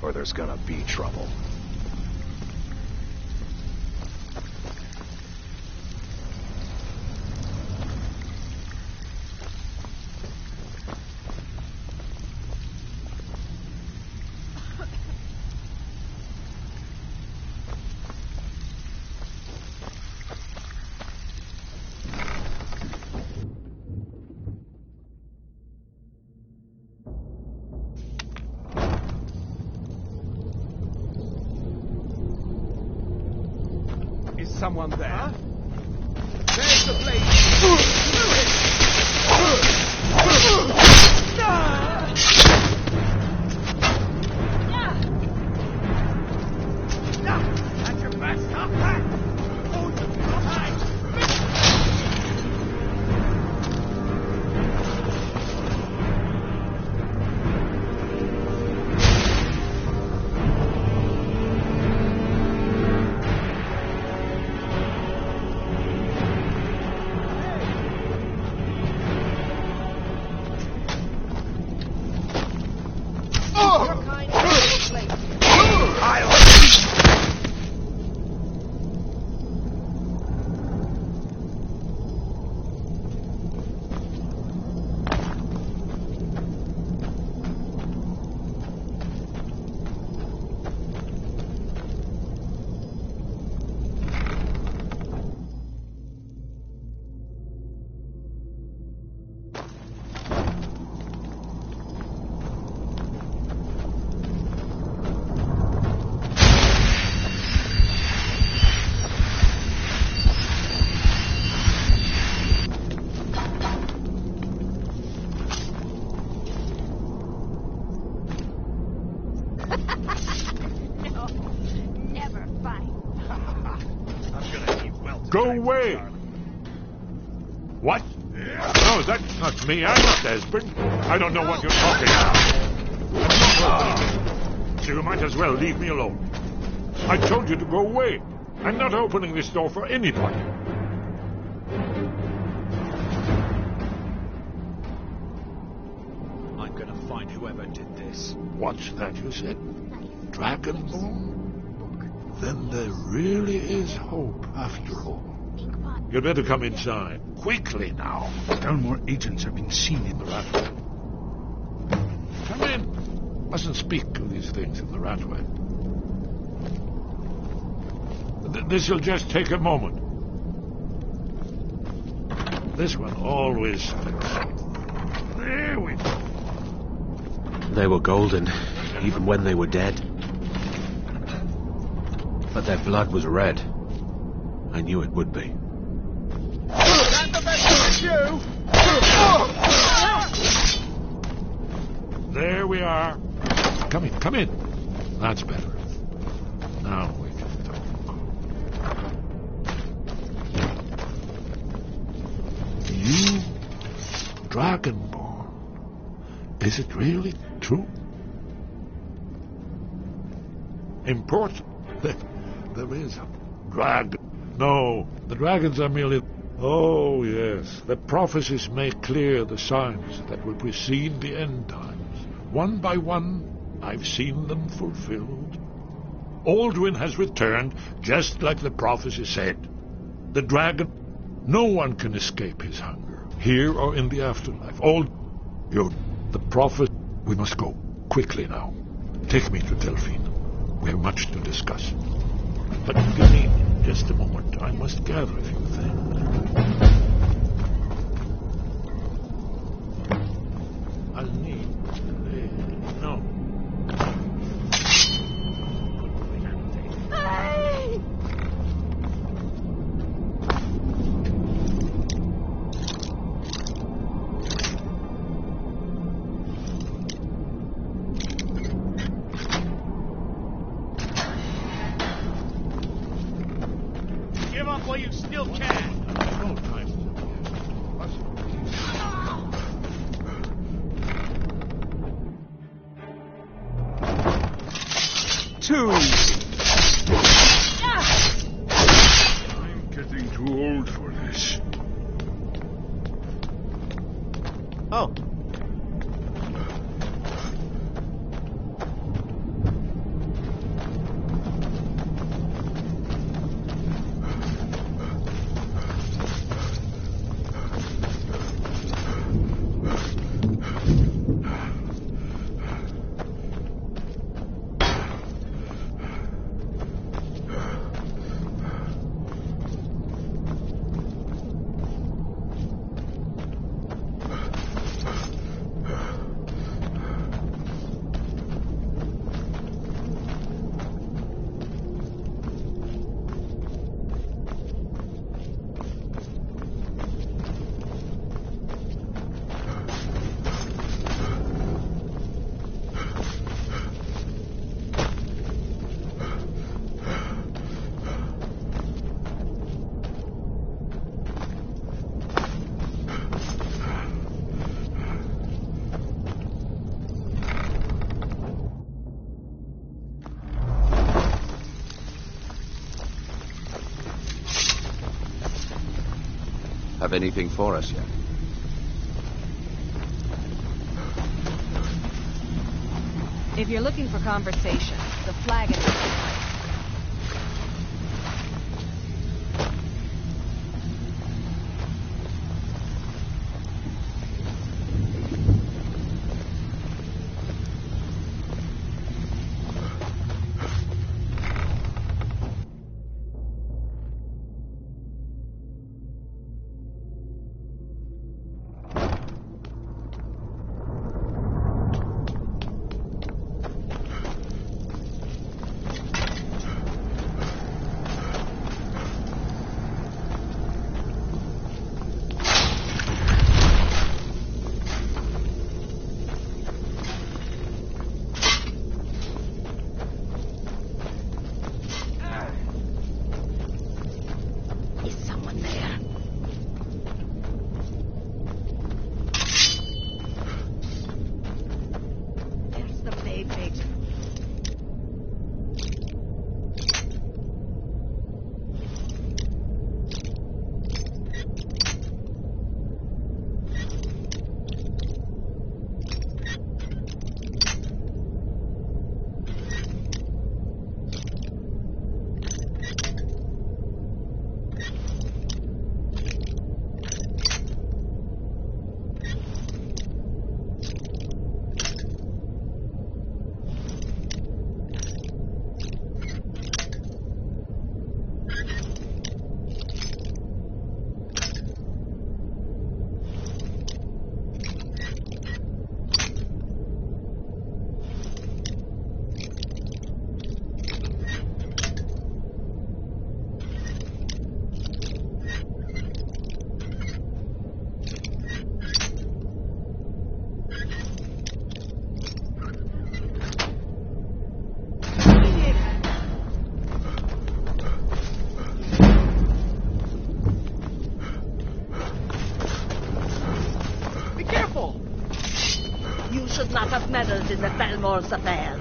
or there's gonna be trouble. Someone there? Huh? There's the blade! That's your best stop back! Hold the behind! Go away! What? No, that's not me. I'm not Esbern. I don't know what you're talking about. I'm not opening. So you might as well leave me alone. I told you to go away. I'm not opening this door for anybody. I'm gonna find whoever did this. What's that you said? Dragonborn? Then there really is hope, after all. You'd better come inside. Quickly, now. Stonewall agents have been seen in The Ratway. Come in. Mustn't speak of these things in the Ratway. This'll just take a moment. This one always succeeds. There we go. They were golden, even when they were dead. But their blood was red. I knew it would be. That's the best you! There we are. Come in, come in. That's better. Now we can talk. You, Dragonborn. Is it really true? Important. There is a dragon. No, the dragons are merely... Oh, yes. The prophecies make clear the signs that will precede the end times. One by one, I've seen them fulfilled. Aldwin has returned, just like the prophecy said. The dragon, no one can escape his hunger, here or in the afterlife. The prophet... We must go, quickly now. Take me to Delphine. We have much to discuss. But give me just a moment. I must gather a few things. I'll need... no. Give up while you still can! No time. Too easy. I'm getting too old for this. Oh. have anything for us yet. If you're looking for conversation, the flag is... Not have meddled in the Belmore's affairs.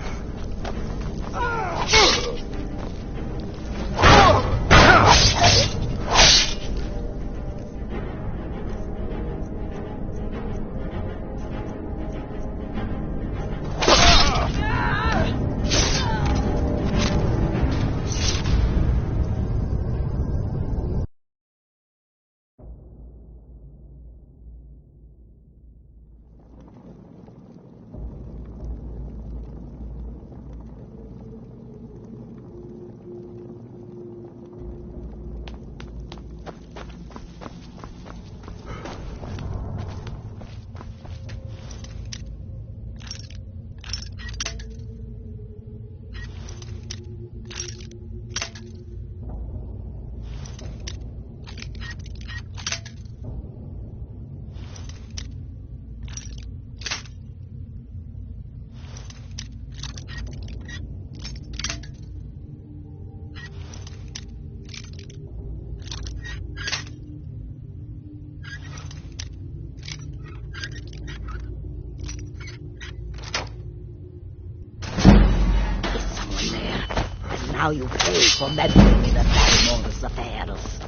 Now you pay for meddling in the Belmore's affairs.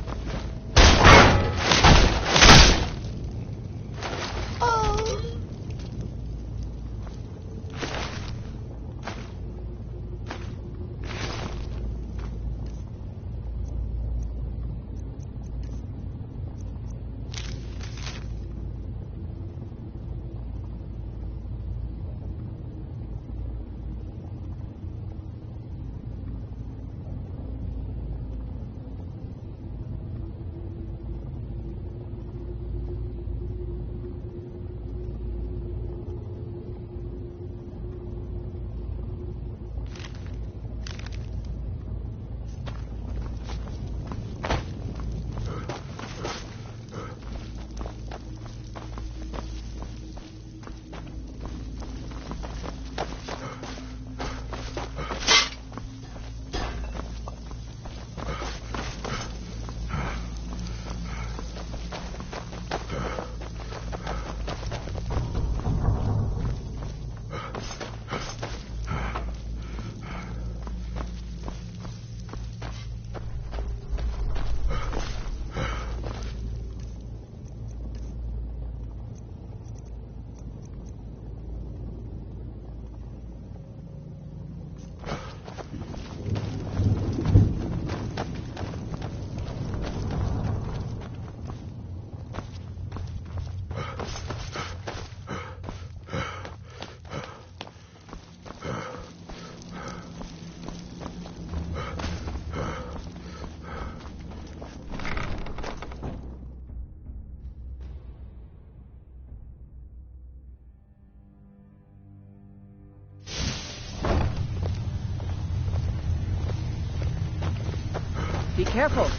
Careful.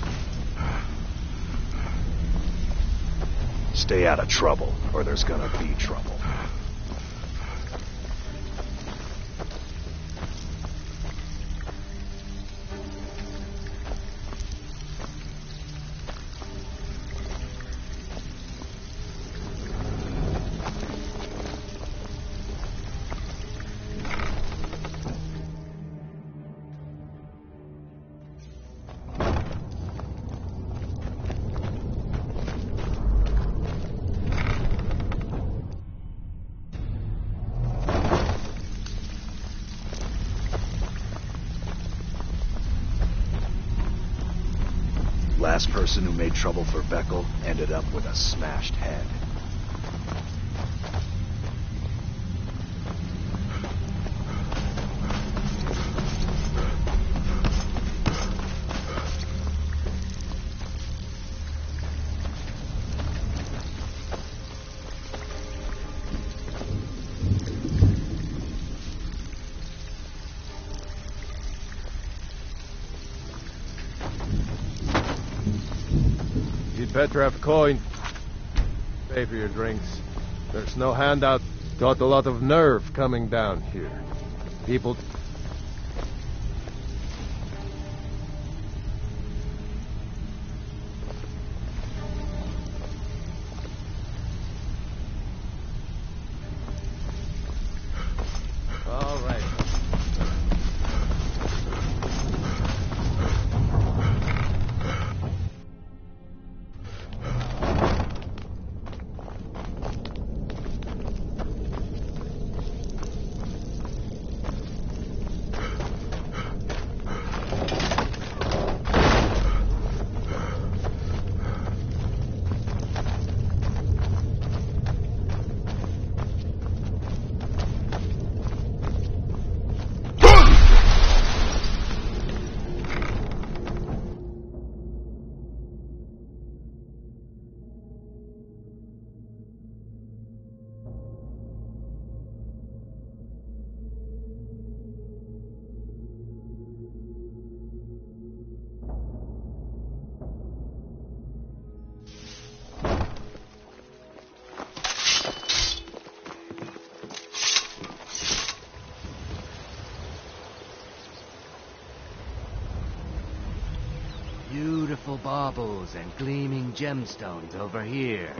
Stay out of trouble, or there's gonna be trouble. Last person who made trouble for Beckel ended up with a smashed head. Petrov coin. Pay for your drinks. There's no handout. Got a lot of nerve coming down here. People... All right. Beautiful baubles and gleaming gemstones over here.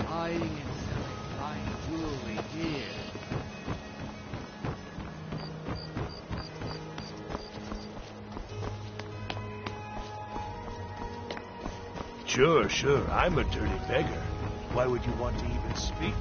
Buying and selling fine jewelry here. Sure. I'm a dirty beggar. Why would you want to even speak to me?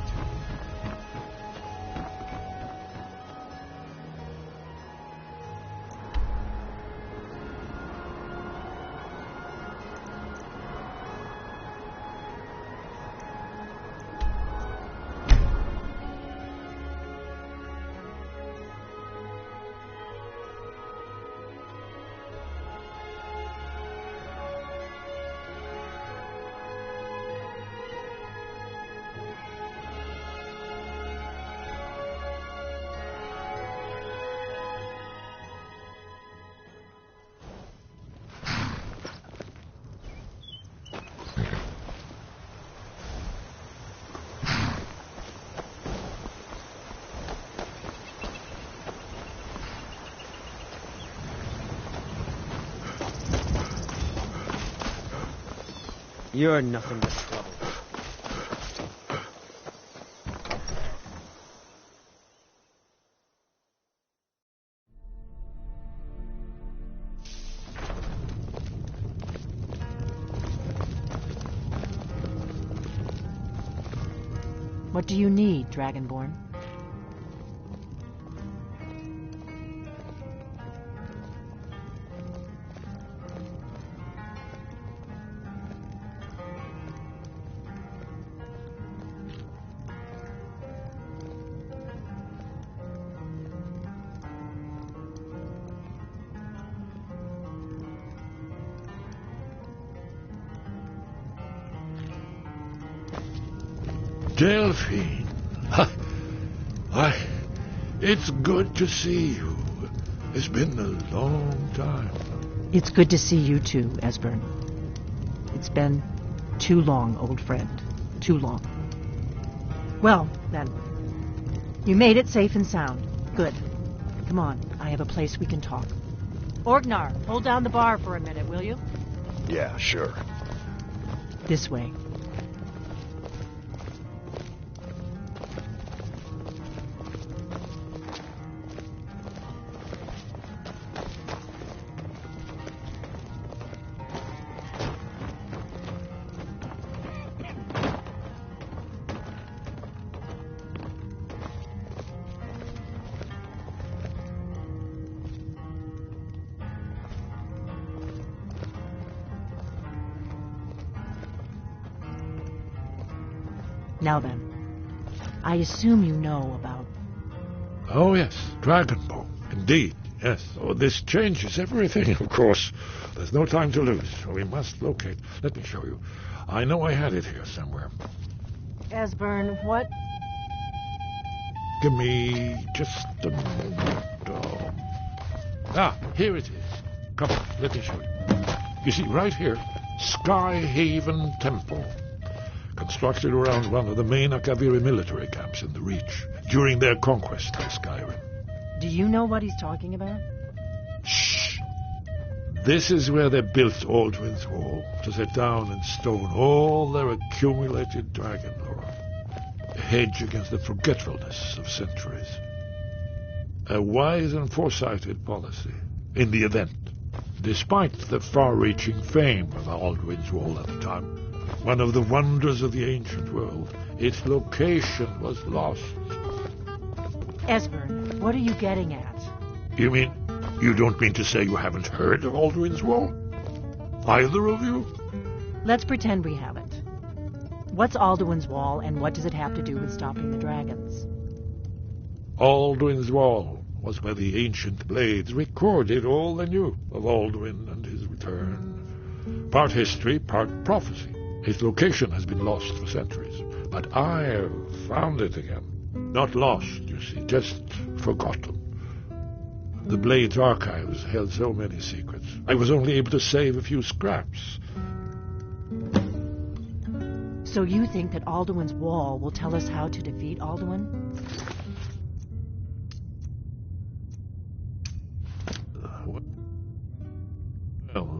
You're nothing but trouble. What do you need, Dragonborn? Delphine. Why, it's good to see you. It's been a long time. It's good to see you too, Esbern. It's been too long, old friend. Too long. Well, then. You made it safe and sound. Good. Come on, I have a place we can talk. Orgnar, hold down the bar for a minute, will you? Yeah, sure. This way. Now then, I assume you know about... Oh, yes, Dragonborn. Indeed, yes. Oh, this changes everything, of course. There's no time to lose. We must locate. Let me show you. I know I had it here somewhere. Esbern, what? Give me just a moment. Oh. Ah, here it is. Come on, let me show you. You see, right here, Skyhaven Temple. Constructed around one of the main Akaviri military camps in the Reach during their conquest of Skyrim. Do you know what he's talking about? Shh! This is where they built Alduin's Wall, to set down in stone all their accumulated dragon lore. A hedge against the forgetfulness of centuries. A wise and foresighted policy, in the event, despite the far-reaching fame of Alduin's Wall at the time. One of the wonders of the ancient world. Its location was lost. Esbern, what are you getting at? You mean, you don't mean to say you haven't heard of Alduin's Wall? Either of you? Let's pretend we haven't. What's Alduin's Wall, and what does it have to do with stopping the dragons? Alduin's Wall was where the ancient blades recorded all they knew of Alduin and his return. Part history, part prophecy. Its location has been lost for centuries, but I've found it again. Not lost, you see, just forgotten. The Blade's archives held so many secrets. I was only able to save a few scraps. So you think that Alduin's Wall will tell us how to defeat Alduin? Well,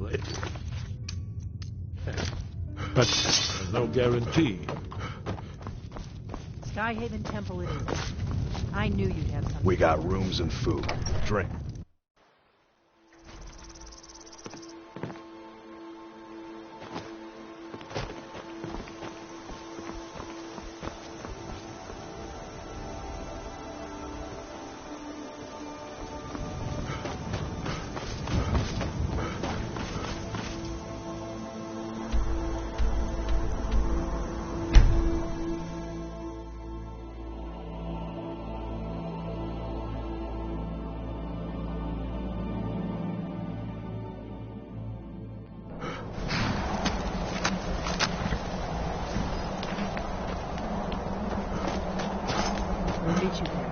but there's no guarantee. Skyhaven Temple it is. I knew you'd have something. We got rooms and food. Drink. We'll meet you there.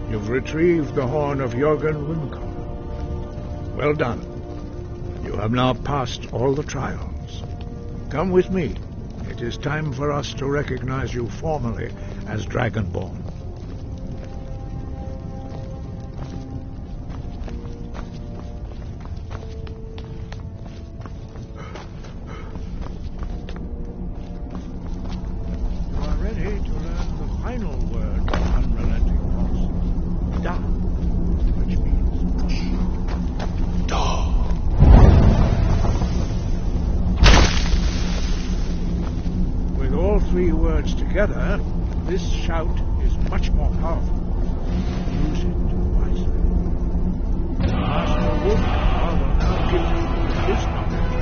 You've retrieved the horn of Jörgen Wimco. Well done. You have now passed all the trials. Come with me. It is time for us to recognize you formally as Dragonborn. Together, this shout is much more powerful. Use it wisely. Master Woodcar will now give you his knowledge.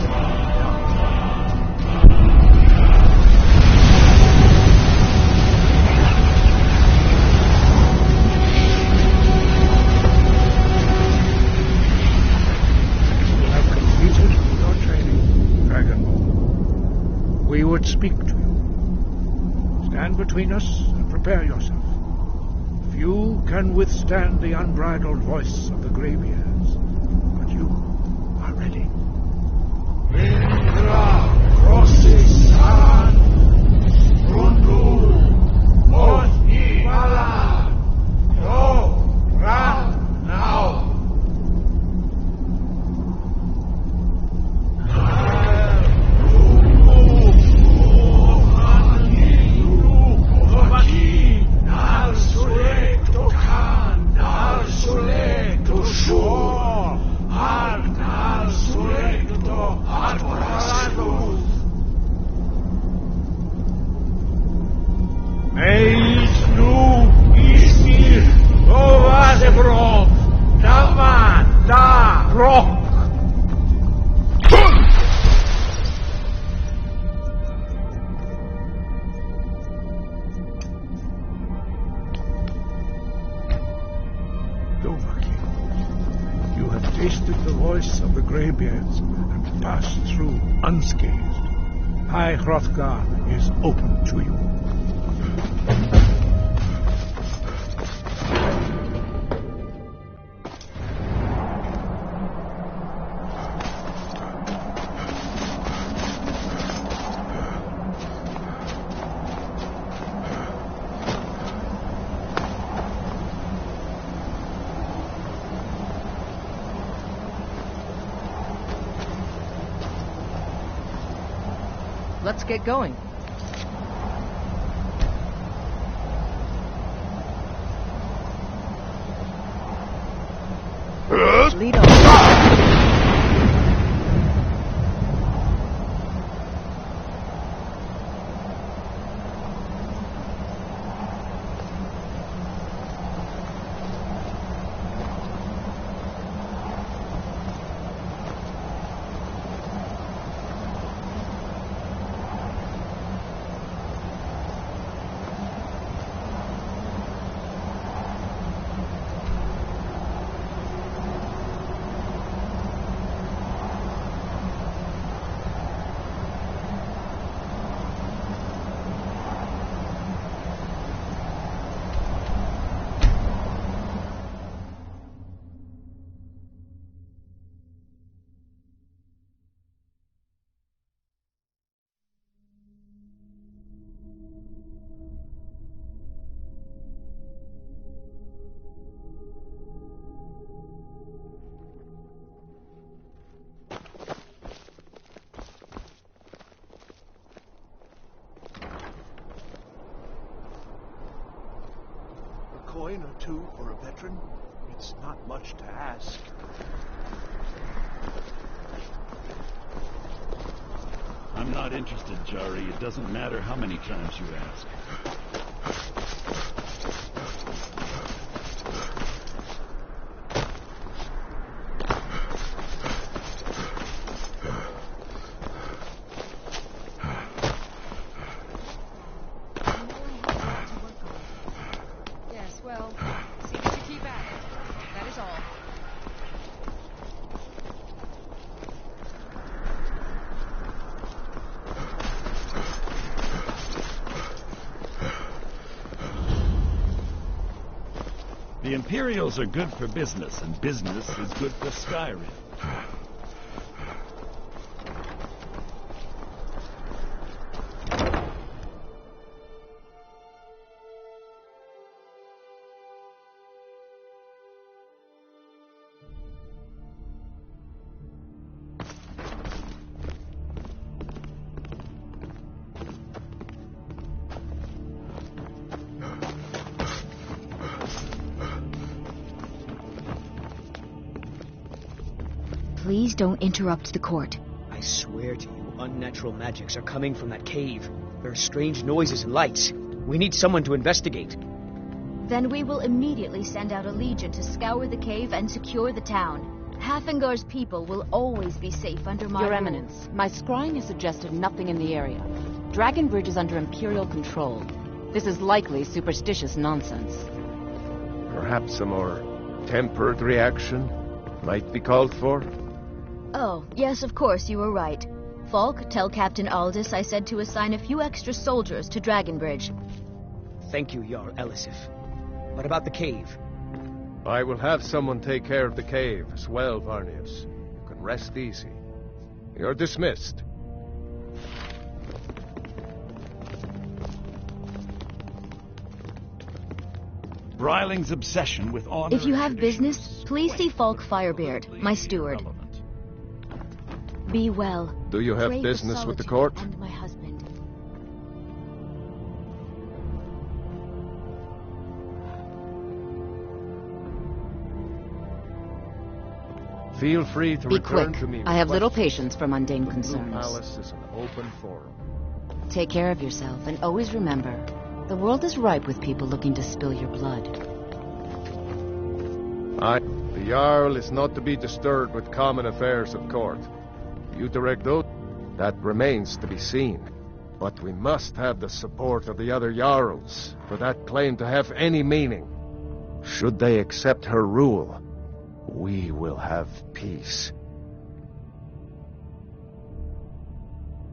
You have completed your training, Dragonborn. We would speak to you. Stand between us and prepare yourself. Few can withstand the unbridled voice of the graybeards, but you are ready. You have tasted the voice of the graybeards and passed through unscathed. High Hrothgar is open to you. Let's get going. Lead on. Coin or two for a veteran? It's not much to ask. I'm not interested, Jari. It doesn't matter how many times you ask. Well, see that you keep at it. That is all. The Imperials are good for business, and business is good for Skyrim. Please don't interrupt the court. I swear to you, unnatural magics are coming from that cave. There are strange noises and lights. We need someone to investigate. Then we will immediately send out a legion to scour the cave and secure the town. Hafingar's people will always be safe under my Your rule. Eminence, my scrying has suggested nothing in the area. Dragon Bridge is under Imperial control. This is likely superstitious nonsense. Perhaps a more tempered reaction might be called for? Oh, yes, of course, you were right. Falk, tell Captain Aldous I said to assign a few extra soldiers to Dragon Bridge. Thank you, Jarl Elisif. What about the cave? I will have someone take care of the cave as well, Varnius. You can rest easy. You're dismissed. Bryling's obsession with honor. If you have business, please see Falk Firebeard, my steward. Be well. Do you have Pray for business with the solitude court? and my husband. Feel free to Be return quick. to me. I have little questions. patience for mundane The Blue concerns. Palace is an open forum. Take care of yourself, and always remember, the world is ripe with people looking to spill your blood. The Jarl is not to be disturbed with common affairs of court. You direct those, that remains to be seen. But we must have the support of the other Jarls for that claim to have any meaning. Should they accept her rule, we will have peace.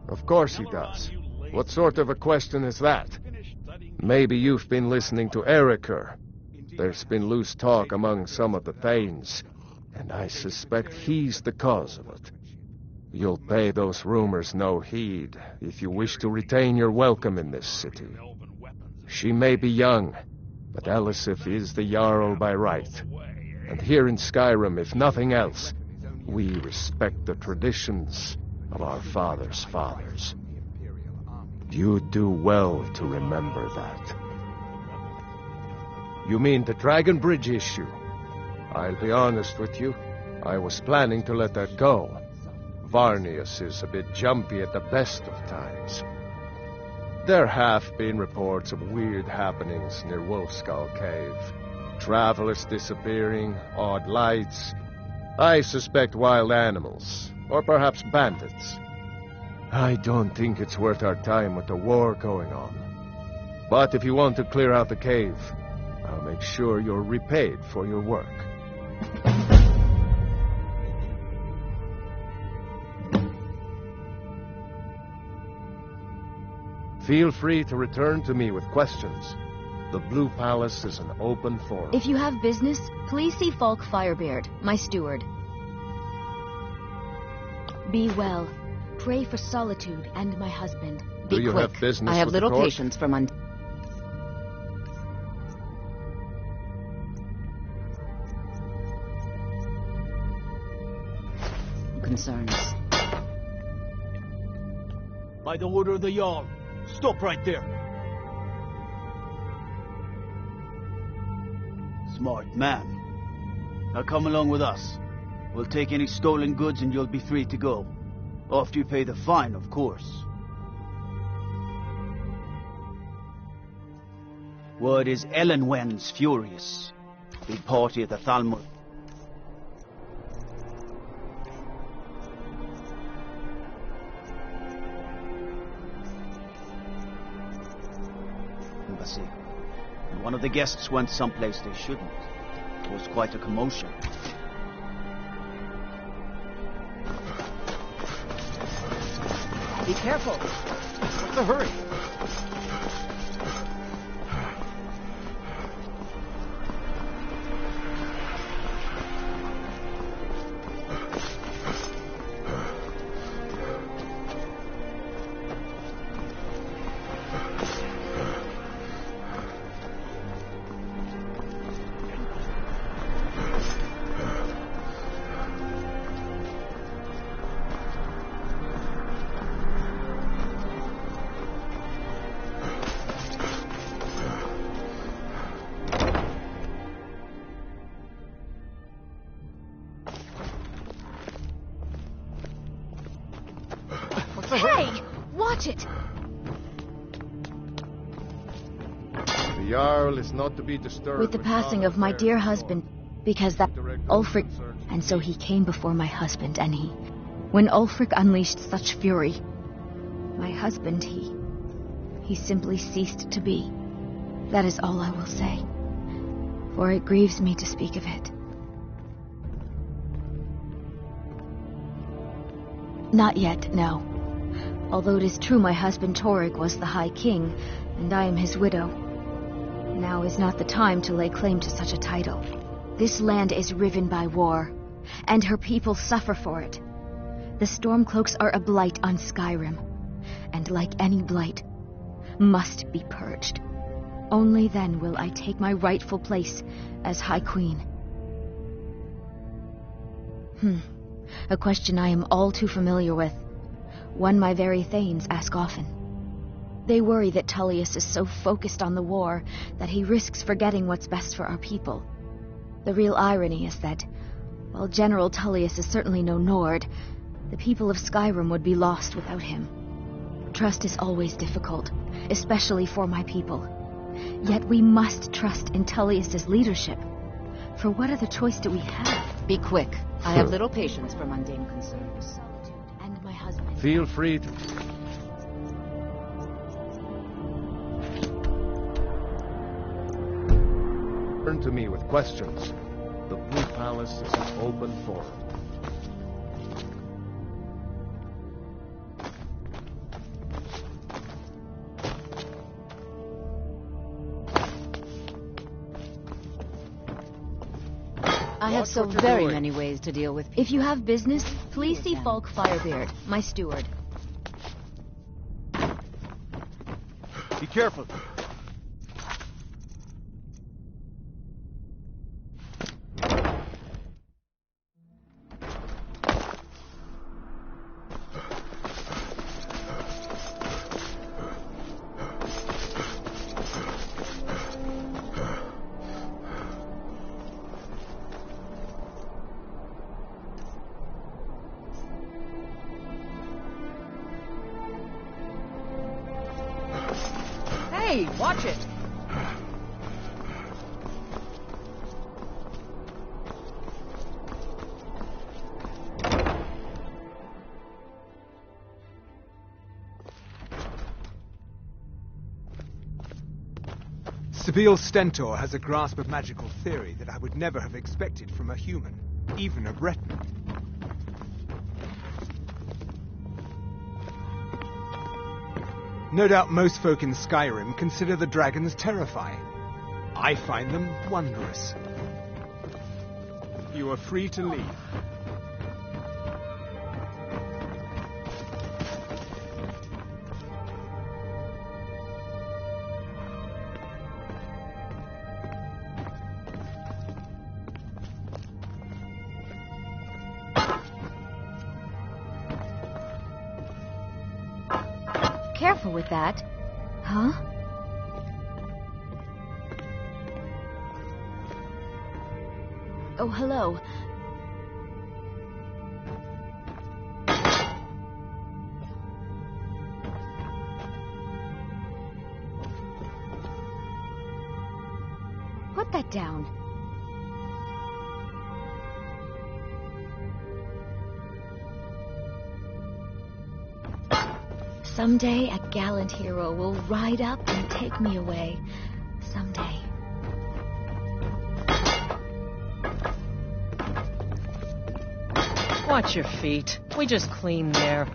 Of course he does. What sort of a question is that? Maybe you've been listening to Eriker. There's been loose talk among some of the Thanes, and I suspect he's the cause of it. You'll pay those rumors no heed if you wish to retain your welcome in this city. She may be young, but Elisif is the Jarl by right. And here in Skyrim, if nothing else, we respect the traditions of our fathers' fathers. You do well to remember that. You mean the Dragon Bridge issue? I'll be honest with you. I was planning to let that go. Varnius is a bit jumpy at the best of times. There have been reports of weird happenings near Wolfskull Cave. Travelers disappearing, odd lights. I suspect wild animals, or perhaps bandits. I don't think it's worth our time with the war going on. But if you want to clear out the cave, I'll make sure you're repaid for your work. Feel free to return to me with questions. The Blue Palace is an open forum. If you have business, please see Falk Firebeard, my steward. Be well. Pray for solitude and my husband. Do you quick. have business I have with the little court? patience for mundane concerns. By the order of the Jarl, stop right there. Smart man. Now come along with us. We'll take any stolen goods and you'll be free to go. After you pay the fine, of course. Word is Ellenwen's furious. Big party at the Thalmor. Embassy. And one of the guests went someplace they shouldn't. It was quite a commotion. Be careful. What's the hurry? Hey! Watch it! The Jarl is not to be disturbed. With the passing of my dear husband, because that Ulfric, and so he came before my husband, and when Ulfric unleashed such fury, my husband, he simply ceased to be. That is all I will say, for it grieves me to speak of it. Not yet, no. Although it is true my husband Torrig was the High King, and I am his widow. Now is not the time to lay claim to such a title. This land is riven by war, and her people suffer for it. The Stormcloaks are a blight on Skyrim, and like any blight, must be purged. Only then will I take my rightful place as High Queen. A question I am all too familiar with. One my very Thanes ask often. They worry that Tullius is so focused on the war that he risks forgetting what's best for our people. The real irony is that, while General Tullius is certainly no Nord, the people of Skyrim would be lost without him. Trust is always difficult, especially for my people. Yet we must trust in Tullius's leadership. For what other choice do we have? Be quick. I have little patience for mundane concerns. And my husband. Feel free to... Turn to me with questions. The Blue Palace is an open forum. I have so very many ways to deal with. If you have business, please see Falk Firebeard, my steward. Be careful. Hey, watch it! Sabine Stentor has a grasp of magical theory that I would never have expected from a human, even a Breton. No doubt most folk in Skyrim consider the dragons terrifying. I find them wondrous. You are free to leave. Careful with that. Huh? Oh, hello. Put that down. Someday a gallant hero will ride up and take me away. Someday. Watch your feet. We just cleaned there.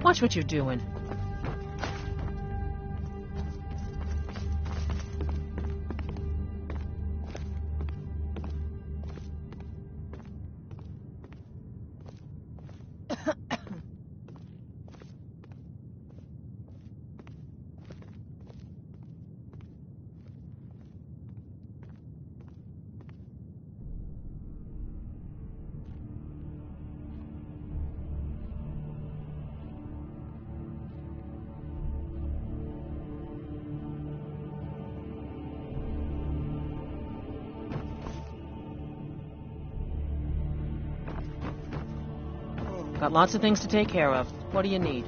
Watch what you're doing. Got lots of things to take care of. What do you need?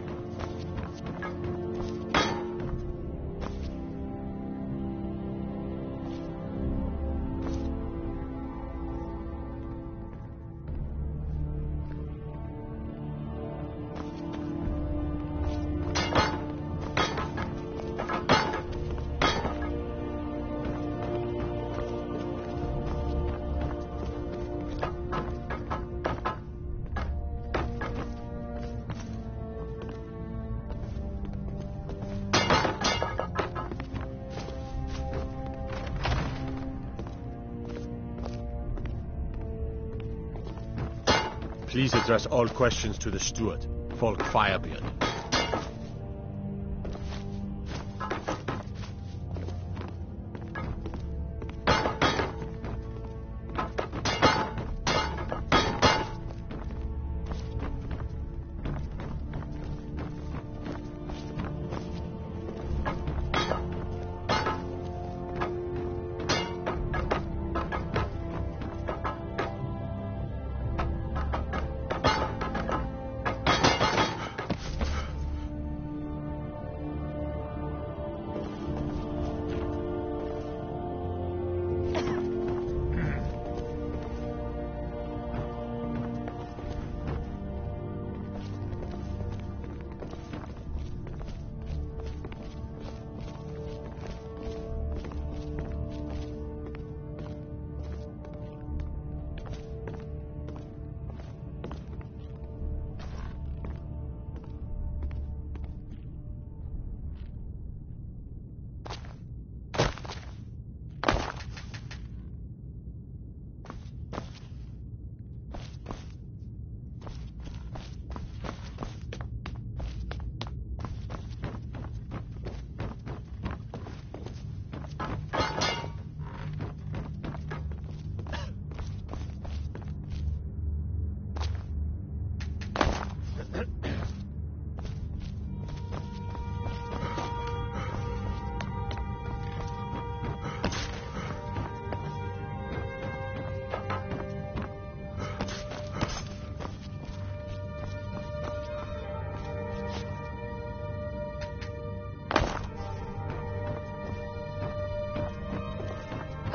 Please address all questions to the steward, Folk Firebeard.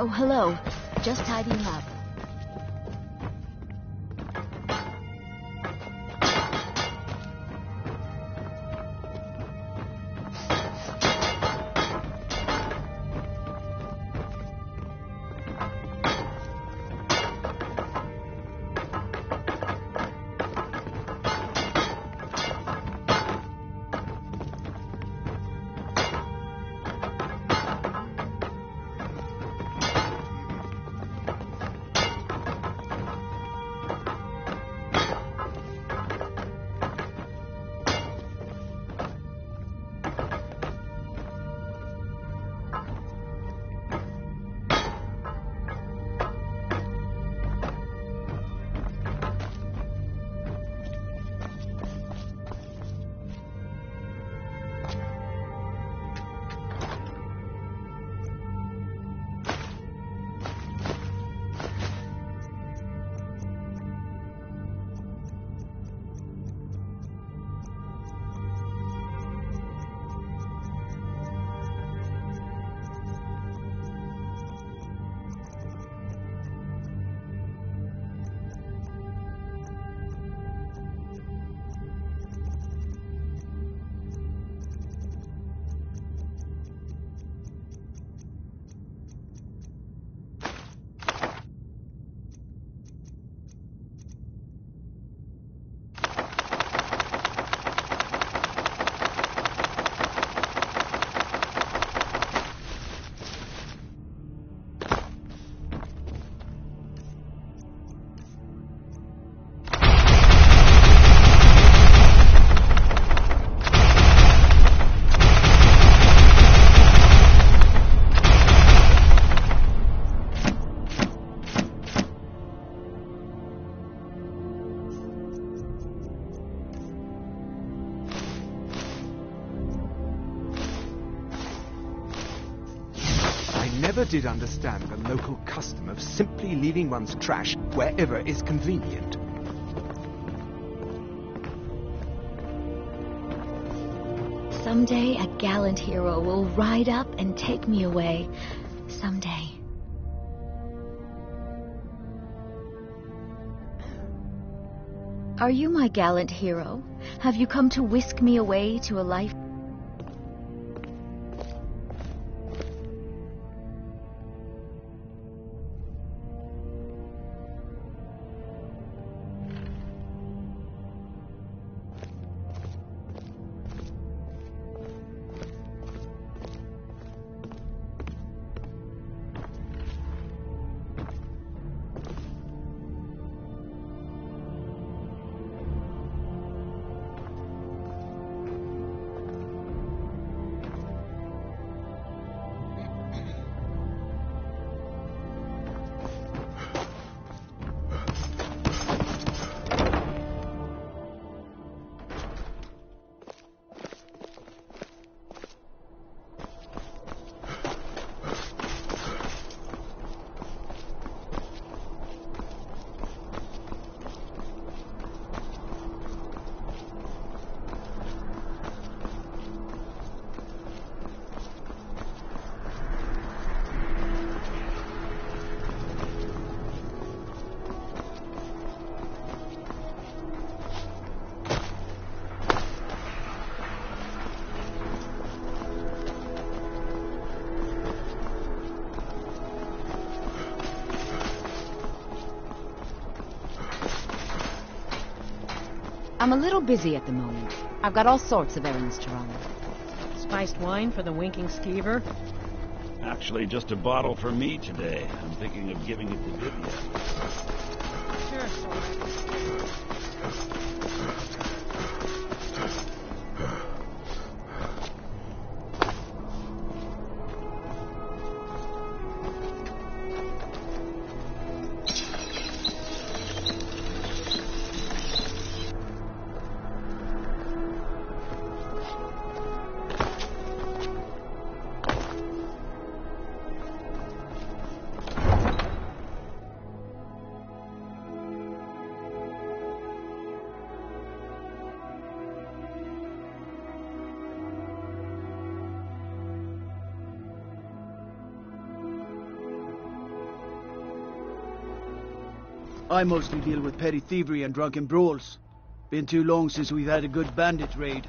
Oh, hello. Just tidying up. Never did understand the local custom of simply leaving one's trash wherever is convenient. Someday a gallant hero will ride up and take me away. Someday. Are you my gallant hero? Have you come to whisk me away to a life? I'm a little busy at the moment. I've got all sorts of errands to run. Spiced wine for the winking skeever? Actually, just a bottle for me today. I'm thinking of giving it to Vivian. Sure. I mostly deal with petty thievery and drunken brawls. Been too long since we've had a good bandit raid.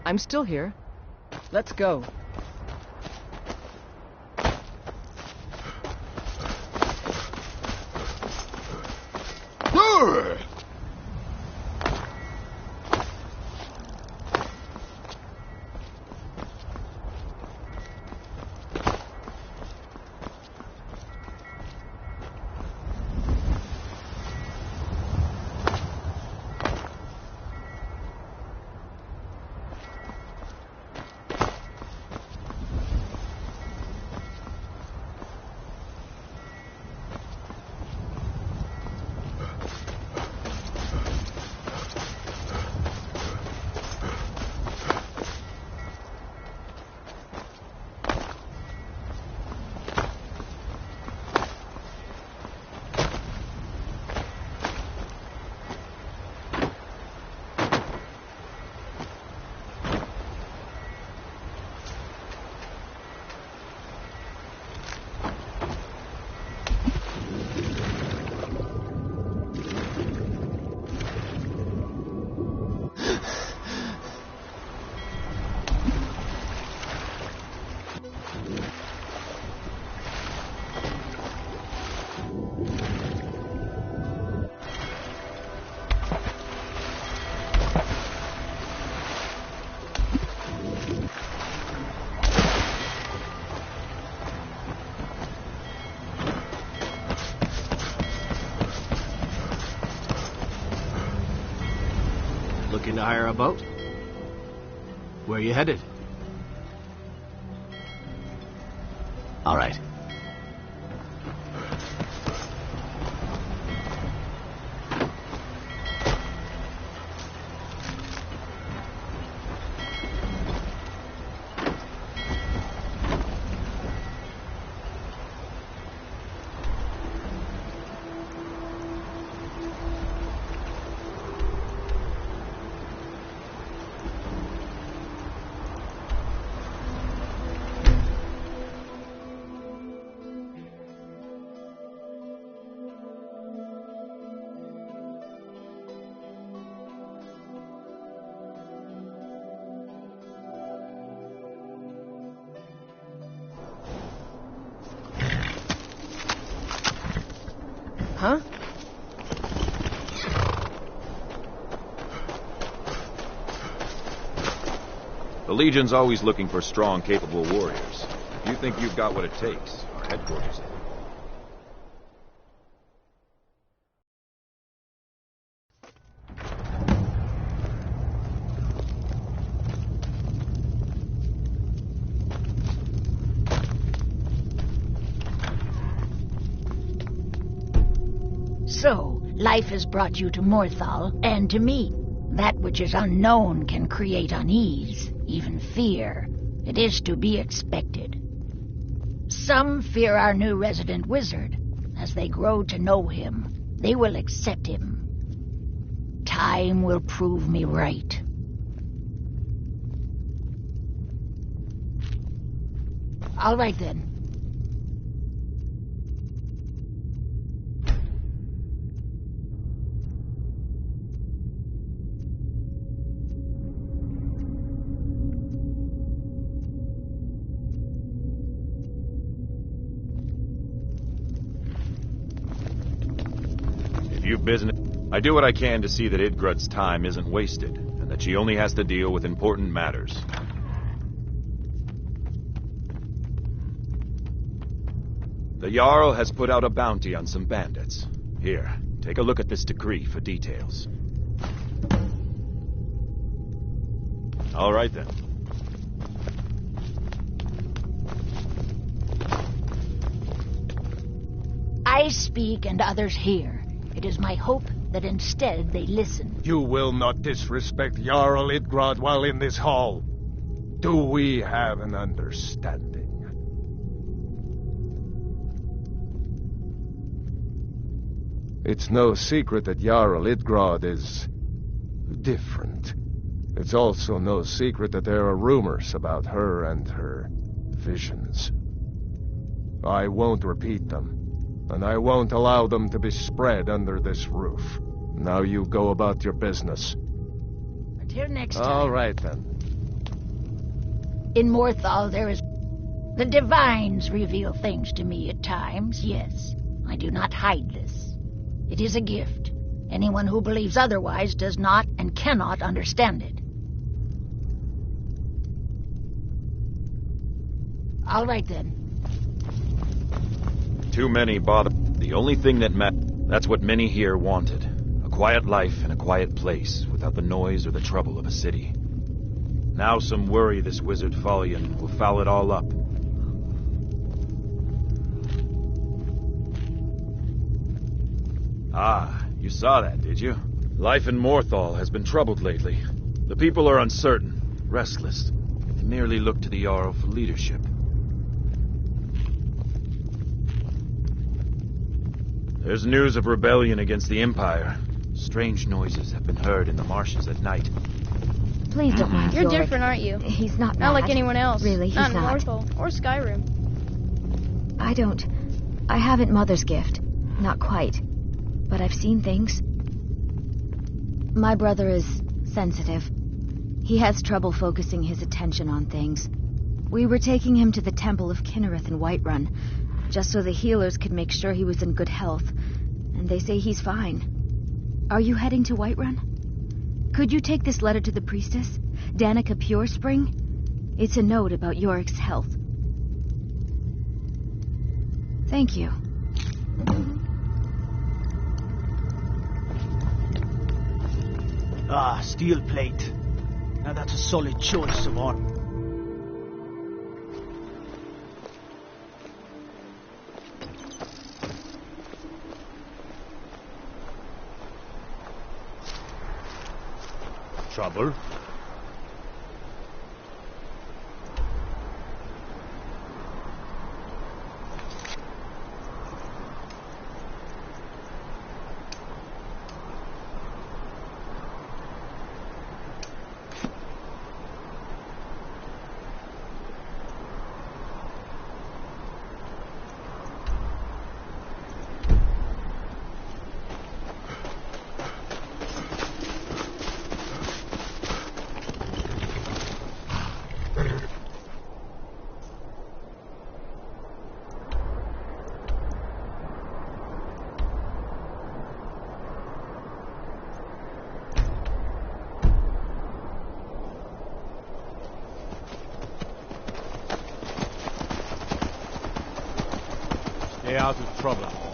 I'm still here. Let's go. Looking to hire a boat? Where are you headed? All right. Huh? The Legion's always looking for strong, capable warriors. If you think you've got what it takes, our headquarters is. So, life has brought you to Morthal, and to me. That which is unknown can create unease, even fear. It is to be expected. Some fear our new resident wizard. As they grow to know him, they will accept him. Time will prove me right. All right, then. Business. I do what I can to see that Idgrud's time isn't wasted, and that she only has to deal with important matters. The Jarl has put out a bounty on some bandits. Here, take a look at this decree for details. All right, then. I speak and others hear. It is my hope that instead they listen. You will not disrespect Jarl Idgrod while in this hall. Do we have an understanding? It's no secret that Jarl Idgrod is different. It's also no secret that there are rumors about her and her visions. I won't repeat them. And I won't allow them to be spread under this roof. Now you go about your business. Until next time. All right, then. In Morthal, there is... The divines reveal things to me at times, yes. I do not hide this. It is a gift. Anyone who believes otherwise does not and cannot understand it. All right, then. Too many bother. The only thing that that's what many here wanted. A quiet life in a quiet place, without the noise or the trouble of a city. Now some worry this wizard Fallion will foul it all up. Ah, you saw that, did you? Life in Morthal has been troubled lately. The people are uncertain, restless. They merely look to the Jarl for leadership. There's news of rebellion against the Empire. Strange noises have been heard in the marshes at night. Please don't mind You're Ulrich. different, aren't you? He's not Not mad. like anyone else. Really, he's not in not. Morthal or Skyrim. I haven't Mother's gift. Not quite. But I've seen things. My brother is sensitive. He has trouble focusing his attention on things. We were taking him to the Temple of Kinnereth in Whiterun, just so the healers could make sure he was in good health. And they say he's fine. Are you heading to Whiterun? Could you take this letter to the priestess, Danica Purespring? It's a note about Yorick's health. Thank you. Ah, steel plate. Now that's a solid choice of armor. Trouble? Stay out of trouble.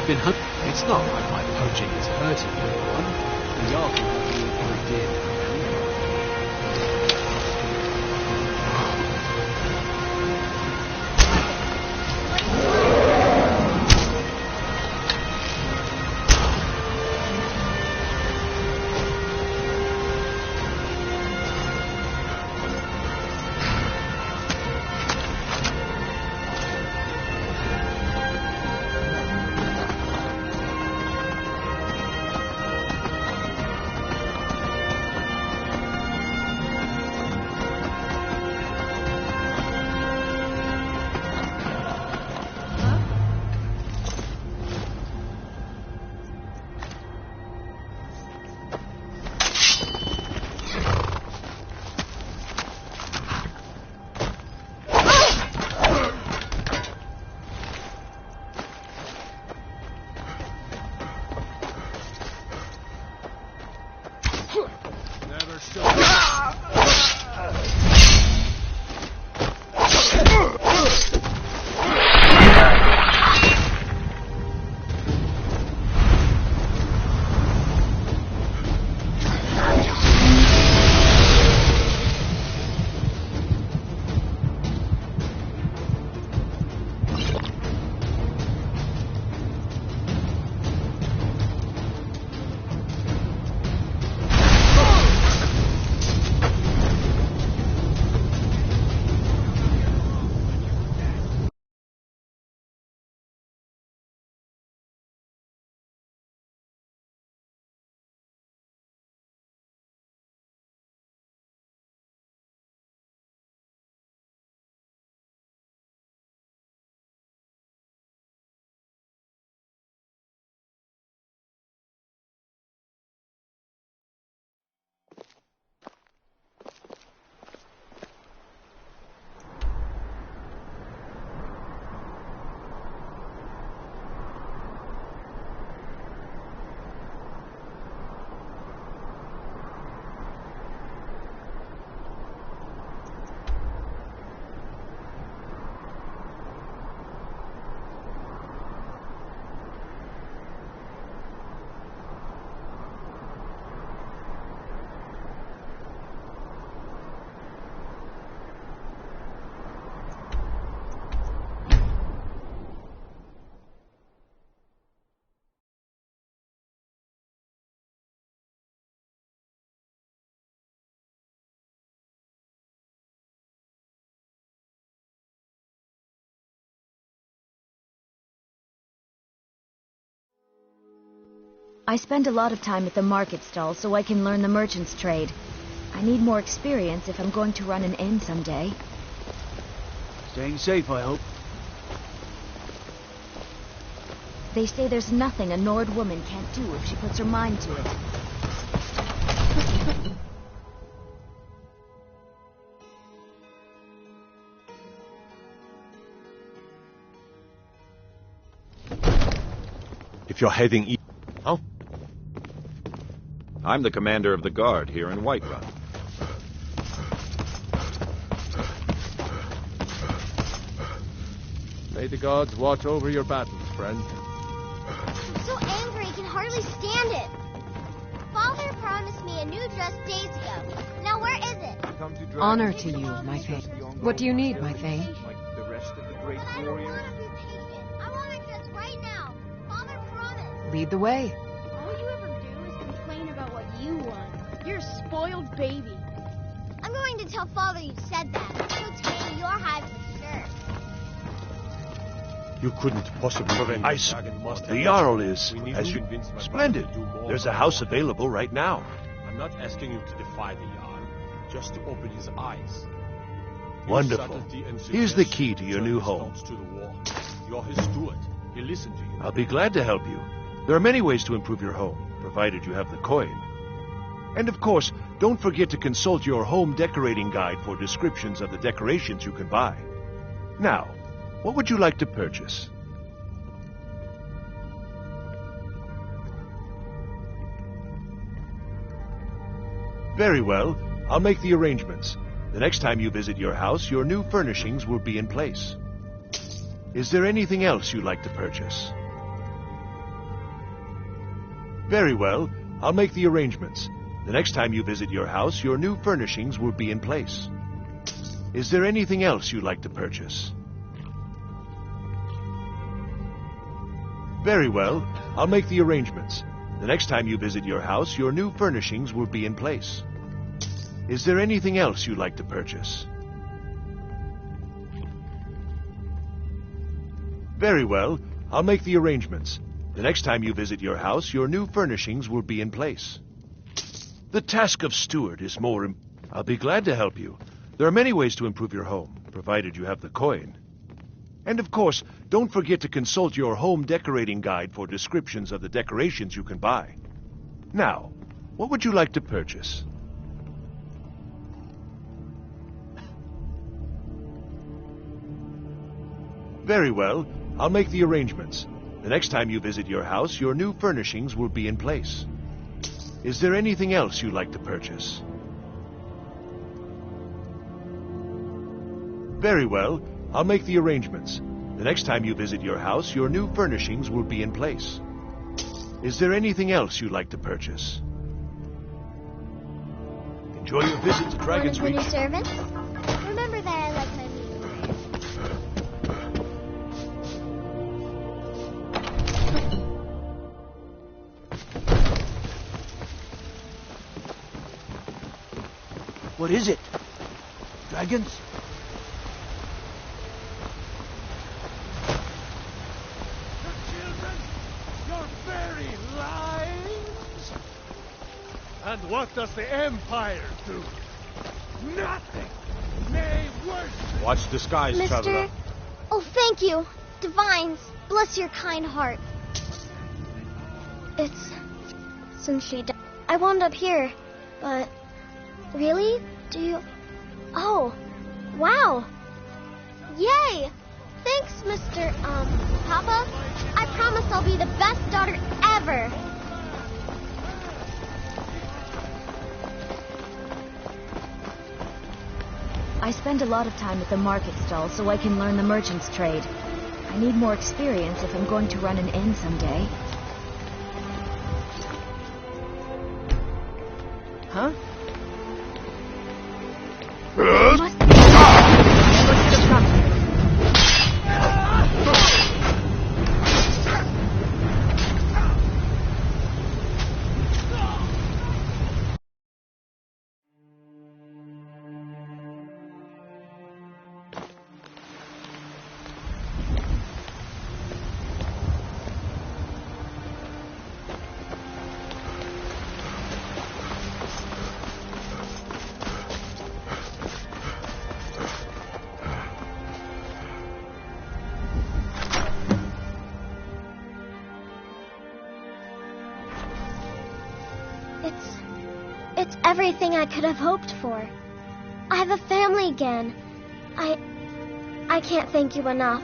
been hunting. It's not like my poaching is hurting anyone. The Jarl can help you with your deer. I spend a lot of time at the market stall so I can learn the merchant's trade. I need more experience if I'm going to run an inn someday. Staying safe, I hope. They say there's nothing a Nord woman can't do if she puts her mind to it. If you're heading east... Oh? I'm the commander of the guard here in Whiterun. May the gods watch over your battles, friend. I'm so angry I can hardly stand it. Father promised me a new dress days ago. Now where is it? Honor to you, my Thane. What do you need, my Thane? But I don't want to be patient. I want a dress right now. Father promised. Lead the way. All you ever do is complain about what you want. You're a spoiled baby. I'm going to tell Father you said that. He'll take your hide for sure. You couldn't possibly prevent I see. The Jarl is, as you... Splendid. There's a house available right now. I'm not asking you to defy the Jarl, just to open his eyes. Wonderful. Here's the key to your new home. You're his steward. He'll listen to you. I'll be glad to help you. There are many ways to improve your home, provided you have the coin. And of course, don't forget to consult your home decorating guide for descriptions of the decorations you can buy. Now, what would you like to purchase? Very well. I'll make the arrangements. The next time you visit your house, your new furnishings will be in place. Is there anything else you'd like to purchase? Very well. I'll make the arrangements. The next time you visit your house, your new furnishings will be in place. Is there anything else you'd like to purchase? Very well. I'll make the arrangements. The next time you visit your house, your new furnishings will be in place. Is there anything else you'd like to purchase? Very well. I'll make the arrangements. The next time you visit your house, your new furnishings will be in place. The task of steward is more I'll be glad to help you. There are many ways to improve your home, provided you have the coin. And of course, don't forget to consult your home decorating guide for descriptions of the decorations you can buy. Now, what would you like to purchase? Very well. I'll make the arrangements. The next time you visit your house, your new furnishings will be in place. Is there anything else you'd like to purchase? Very well. I'll make the arrangements. The next time you visit your house, your new furnishings will be in place. Is there anything else you'd like to purchase? Enjoy your visit to Dragon's Reach. One of the new servants? Remember that I like my meat. What is it? Dragons? And what does the Empire do? Nothing! Nay, worse! Watch the skies, Mister? traveler. Oh, thank you. Divines, bless your kind heart. It's... since she died. I wound up here, but... Really? Do you... Oh, wow. Yay! Thanks, Mr. Papa. I promise I'll be the best daughter ever. I spend a lot of time at the market stall so I can learn the merchant's trade. I need more experience if I'm going to run an inn someday. Huh? It's everything I could have hoped for. I have a family again. I can't thank you enough.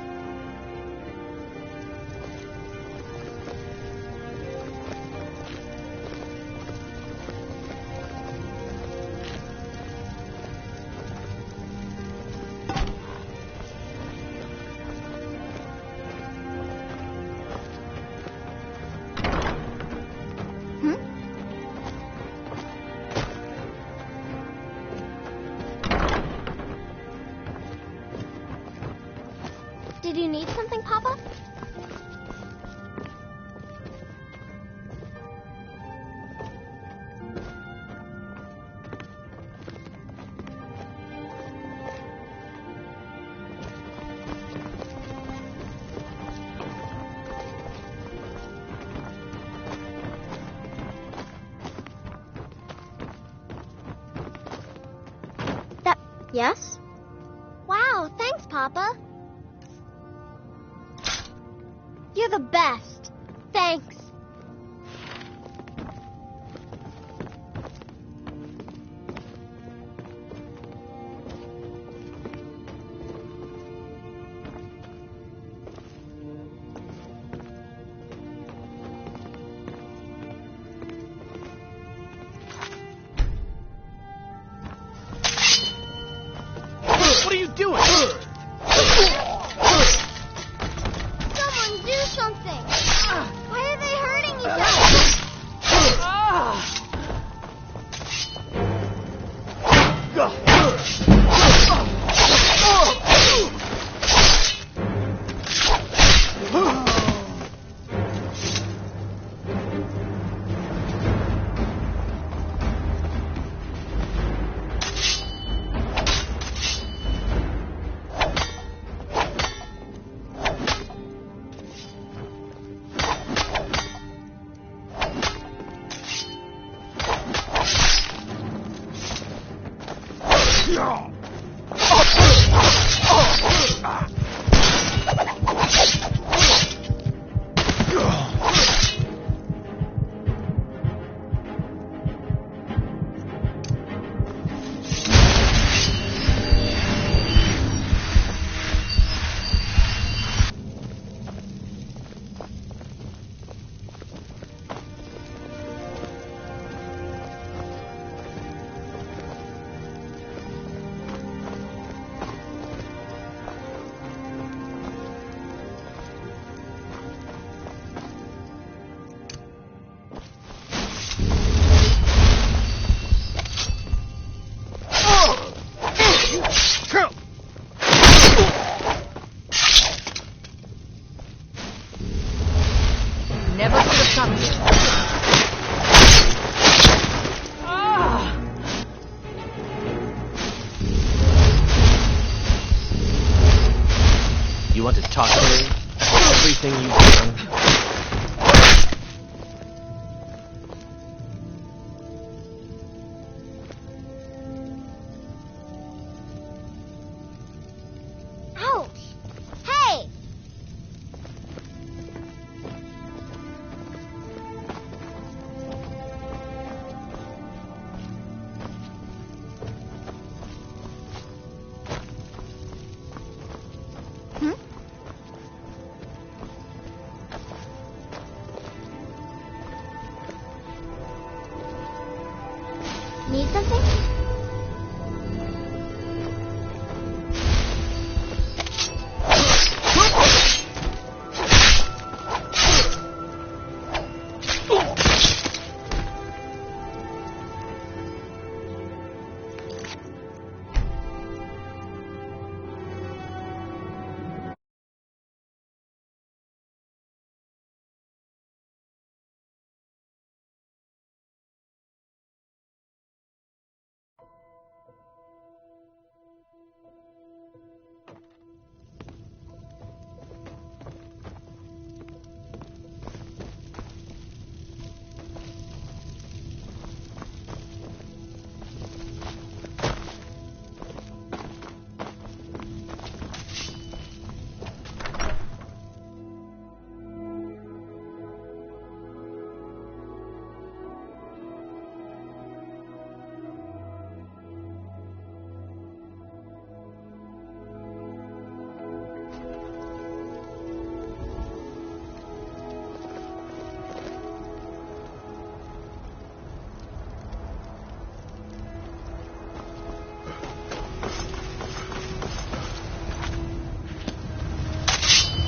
Did you need something, Papa? Yes? Wow, thanks, Papa. You're the best. Thanks. What are you doing? Someone do something! Why are they hurting each other? Never should have come here. You want to talk to me? Everything you've done? Ouch! Hey! Need something?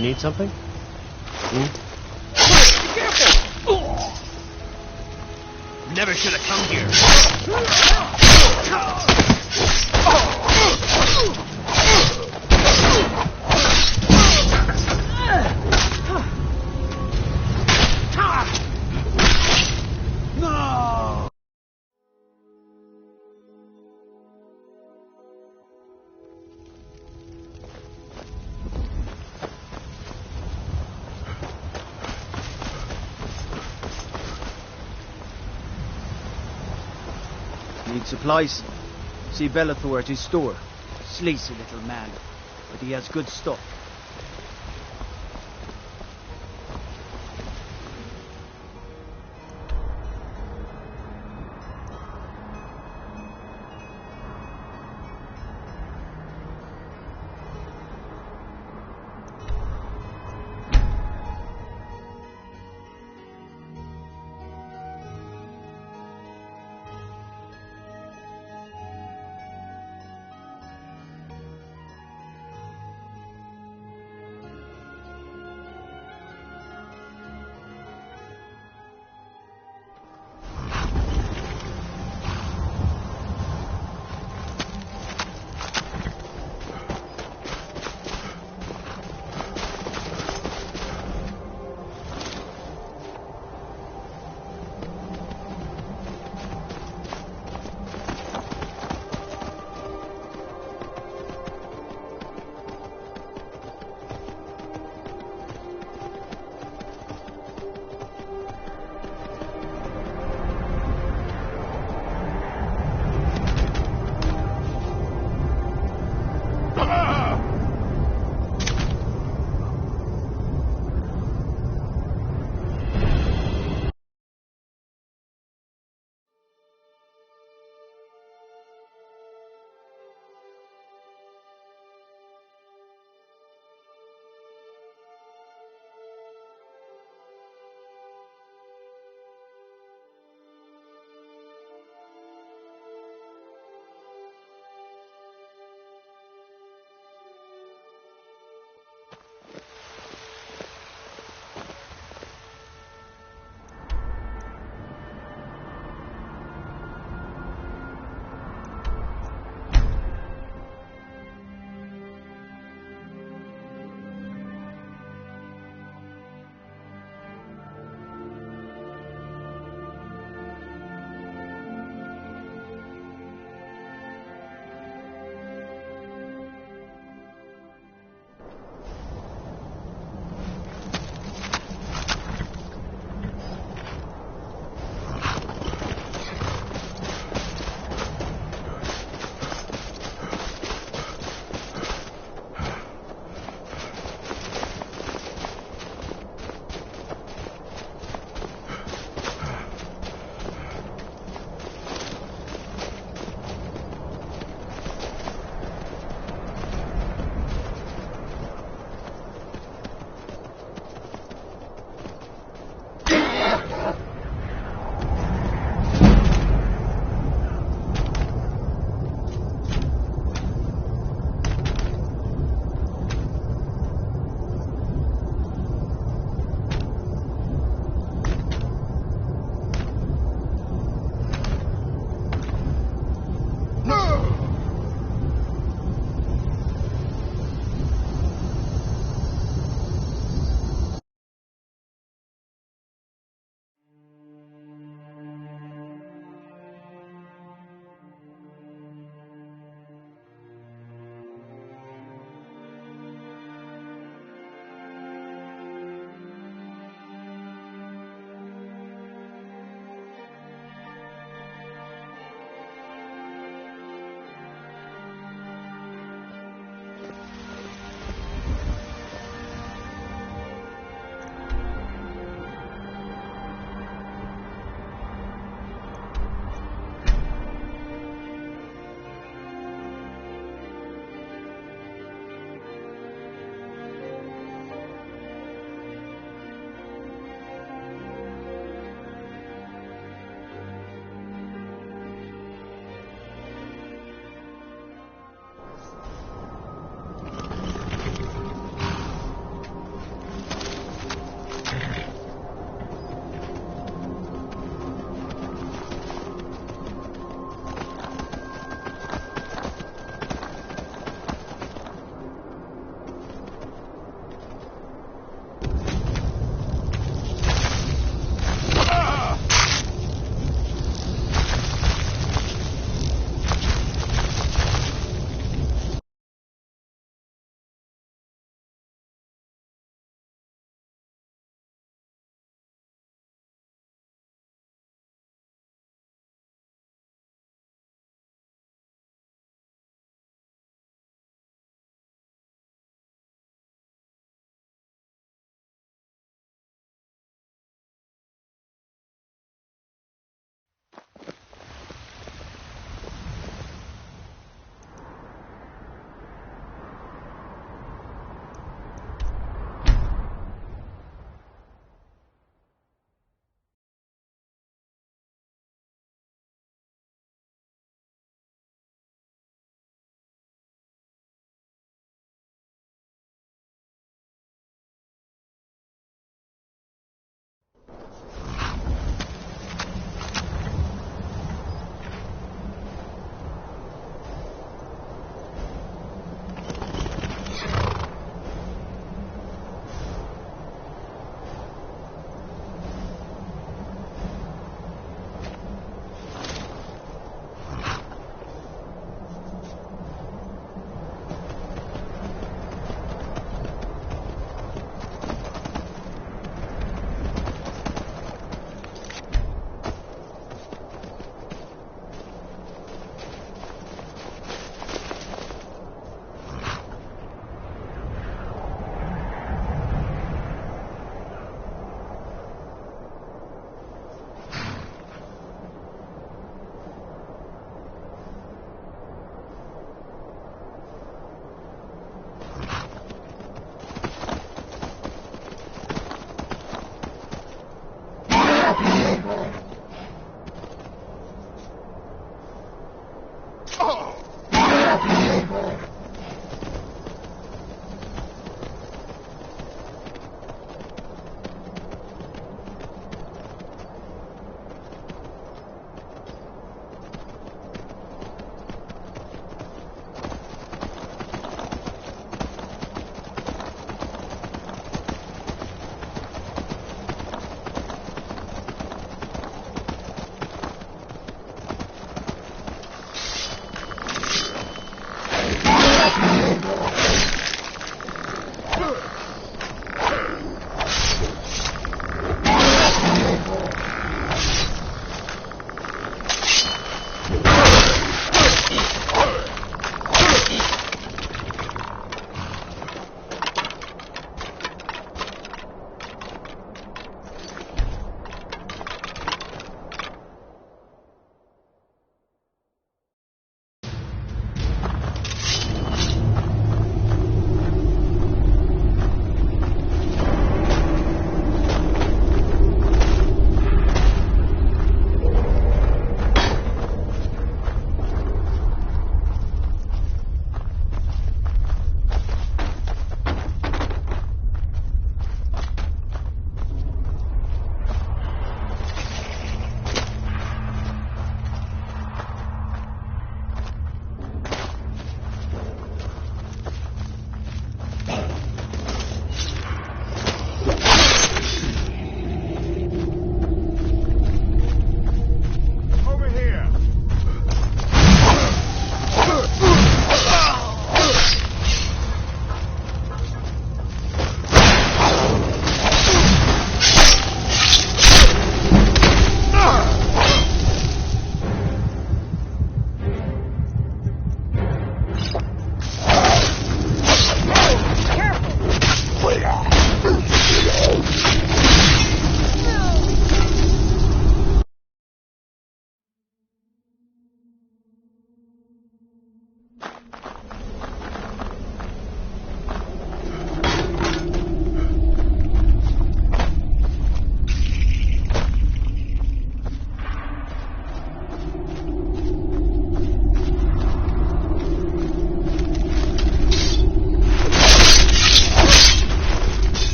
Need something? Never should have come here. No! Need supplies? See Bellathor at his store. Sleazy little man, but he has good stuff.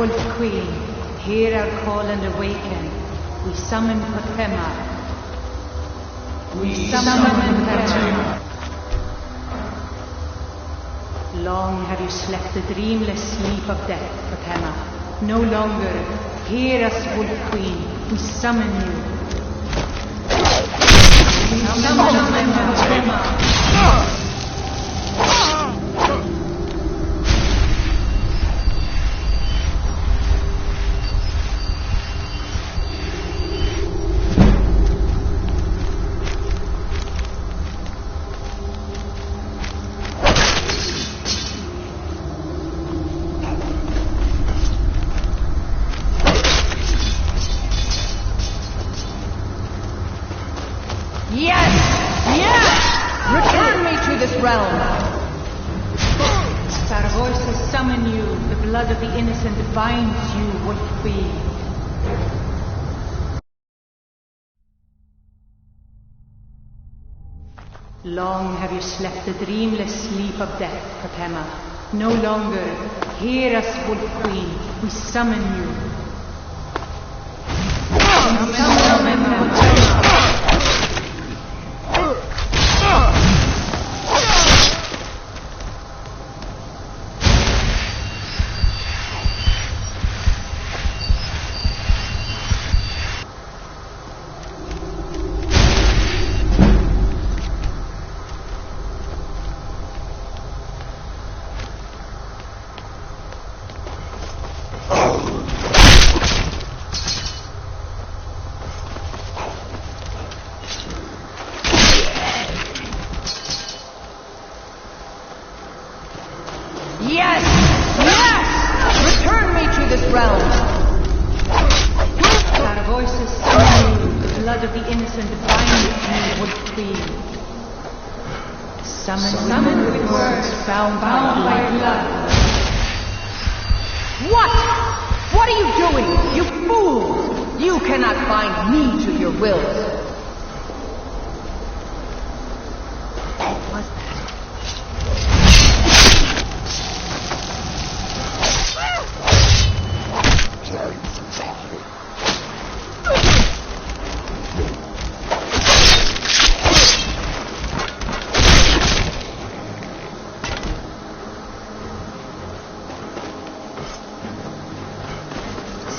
Wolf Queen, hear our call and awaken. We summon Potema. We summon Potema. Long have you slept the dreamless sleep of death, Potema. No longer. Hear us, Wolf Queen. We summon you. We summon Potema. Binds you, Wolf Queen. Long have you slept the dreamless sleep of death, Potema. No longer. Hear us, Wolf Queen. We summon you. Summon Potema.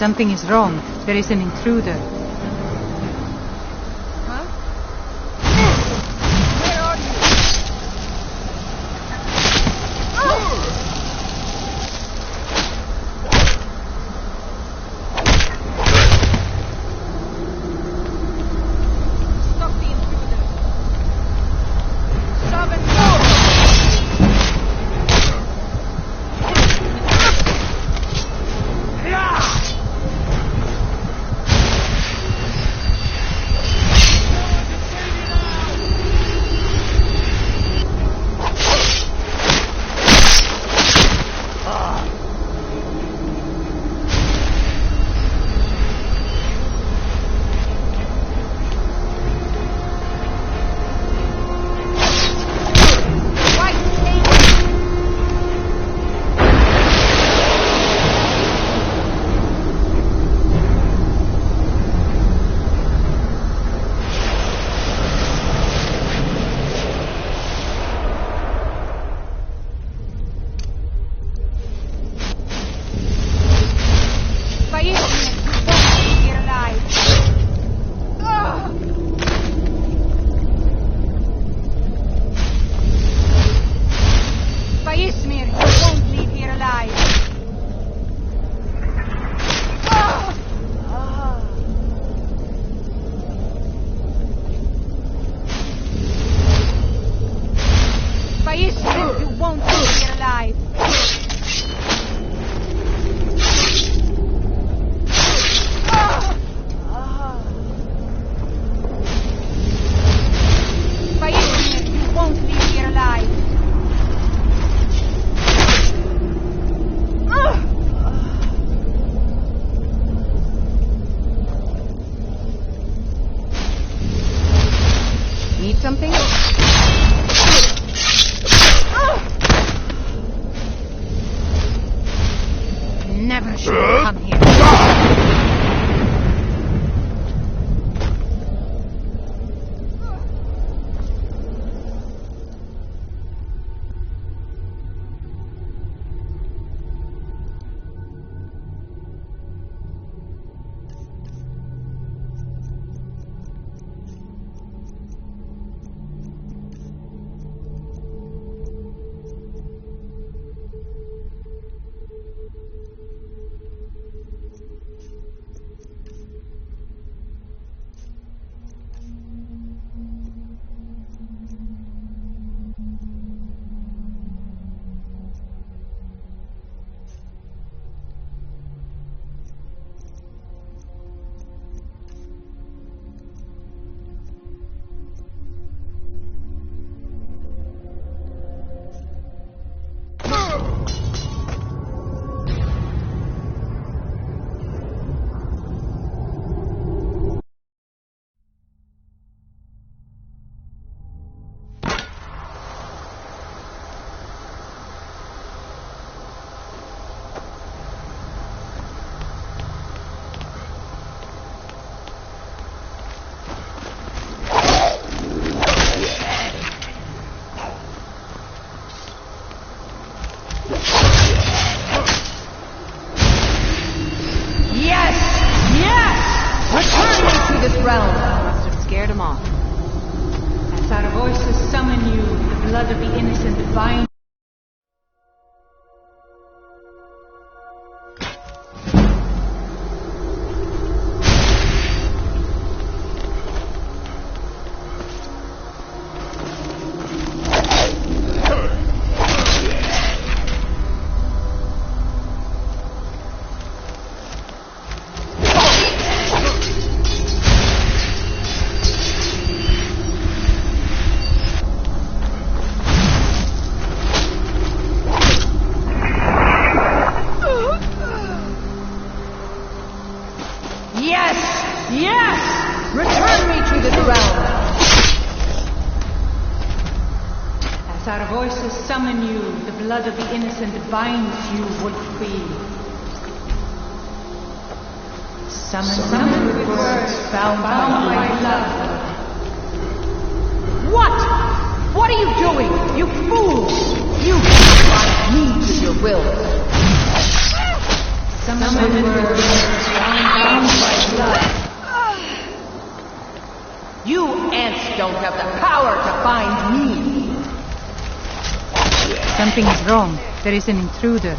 Something is wrong. There is an intruder. something? Never should. scared him off. As our voices summon you, the blood of the innocent bind. Our voices summon you, the blood of the innocent binds you, Wolf Queen. Summon with words bound by blood. What? What are you doing? You fool! You bind me to your will. Summon with words bound by blood. You ants don't have the power to bind me. Something is wrong. There is an intruder.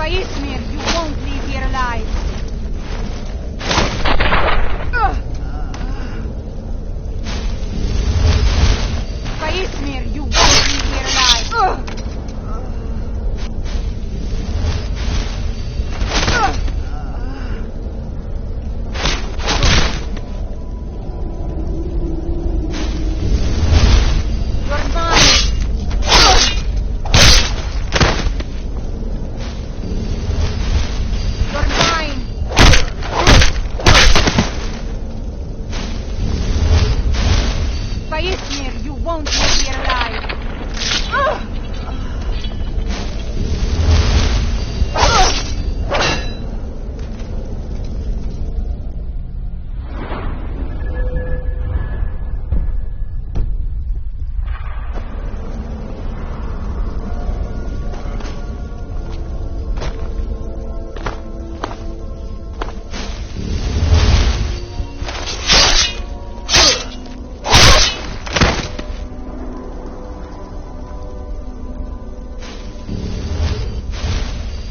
Faismir, you won't leave here alive. Faismir, you won't leave here alive.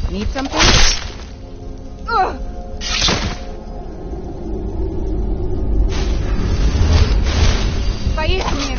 Need something? Faismir!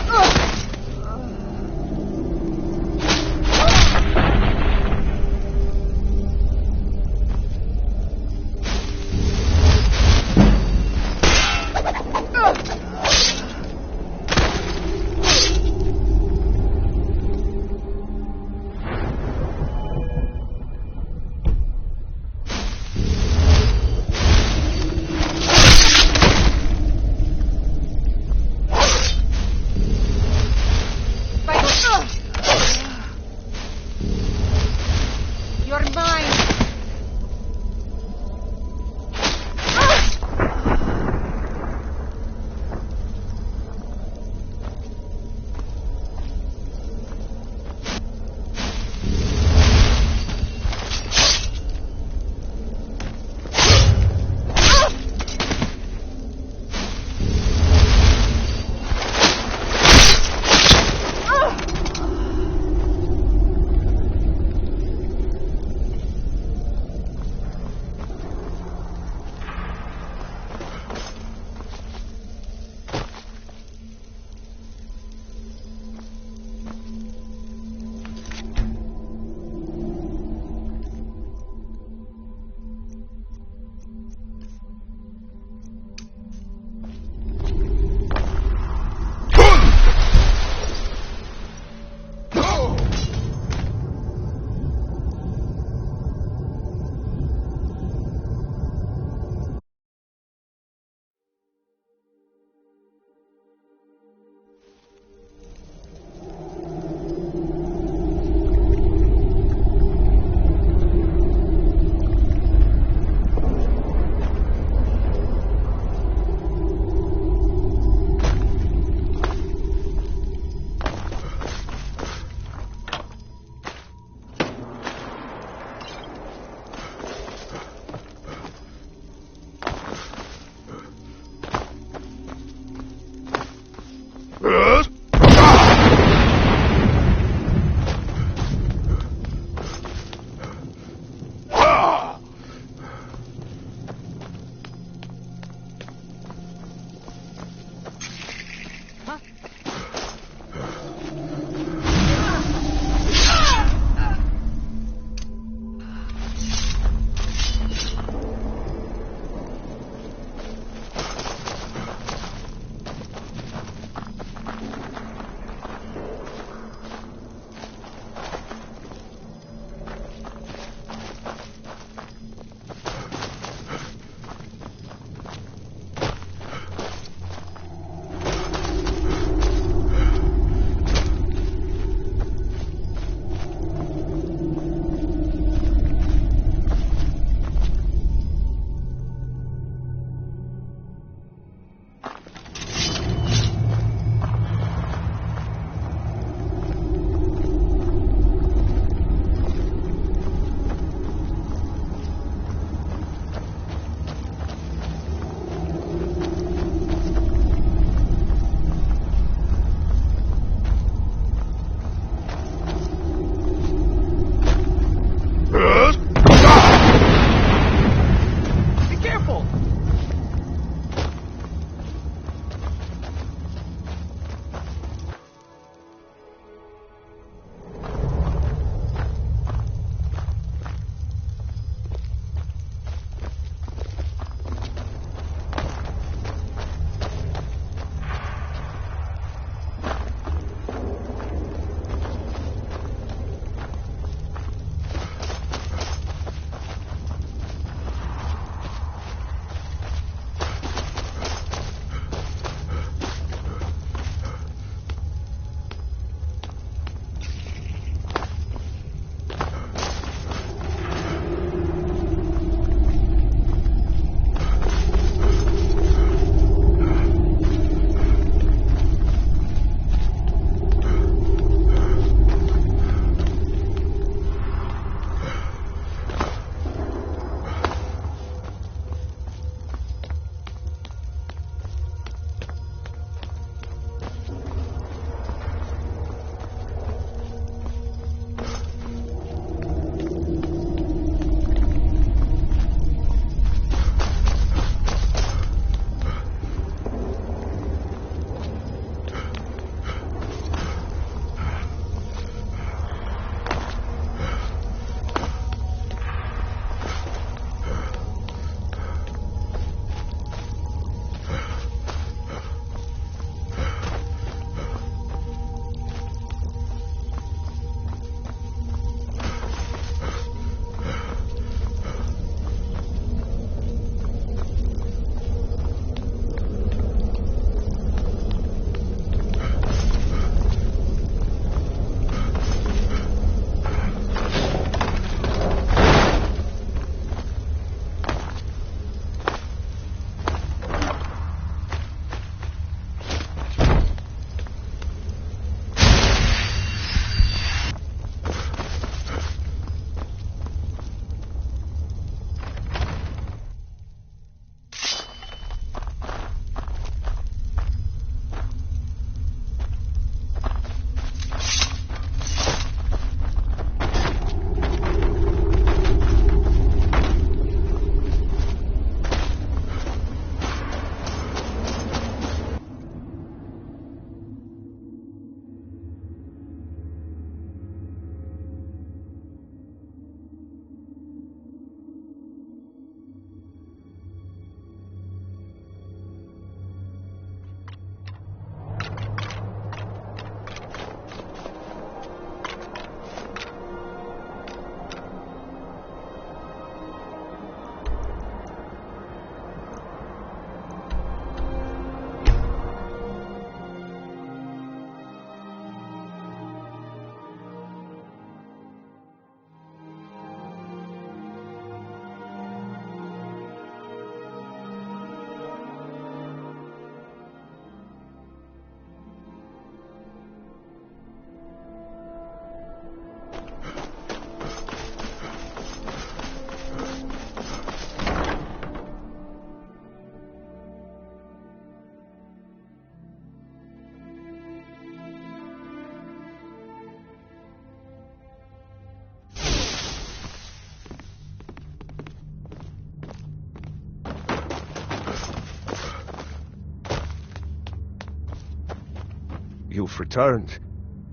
you've returned.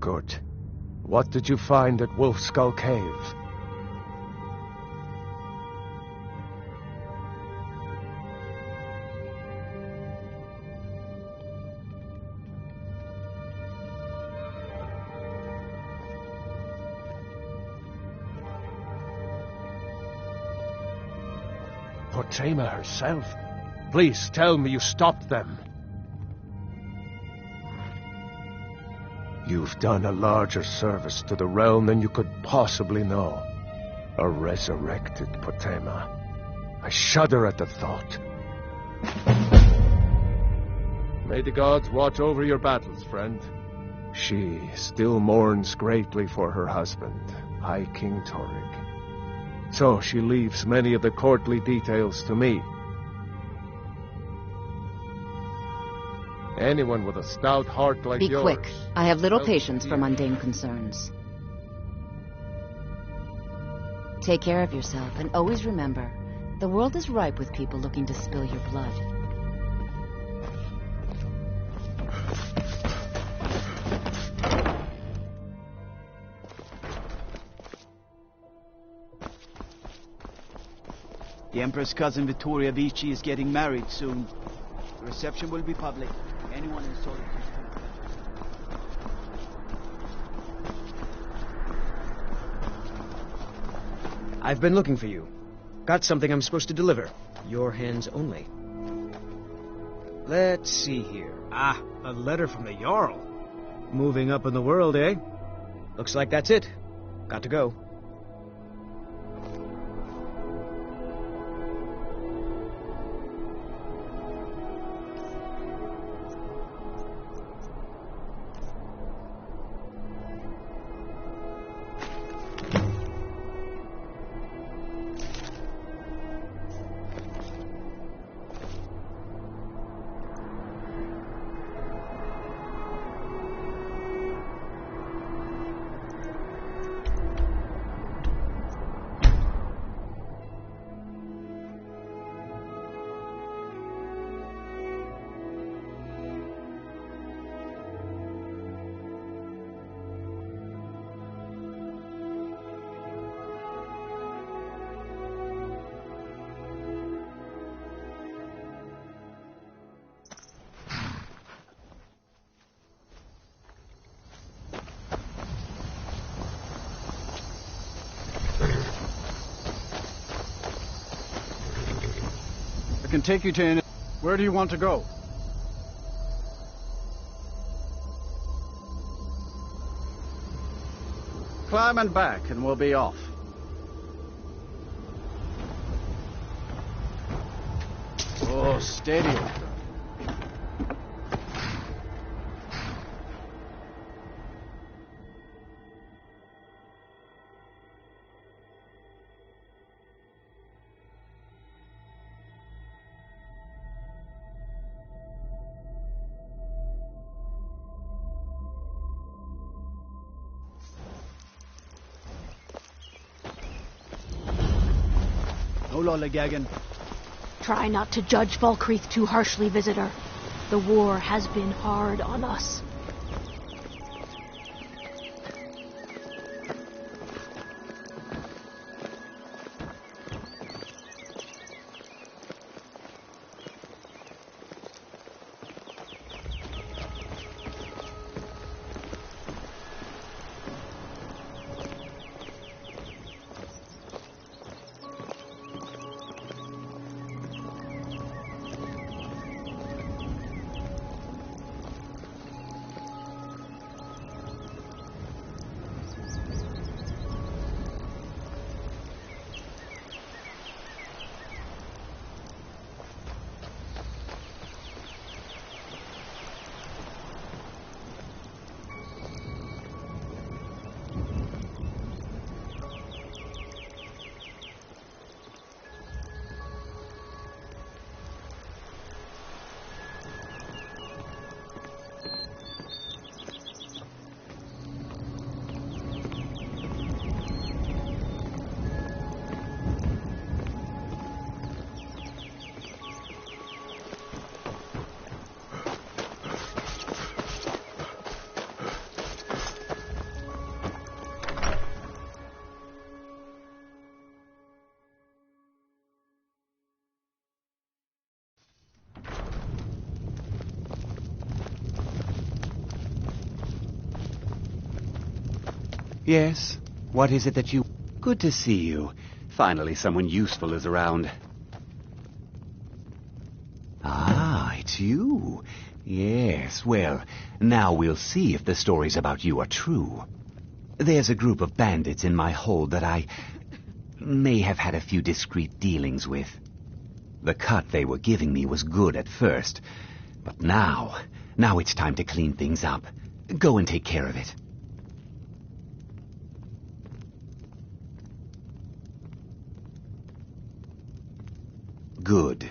Good. What did you find at Wolf Skull Cave? Potema herself? Please tell me you stopped them. You've done a larger service to the realm than you could possibly know. A resurrected Potema. I shudder at the thought. May the gods watch over your battles, friend. She still mourns greatly for her husband, High King Torrig. So she leaves many of the courtly details to me. Anyone with a stout heart like yours... Be quick. I have little patience for mundane concerns. Take care of yourself, and always remember, the world is ripe with people looking to spill your blood. The Emperor's cousin Vittoria Vici is getting married soon. The reception will be public. Anyone in Solitude. I've been looking for you. Got something I'm supposed to deliver. Your hands only. Let's see here. Ah, a letter from the Jarl. Moving up in the world, eh? Looks like that's it. Got to go. I can take you to any... Where do you want to go? Climb and back, and we'll be off. Oh, steady. No lollygagging. Try not to judge Falkreath too harshly, visitor. The war has been hard on us. Yes? What is it that you... Good to see you. Finally, someone useful is around. Ah, it's you. Yes, well, now we'll see if the stories about you are true. There's a group of bandits in my hold that I may have had a few discreet dealings with. The cut they were giving me was good at first, but now it's time to clean things up. Go and take care of it. Good.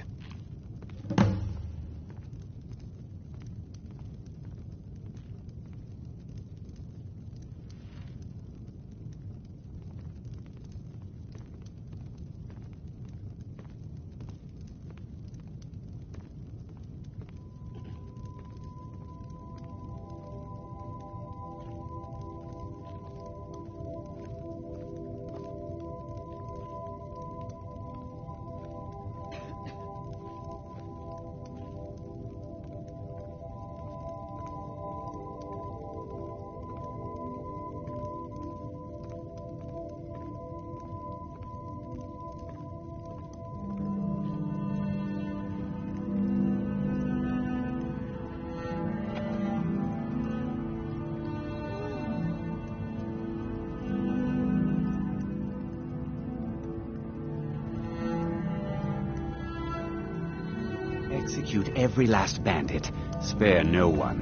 Execute every last bandit. Spare no one.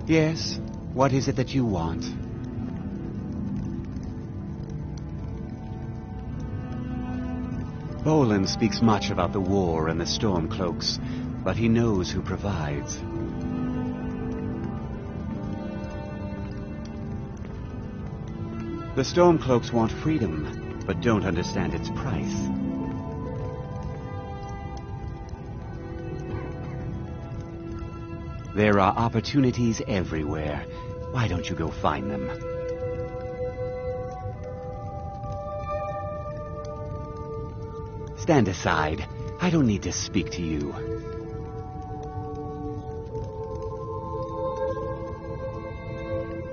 Yes? What is it that you want? Bolin speaks much about the war and the Stormcloaks, but he knows who provides. The Stormcloaks want freedom, but don't understand its price. There are opportunities everywhere. Why don't you go find them? Stand aside. I don't need to speak to you.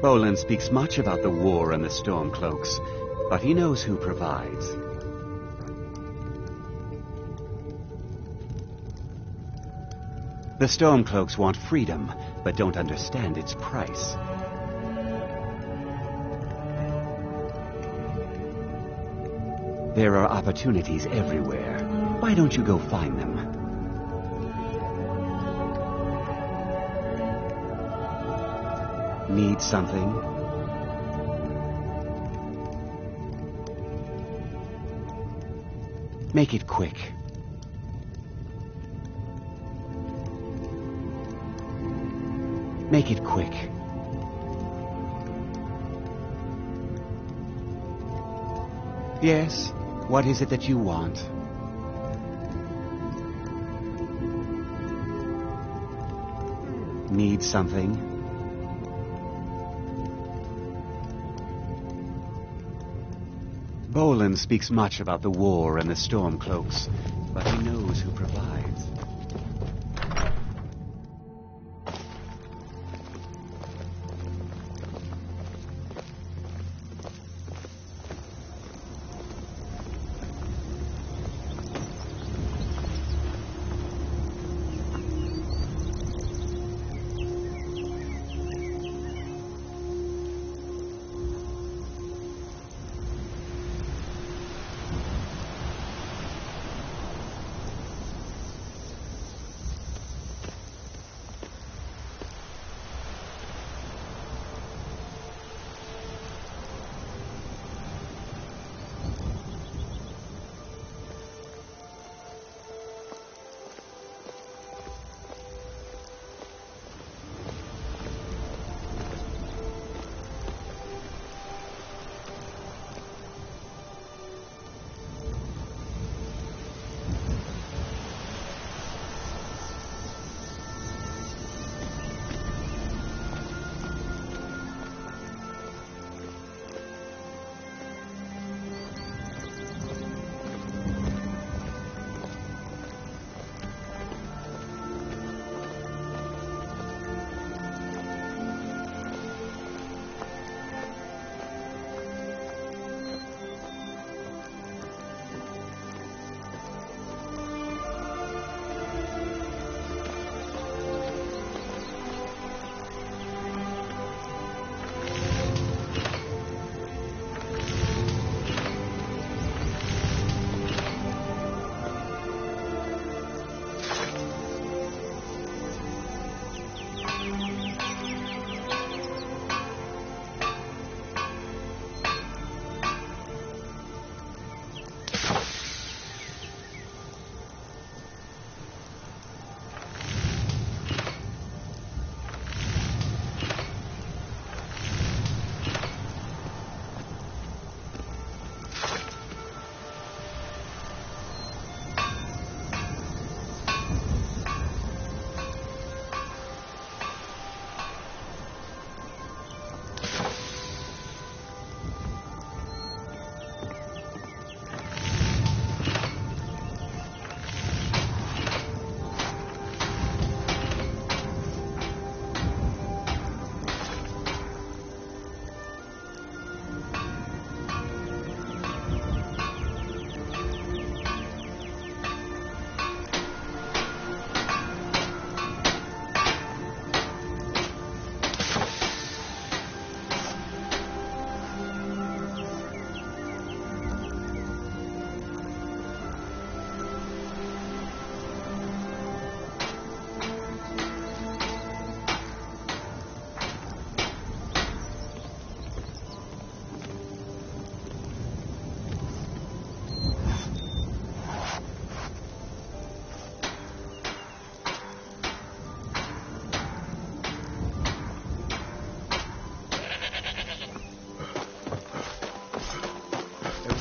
Bolin speaks much about the war and the Stormcloaks, but he knows who provides. The Stormcloaks want freedom, but don't understand its price. There are opportunities everywhere. Why don't you go find them? Need something? Make it quick. Make it quick. Yes? What is it that you want? Need something? Bolin speaks much about the war and the Stormcloaks, but he knows who provides.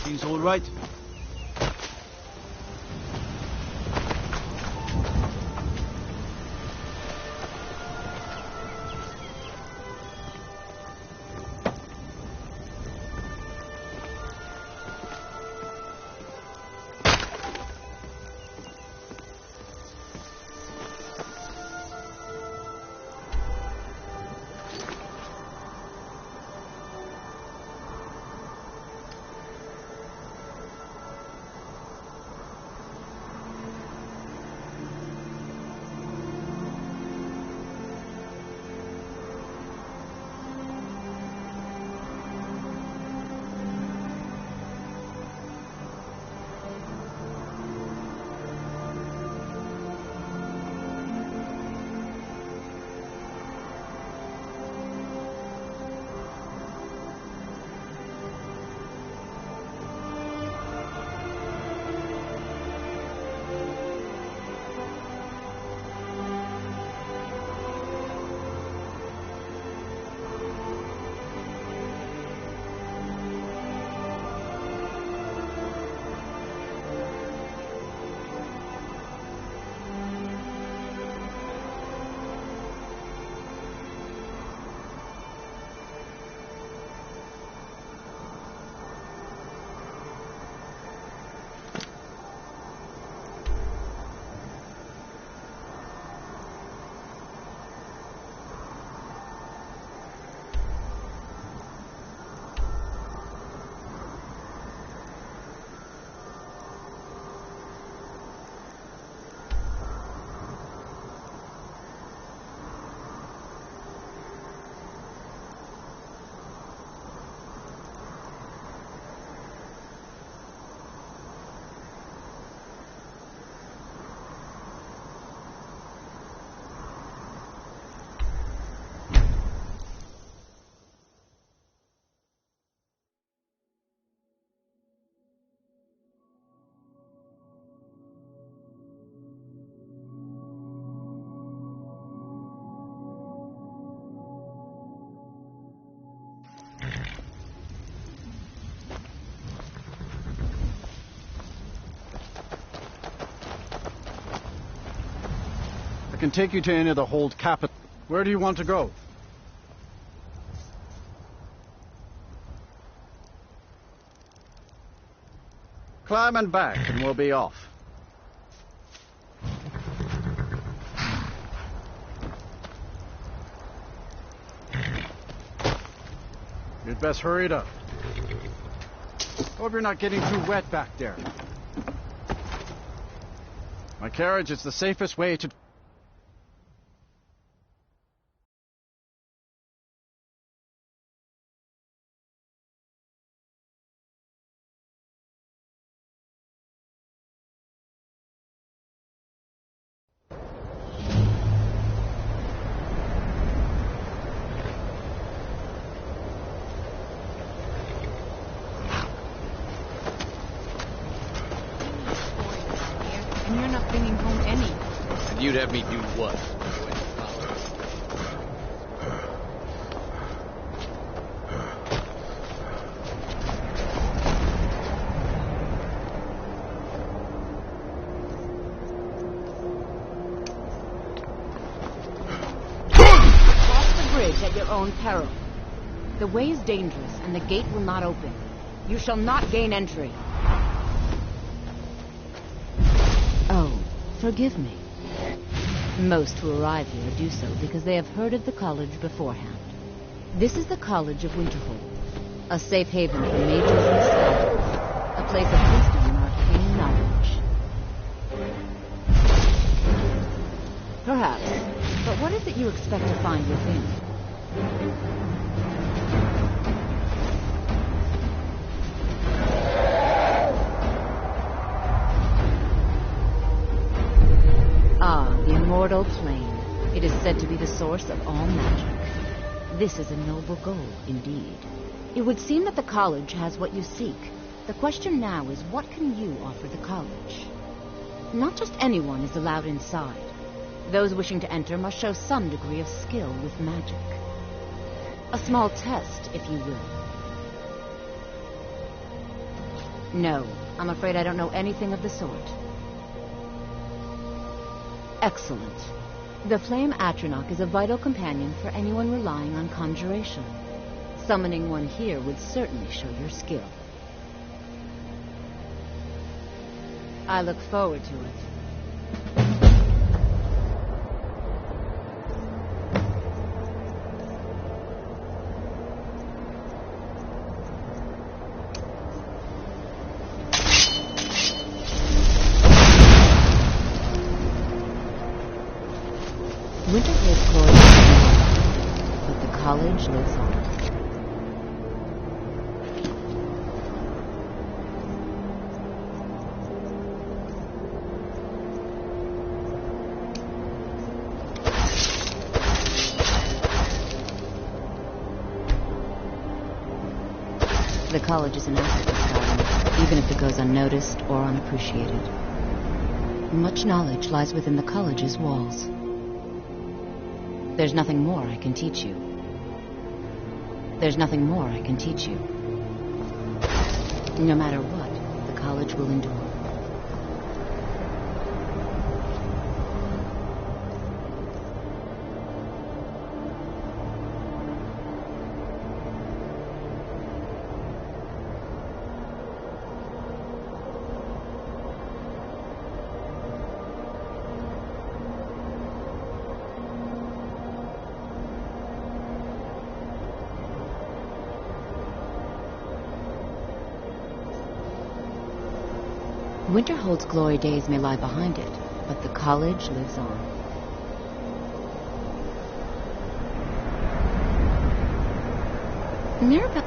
Machine's all right? I can take you to any of the hold capital. Where do you want to go? Climb and back, and we'll be off. You'd best hurry it up. Hope you're not getting too wet back there. My carriage is the safest way to... And you're not bringing home any. And you'd have me do what? Cross the bridge at your own peril. The way is dangerous, and the gate will not open. You shall not gain entry. Oh, forgive me. Most who arrive here do so because they have heard of the college beforehand. This is the College of Winterhold, a safe haven for mages and scholars, a place of wisdom and arcane knowledge. Perhaps, but what is it you expect to find within? Ah, the immortal plane. It is said to be the source of all magic. This is a noble goal, indeed. It would seem that the college has what you seek. The question now is, what can you offer the college? Not just anyone is allowed inside. Those wishing to enter must show some degree of skill with magic. A small test, if you will. No, I'm afraid I don't know anything of the sort. Excellent. The Flame Atronach is a vital companion for anyone relying on conjuration. Summoning one here would certainly show your skill. I look forward to it. Winter is closed, but the college lives on. The college is an asset to Skyrim, even if it goes unnoticed or unappreciated. Much knowledge lies within the college's walls. There's nothing more I can teach you. There's nothing more I can teach you. No matter what, the college will endure. Winterhold's glory days may lie behind it, but the college lives on. Mirabelle.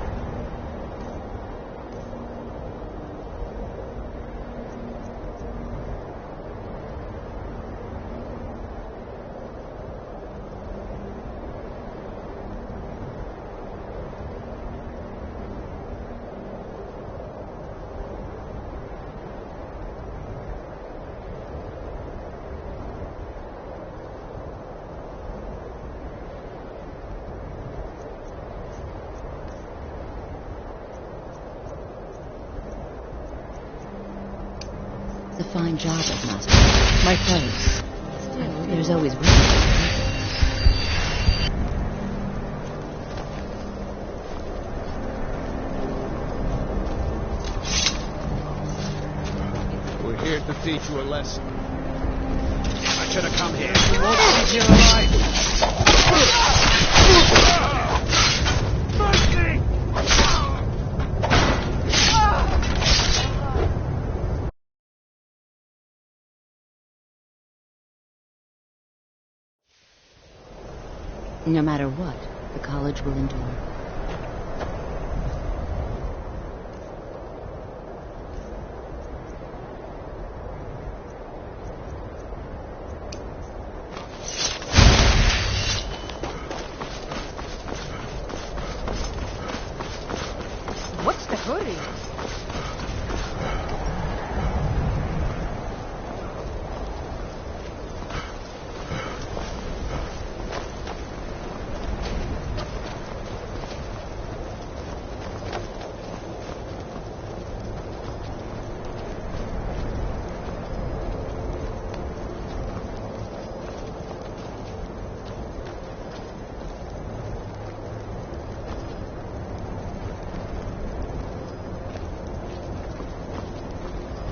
A fine job, Master. My praise. Still, there's always room. We're here to teach you a lesson. I should have come here. We won't leave here alive. Mercy! No matter what, the college will endure. What's the hurry?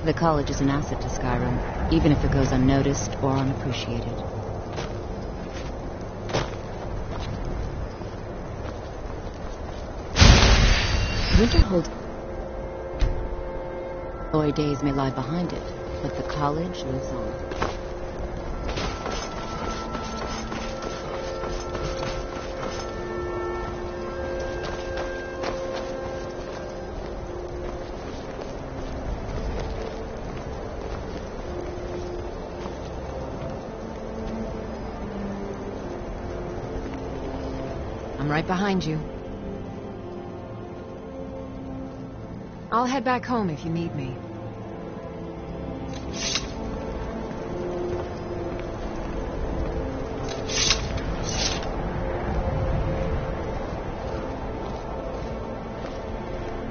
The college is an asset to Skyrim, even if it goes unnoticed or unappreciated. Winterhold's glory days may lie behind it, but the college lives on. I'm right behind you. I'll head back home if you need me.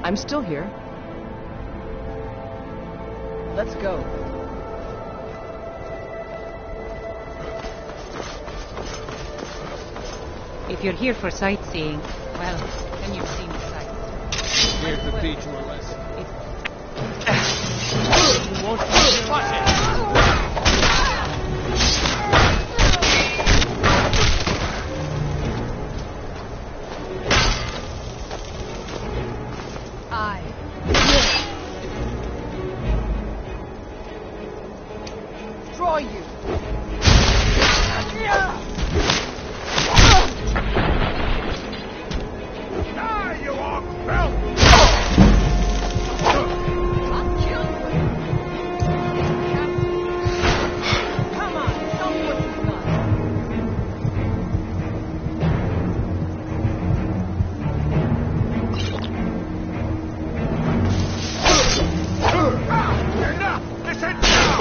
I'm still here. Let's go. If you're here for sightseeing, well, then you've seen the sights. Here to teach you a lesson. Draw you. You are felt! Come on, tell me what you've got. Enough! Listen now!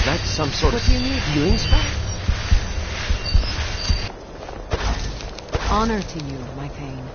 That's some sort of healing spell? Honor to you, my Thane.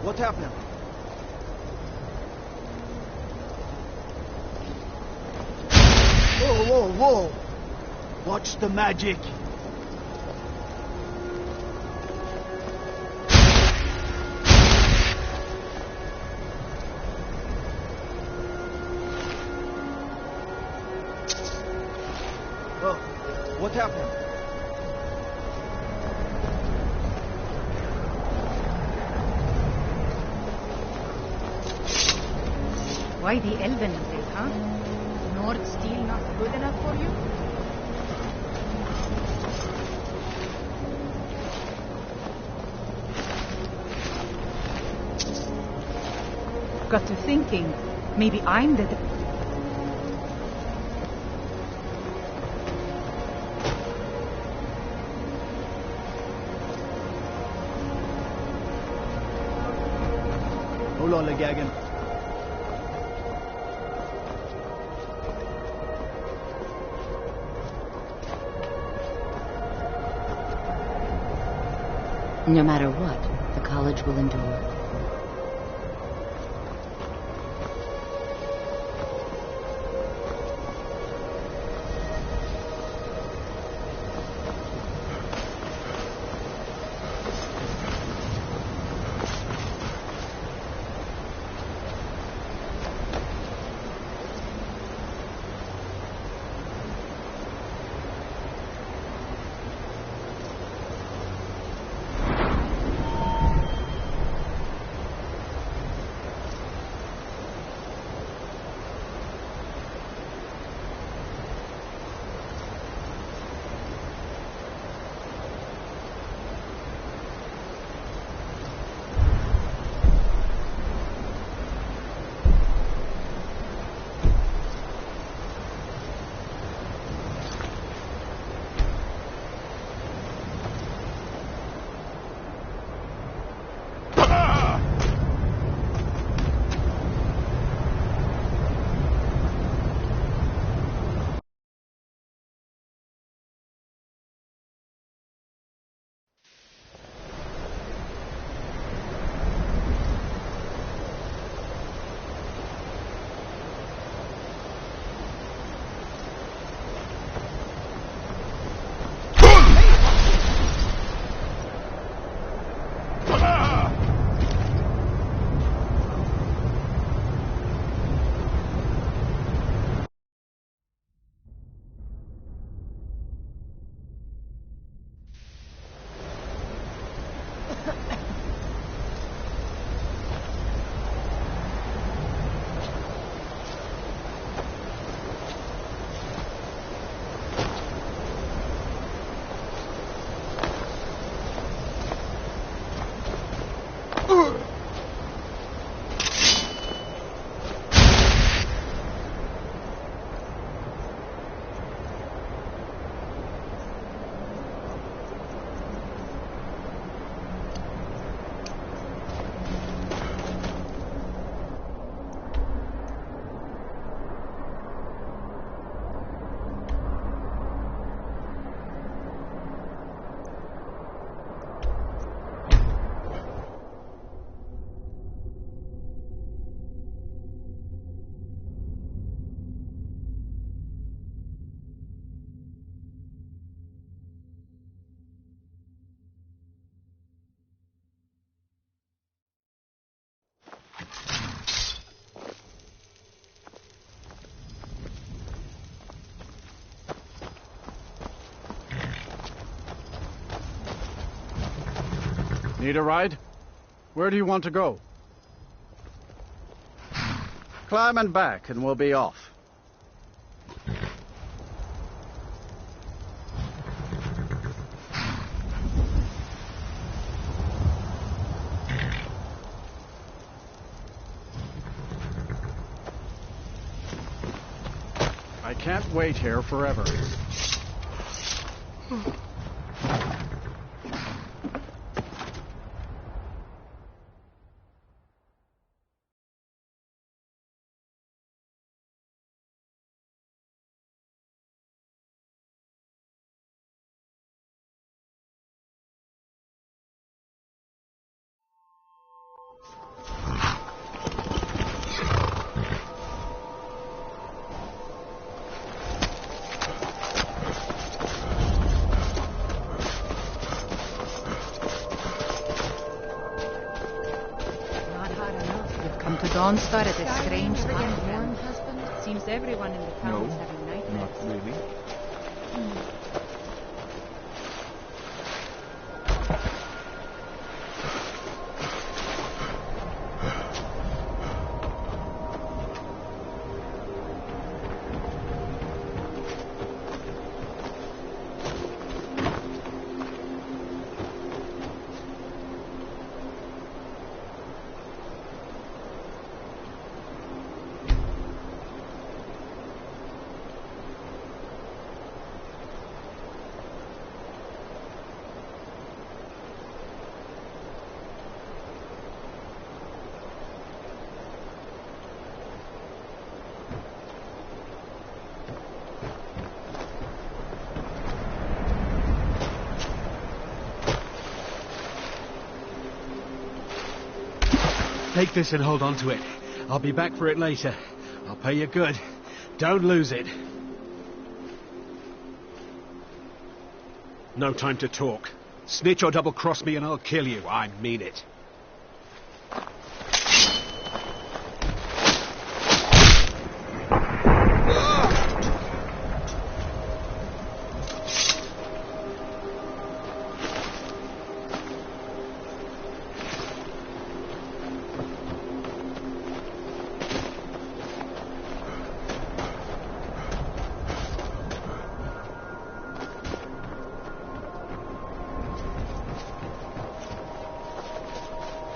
What happened? Whoa, whoa, whoa! Watch the magic! Oh, what happened? Why the elven thing, huh? Nord steel not good enough for you? Got to thinking, maybe I'm the... Hold on, Legagan. No matter what, the college will endure. Need a ride? Where do you want to go? Climb and back, and we'll be off. I can't wait here forever. Dawnstar at a strange time. Warm, husband? Seems everyone in the town is having nightmares. Not really. Take this and hold on to it. I'll be back for it later. I'll pay you good. Don't lose it. No time to talk. Snitch or double-cross me and I'll kill you. I mean it.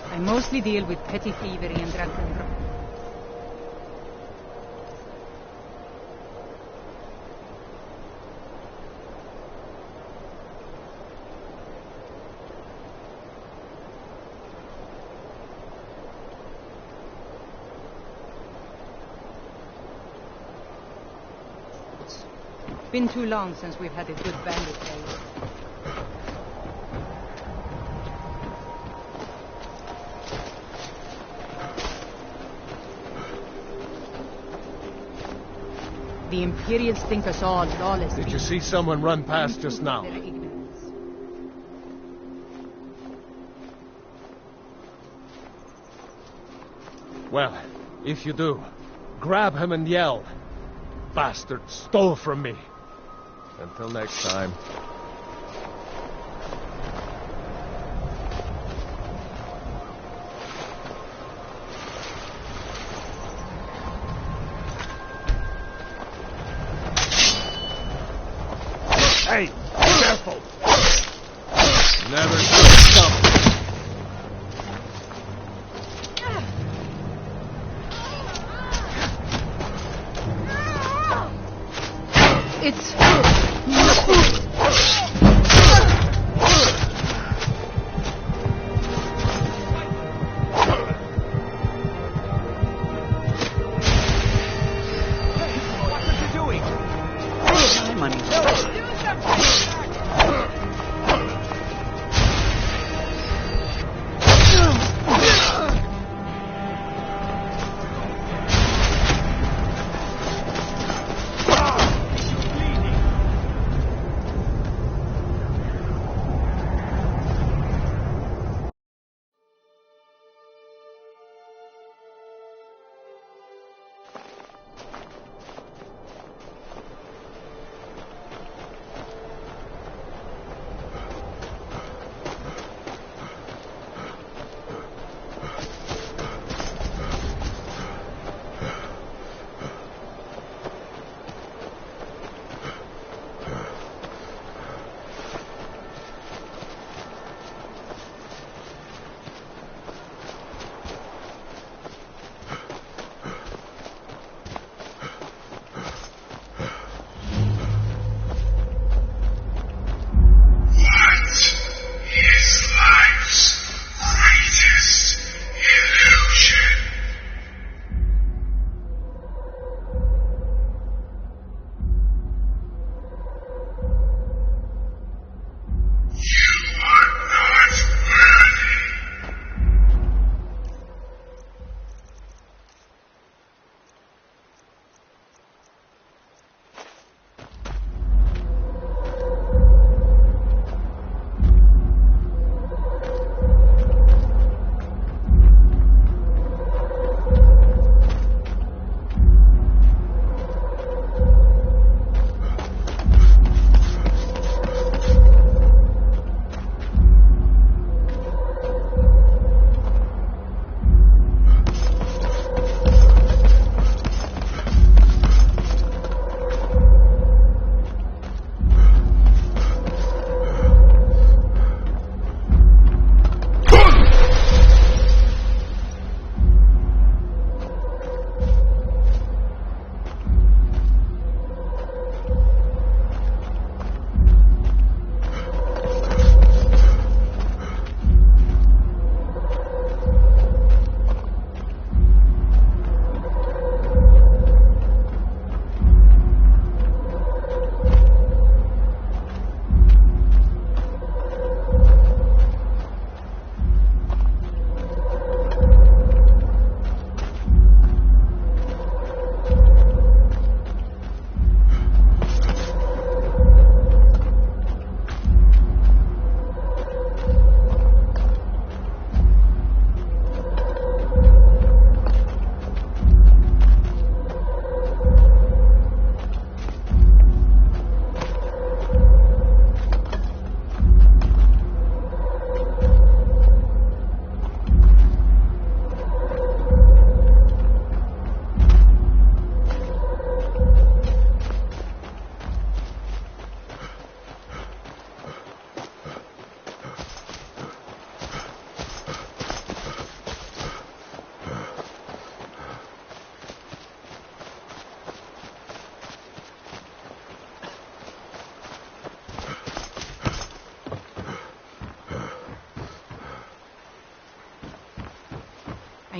I mostly deal with petty thievery and drunken drunk. It's been too long since we've had a good bandit raid. The Imperials think us all lawless. Did you see someone run past just now? Well, if you do, grab him and yell. Bastard stole from me. Until next time. Hey, careful! Never should stop. It's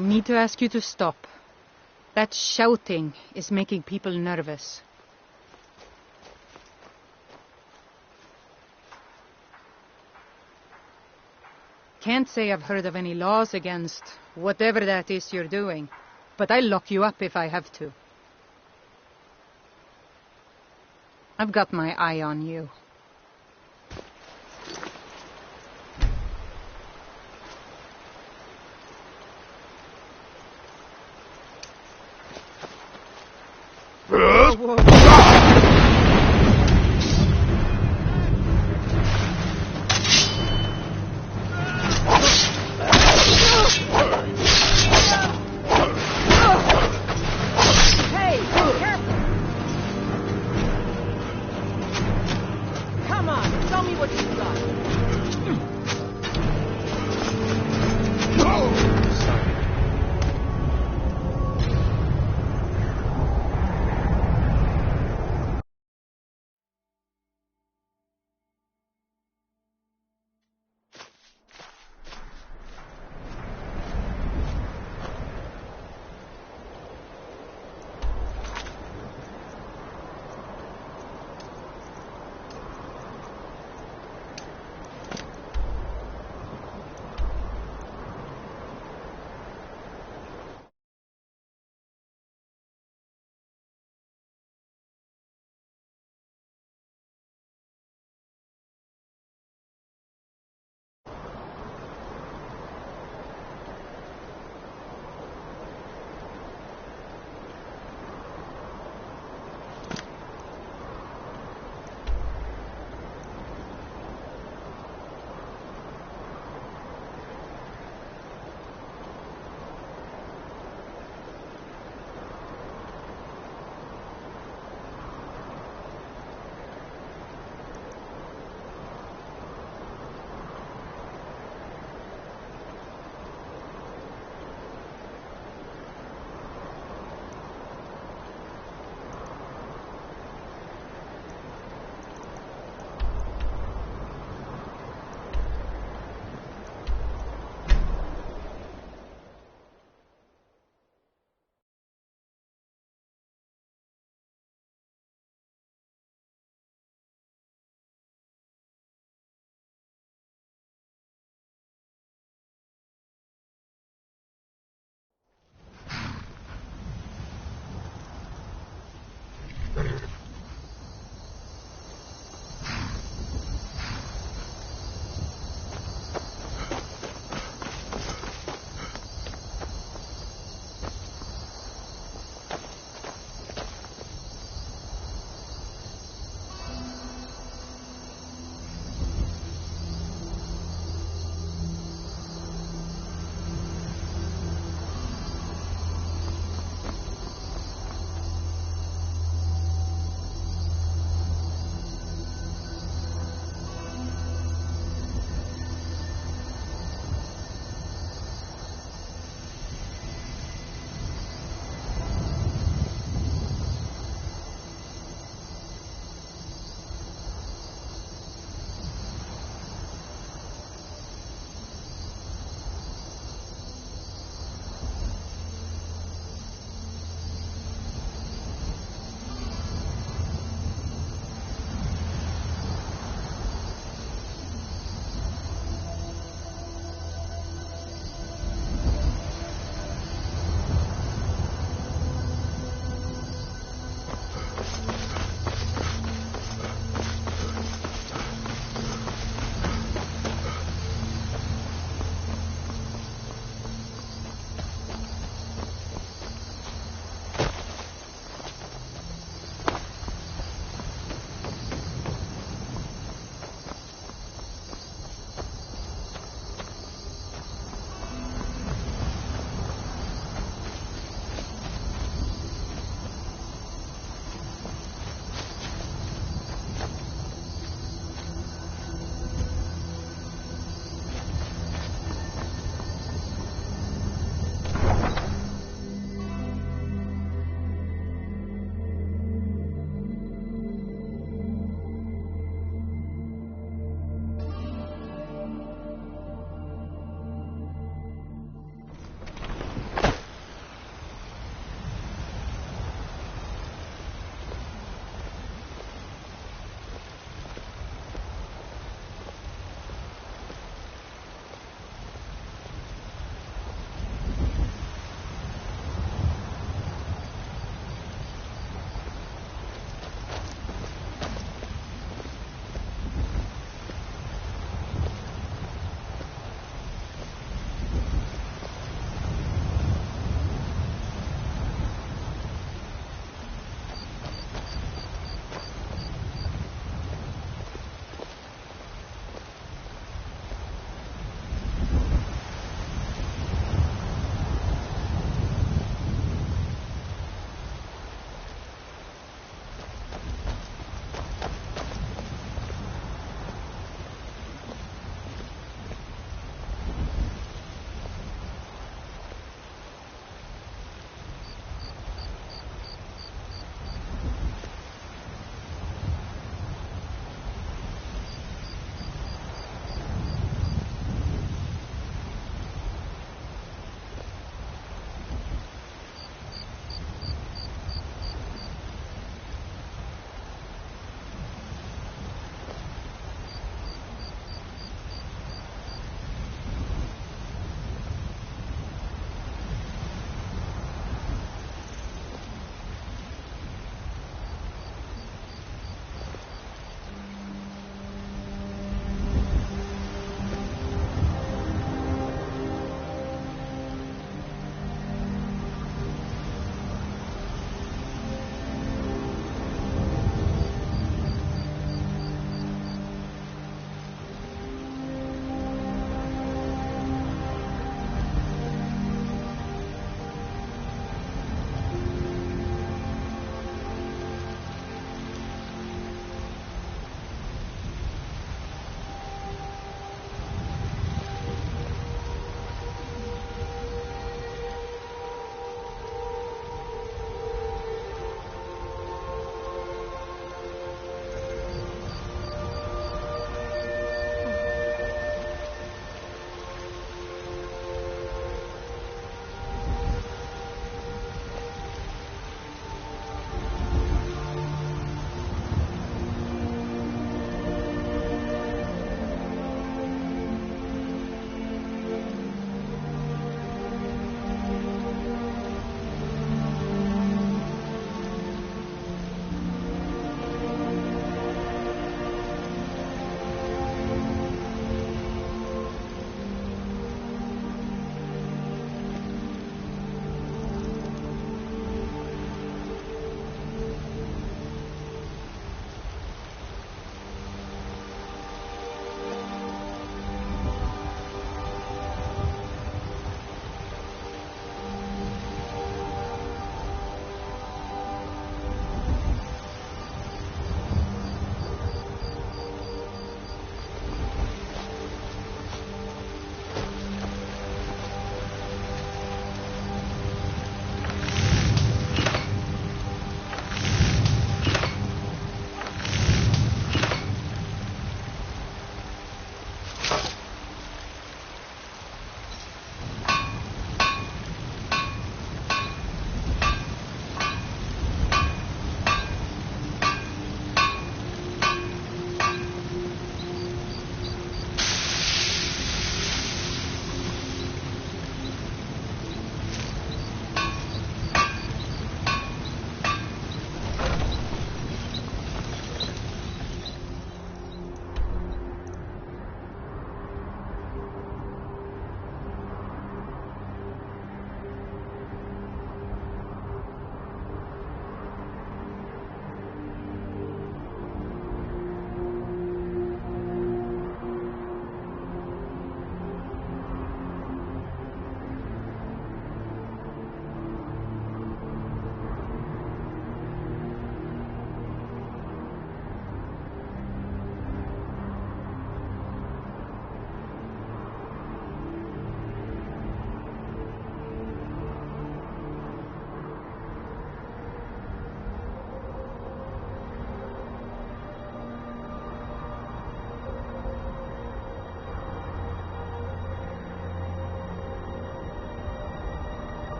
need to ask you to stop. That shouting is making people nervous. Can't say I've heard of any laws against whatever that is you're doing, but I'll lock you up if I have to. I've got my eye on you.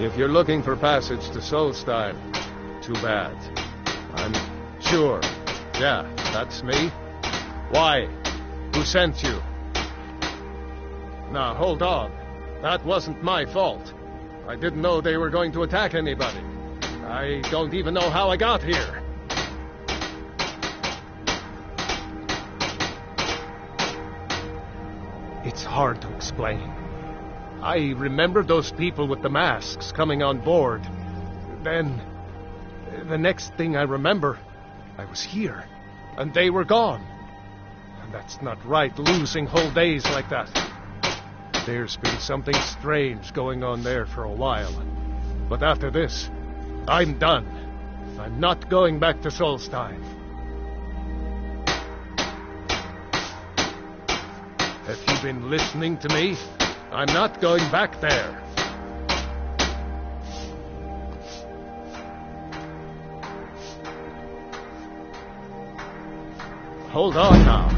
If you're looking for passage to Solstein, too bad. I'm sure. Yeah, that's me. Why? Who sent you? Now, hold on. That wasn't my fault. I didn't know they were going to attack anybody. I don't even know how I got here. It's hard to explain. I remember those people with the masks coming on board. Then, the next thing I remember, I was here, and they were gone. And that's not right, losing whole days like that. There's been something strange going on there for a while. But after this, I'm done. I'm not going back to Solstein. Have you been listening to me? I'm not going back there. Hold on now.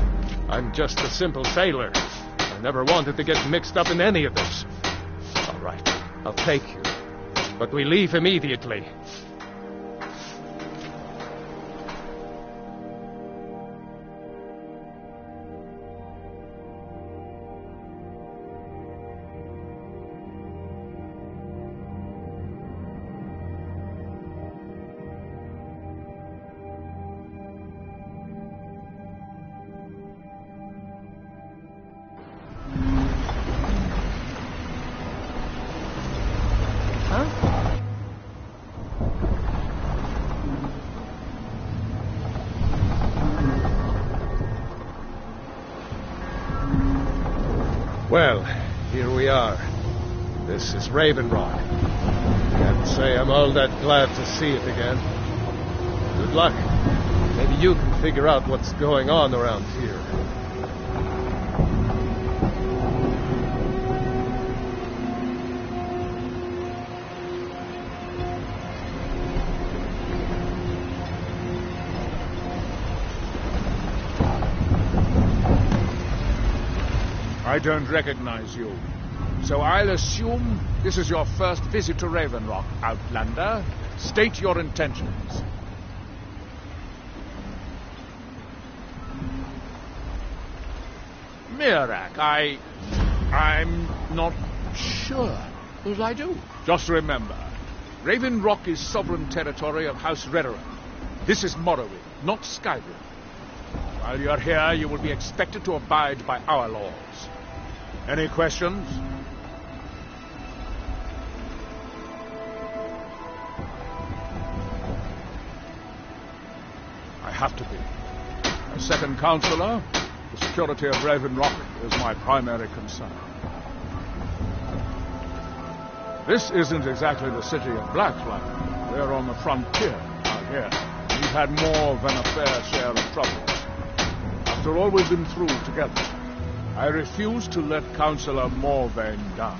I'm just a simple sailor. I never wanted to get mixed up in any of this. All right, I'll take you. But we leave immediately. Well, here we are. This is Raven Rock. Can't say I'm all that glad to see it again. Good luck. Maybe you can figure out what's going on around here. I don't recognize you. So I'll assume this is your first visit to Raven Rock, Outlander. State your intentions. Mirak, I'm not sure. As I do. Just remember, Raven Rock is sovereign territory of House Redoran. This is Morrowind, not Skyrim. While you're here, you will be expected to abide by our laws. Any questions? I have to be. As second counselor, the security of Raven Rock is my primary concern. This isn't exactly the city of Blackflag. We're on the frontier out here. We've had more than a fair share of troubles. After all we've been through together, I refuse to let Councillor Morvain down.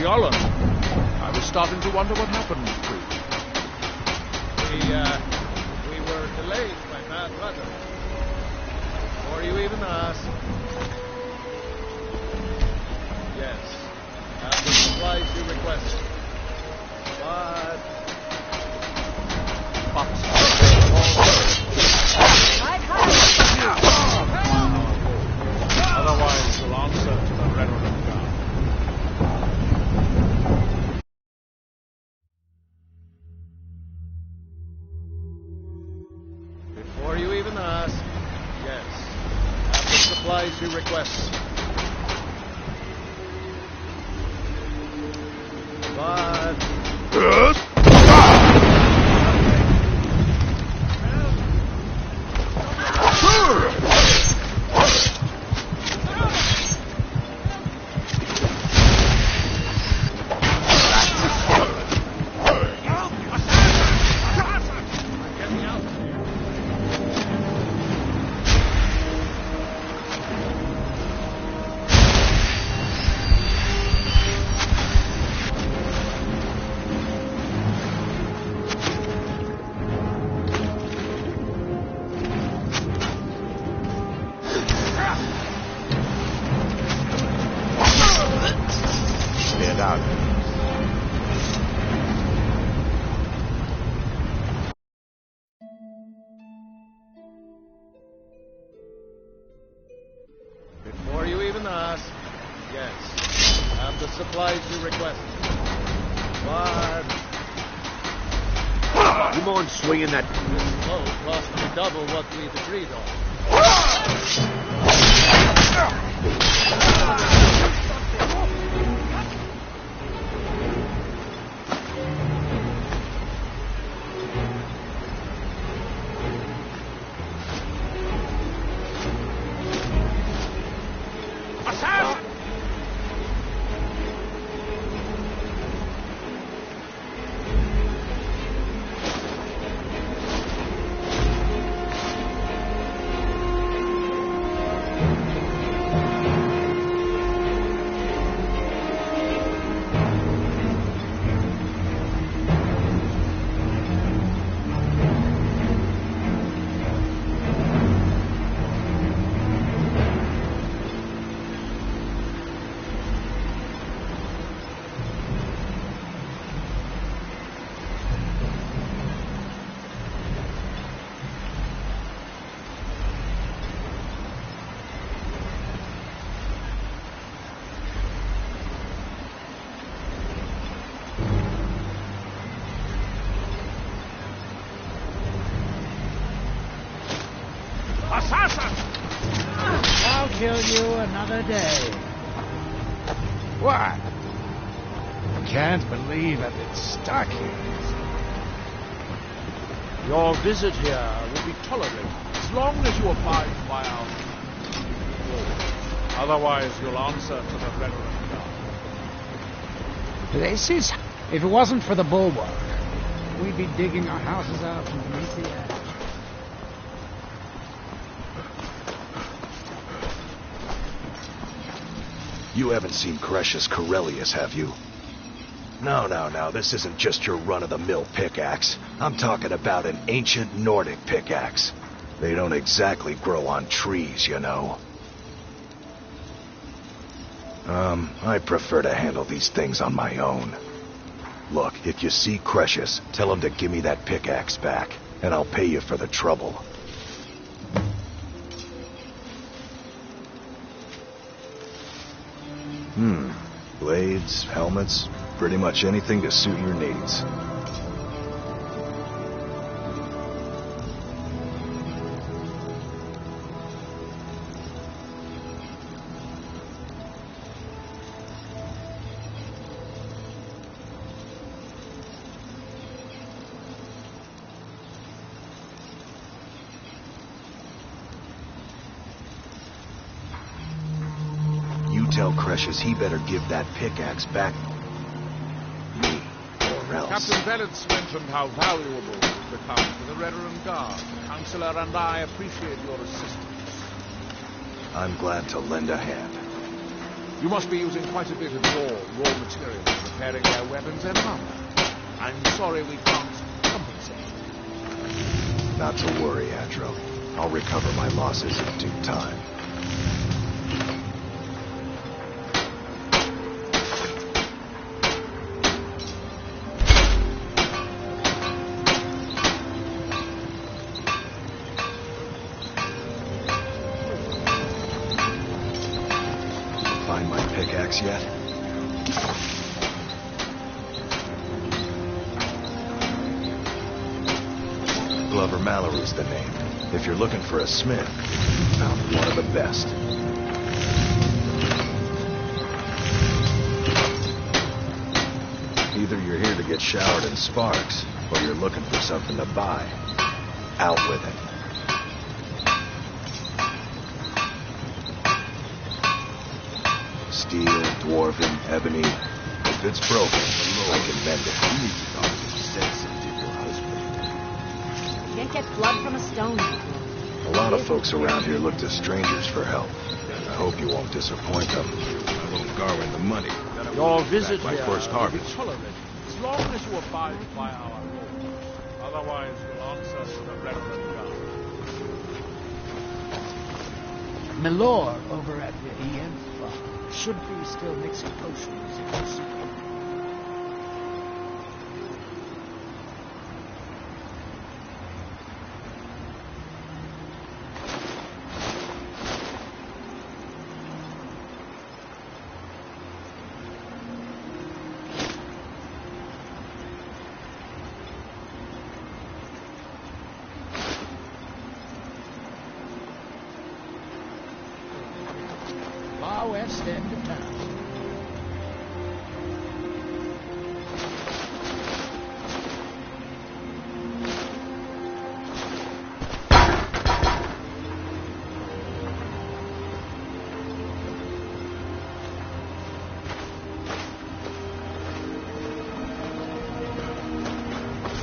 Yolland, I was starting to wonder what happened to you. We were delayed by bad weather. Before you even asked. Yes, have the supplies you requested. Otherwise, we'll answer to the Redoran Guard. Before you even ask, yes, have the supplies you requested. But... You mind swinging that? Oh, cost me double what we'd agreed on. I'll kill you another day. What? Can't believe I've been stuck here. Your visit here will be tolerated as long as you abide by our rules. Otherwise, you'll answer to the Reverend Guard. This is... If it wasn't for the bulwark, we'd be digging our houses out from beneath the earth. You haven't seen Crescius Corellius, have you? No, this isn't just your run-of-the-mill pickaxe. I'm talking about an ancient Nordic pickaxe. They don't exactly grow on trees, you know. I prefer to handle these things on my own. Look, if you see Crescius, tell him to give me that pickaxe back, and I'll pay you for the trouble. Blades, helmets, pretty much anything to suit your needs. Tell Crescius he better give that pickaxe back me, or else. Captain Vellets mentioned how valuable you've become to the Reverend Guard. The Counselor and I appreciate your assistance. I'm glad to lend a hand. You must be using quite a bit of raw materials repairing their weapons and armor. I'm sorry we can't compensate you. Not to worry, Andrew. I'll recover my losses in due time. Yet? Glover Mallory's the name. If you're looking for a smith, found one of the best. Either you're here to get showered in sparks, or you're looking for something to buy. Out with it. Steel, dwarven, ebony. If it's broken, I can mend it. You need to talk to sensitive to your husband. You can't get blood from a stone. A lot of folks around here look to strangers for help. I hope you won't disappoint them. I won't Garwin the money. Your visit my here first will be harvest. tolerated as long as you abide by our rules. Otherwise, you'll answer to the Reverend Guard. Milor over at the EM should be still mixing potions in the secret.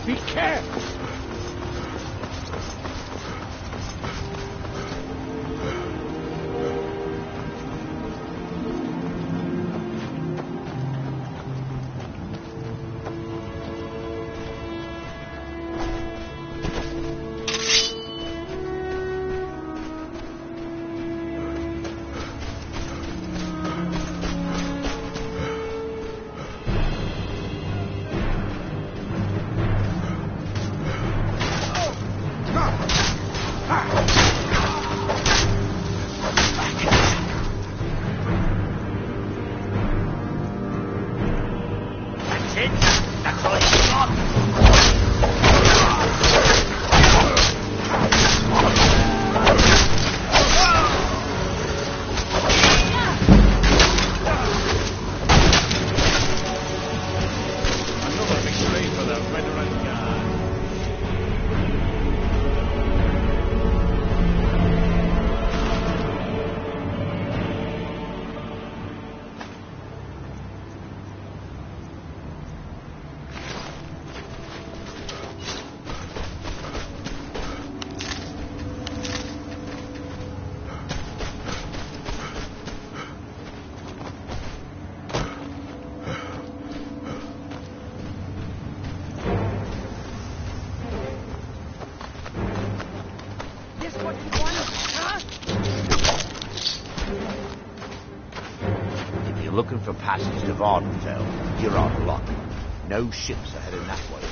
Be careful! Looking for passage to Vardenfell, you're out of luck. No ships are heading that way.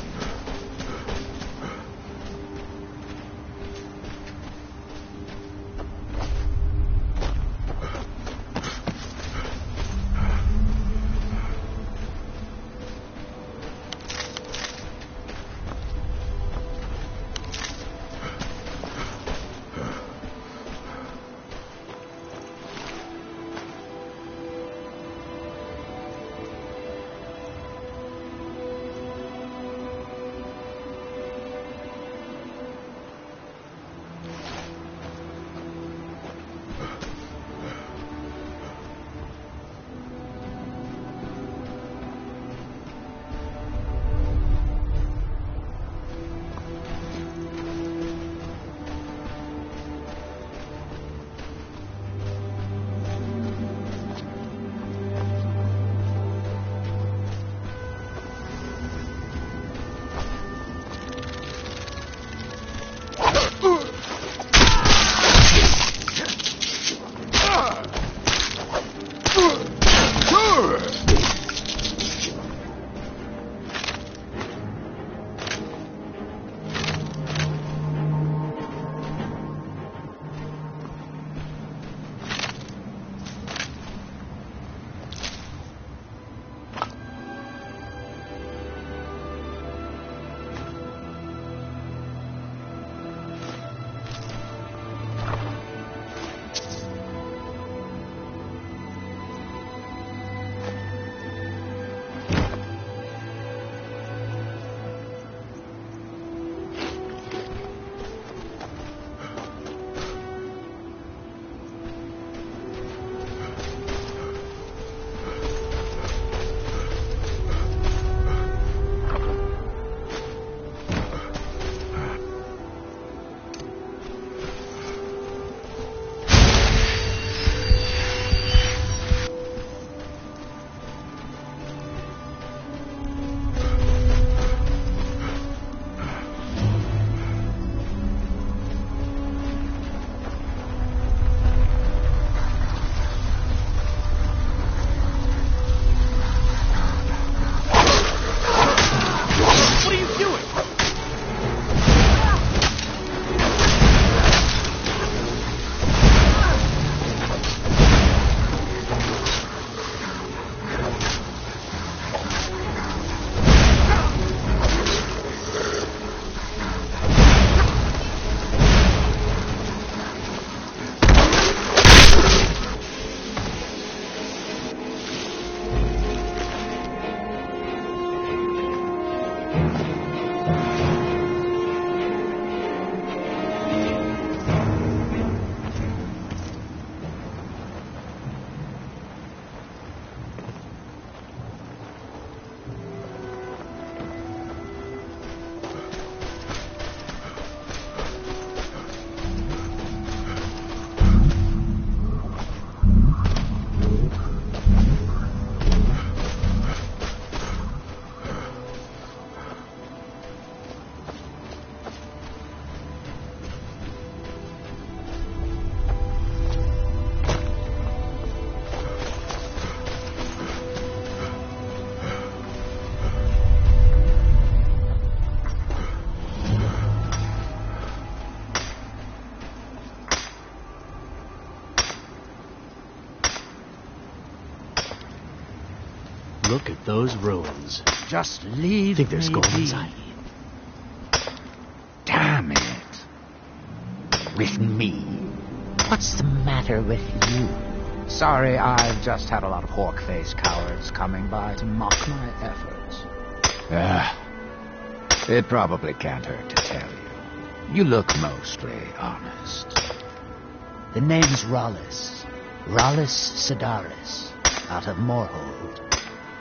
Look at those ruins. Just leave Think there's me gold be. inside? Damn it. With me? What's the matter with you? Sorry, I've just had a lot of hawk-faced cowards coming by to mock my efforts. It probably can't hurt to tell you. You look mostly honest. The name's Rollis. Rollis Sedaris, out of Moorhold.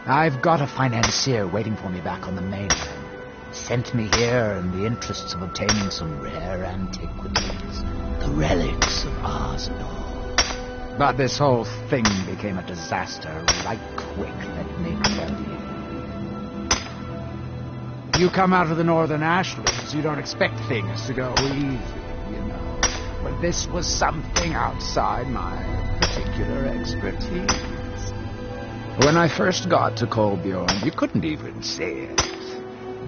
I've got a financier waiting for me back on the mainland. Sent me here in the interests of obtaining some rare antiquities. The relics of Arsenal. But this whole thing became a disaster right quick, let me tell you. You come out of the northern ashlands, you don't expect things to go easy, you know. But this was something outside my particular expertise. When I first got to Kolbjorn, you couldn't even see it.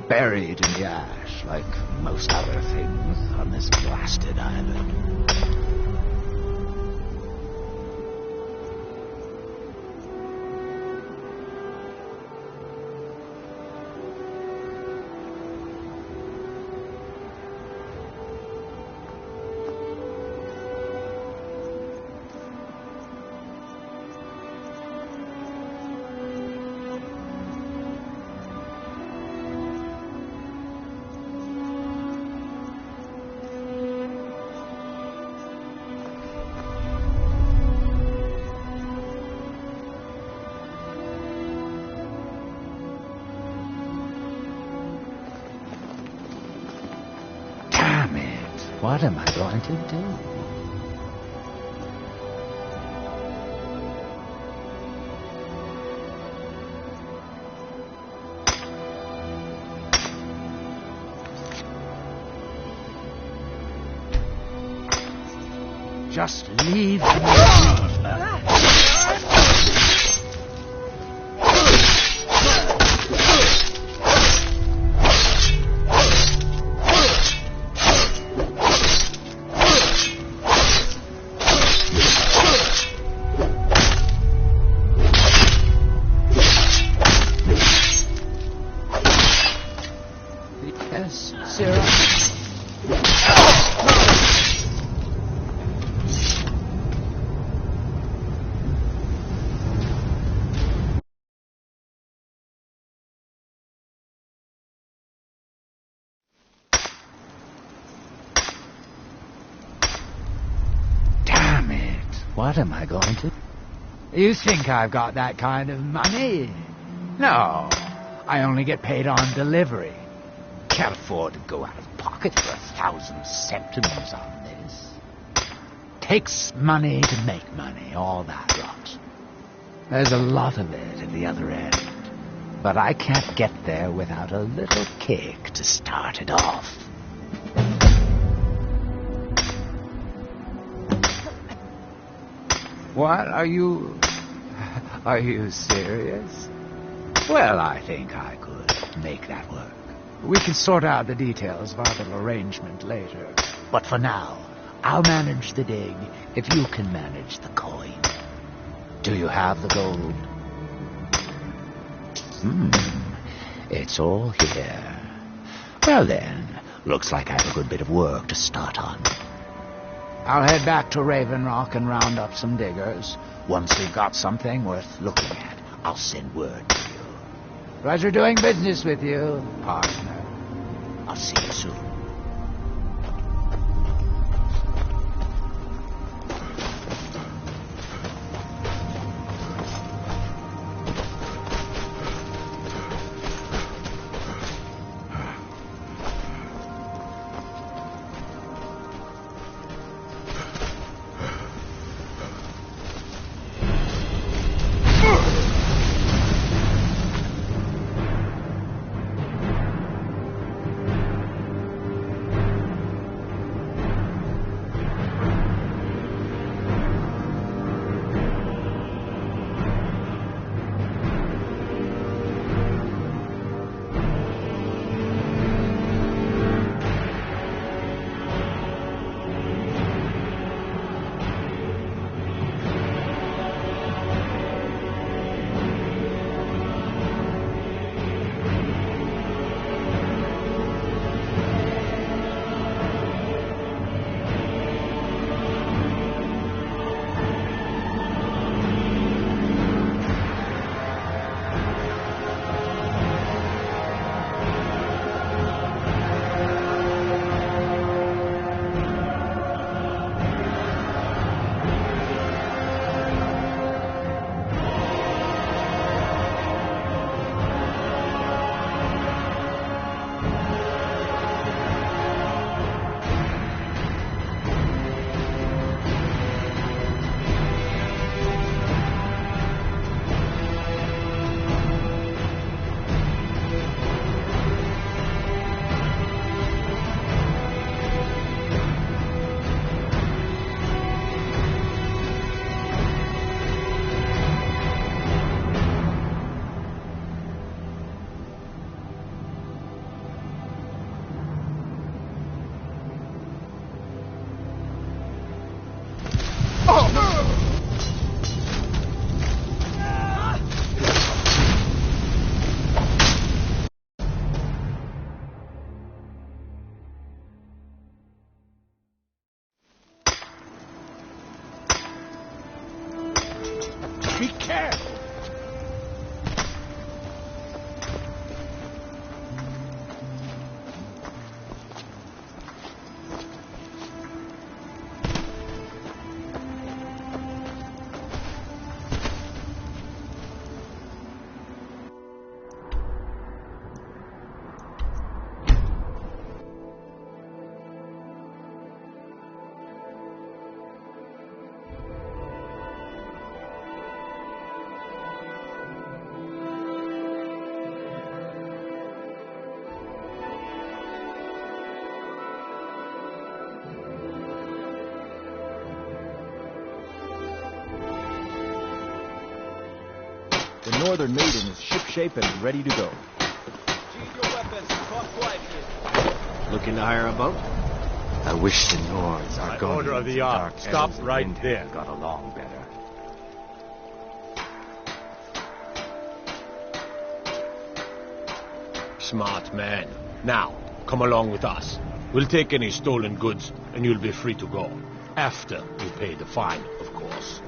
Buried in the ash, like most other things on this blasted island. What am I going to do? Just leave me. What am I going to... You think I've got that kind of money? No, I only get paid on delivery. Can't afford to go out of pocket for 1,000 septims on this. Takes money to make money, all that rot. There's a lot of it at the other end. But I can't get there without a little kick to start it off. What? Are you serious? Well, I think I could make that work. We can sort out the details of our little arrangement later. But for now, I'll manage the dig if you can manage the coin. Do you have the gold? It's all here. Well then, looks like I have a good bit of work to start on. I'll head back to Raven Rock and round up some diggers. Once we've got something worth looking at, I'll send word to you. Pleasure doing business with you, partner. I'll see you soon. Northern Maiden is shipshape and ready to go. Looking to hire a boat? I wish the Nords are By going order of the dark Ark, stop elves of right Windhelm there. got along better. Smart man. Now, come along with us. We'll take any stolen goods, and you'll be free to go. After you pay the fine, of course.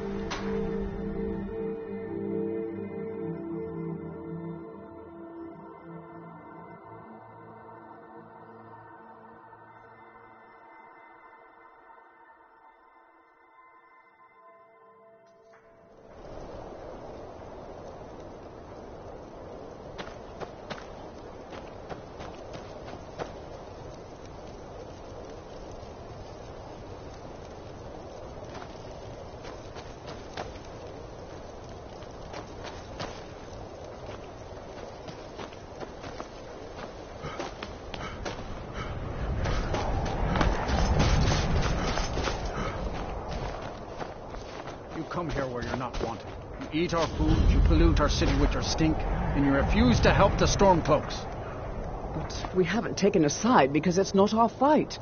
You come here where you're not wanted. You eat our food, you pollute our city with your stink, and you refuse to help the Stormcloaks. But we haven't taken a side because it's not our fight.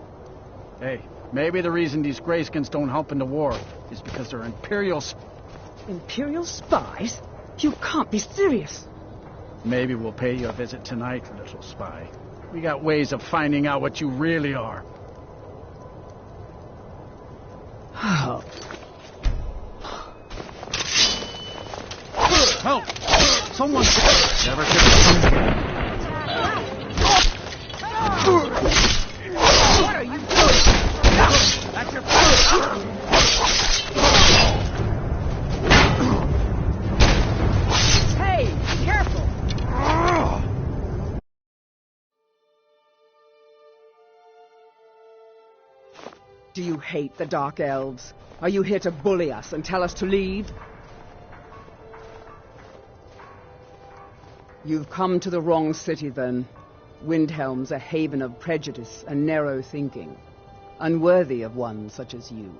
Hey, maybe the reason these Greyskins don't help in the war is because they're Imperial... Imperial spies? You can't be serious. Maybe we'll pay you a visit tonight, little spy. We got ways of finding out what you really are. Help! Someone... Never should have... What are you doing? That's your... Hey, be careful! Do you hate the Dark Elves? Are you here to bully us and tell us to leave? You've come to the wrong city, then. Windhelm's a haven of prejudice and narrow thinking, unworthy of one such as you.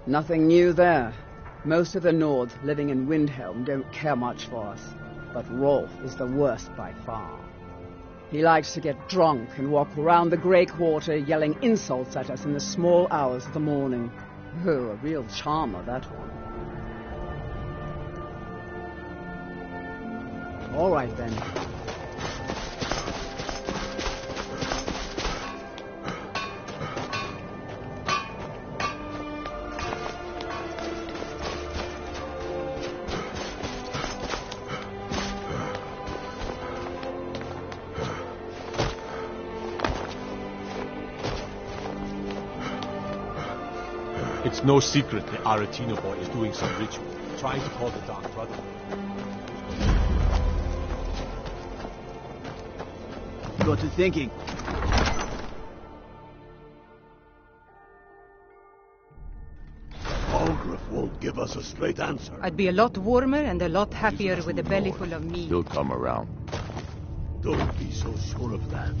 Nothing new there. Most of the Nords living in Windhelm don't care much for us, but Rolf is the worst by far. He likes to get drunk and walk around the Grey Quarter yelling insults at us in the small hours of the morning. Oh, a real charmer, that one. All right, then. It's no secret the Aretino boy is doing some ritual, trying to call the Dark Brotherhood. Got to thinking. Algrif won't give us a straight answer. I'd be a lot warmer and a lot happier with a belly full of meat. He'll come around. Don't be so sure of that.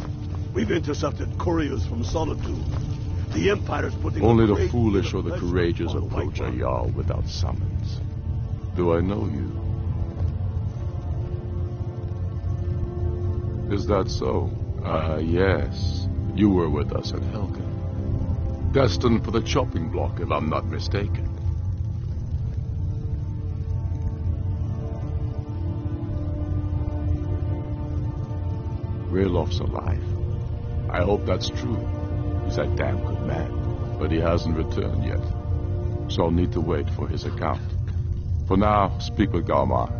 We've intercepted couriers from Solitude. The Empire's putting... Only the foolish or the courageous approach a Jarl without summons. Do I know you? Is that so? Yes. You were with us at Helgen. Destined for the chopping block, if I'm not mistaken. Railof's alive. I hope that's true. He's a damn good man, but he hasn't returned yet. So I'll need to wait for his account. For now, speak with Galmar.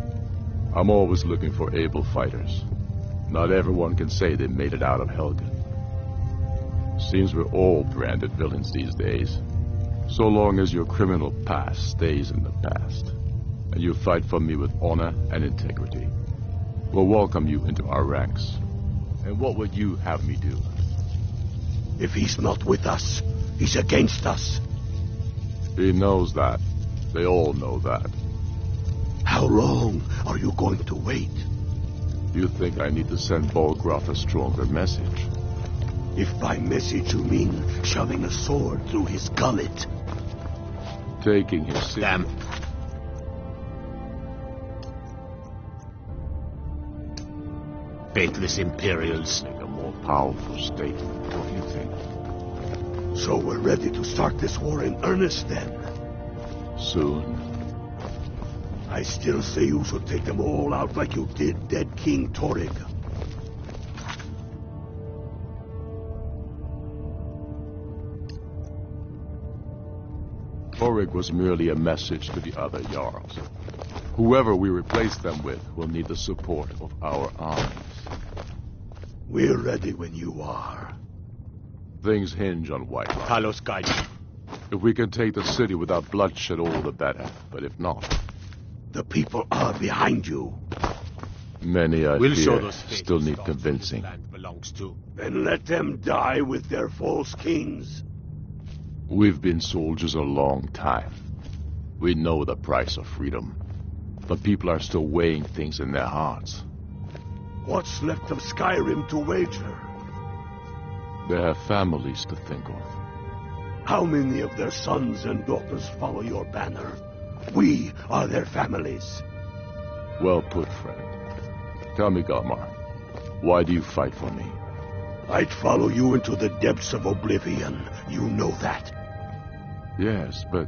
I'm always looking for able fighters. Not everyone can say they made it out of Helgen. Seems we're all branded villains these days. So long as your criminal past stays in the past, and you fight for me with honor and integrity, we'll welcome you into our ranks. And what would you have me do? If he's not with us, he's against us. He knows that. They all know that. How long are you going to wait? You think I need to send Bolgraf a stronger message? If by message you mean shoving a sword through his gullet. taking his city. Damn. Faithless Imperials. Make a more powerful state. What do you think? So we're ready to start this war in earnest then? Soon. I still say you should take them all out like you did dead King Torrig. Torrig was merely a message to the other Jarls. Whoever we replace them with will need the support of our armies. We're ready when you are. Things hinge on Whiterun. Talos guide you. If we can take the city without bloodshed, all the better. But if not... The people are behind you. Many, I We'll show fear, those still need faithless convincing. land belongs to. Then let them die with their false kings. We've been soldiers a long time. We know the price of freedom. But people are still weighing things in their hearts. What's left of Skyrim to wager? They have families to think of. How many of their sons and daughters follow your banner? We are their families. Well put, friend. Tell me, Galmar, why do you fight for me? I'd follow you into the depths of oblivion. You know that. Yes, but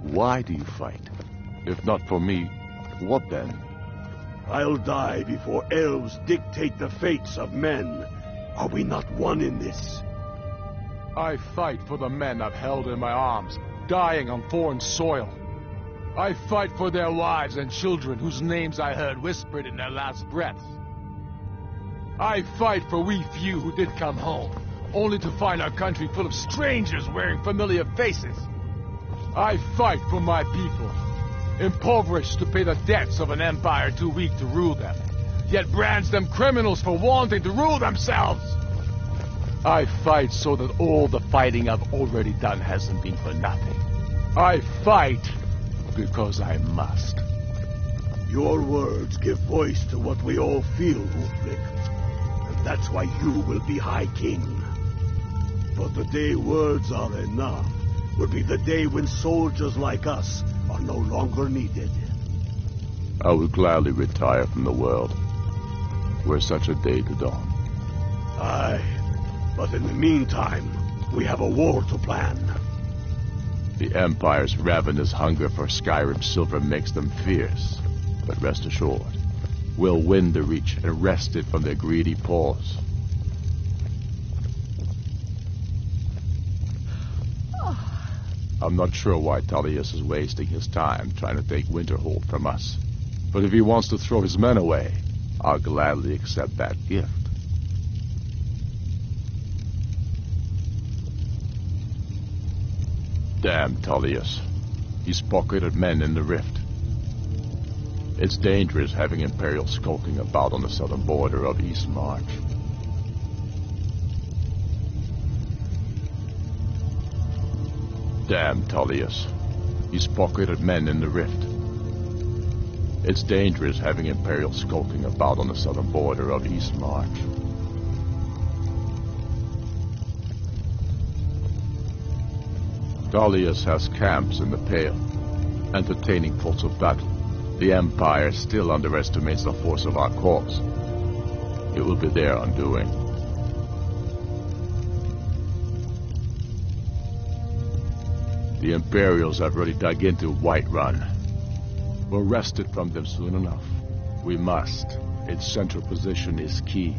why do you fight? If not for me, what then? I'll die before elves dictate the fates of men. Are we not one in this? I fight for the men I've held in my arms, dying on foreign soil. I fight for their wives and children whose names I heard whispered in their last breaths. I fight for we few who did come home, only to find our country full of strangers wearing familiar faces. I fight for my people, impoverished to pay the debts of an empire too weak to rule them, yet brands them criminals for wanting to rule themselves. I fight so that all the fighting I've already done hasn't been for nothing. I fight because I must. Your words give voice to what we all feel, Ulfric. And that's why you will be High King. But the day words are enough will be the day when soldiers like us are no longer needed. I would gladly retire from the world, were such a day to dawn. Aye, but in the meantime, we have a war to plan. The Empire's ravenous hunger for Skyrim silver makes them fierce. But rest assured, we'll win the Reach and wrest it from their greedy paws. I'm not sure why Tullius is wasting his time trying to take Winterhold from us. But if he wants to throw his men away, I'll gladly accept that gift. Damn Tullius. He's pocketed men in the Rift. It's dangerous having Imperials skulking about on the southern border of East March. Damn Tullius. He's pocketed men in the Rift. It's dangerous having Imperials skulking about on the southern border of East March. Tullius has camps in the Pale, entertaining thoughts of battle. The Empire still underestimates the force of our cause. It will be their undoing. The Imperials have already dug into Whiterun. We'll wrest it from them soon enough. We must. Its central position is key.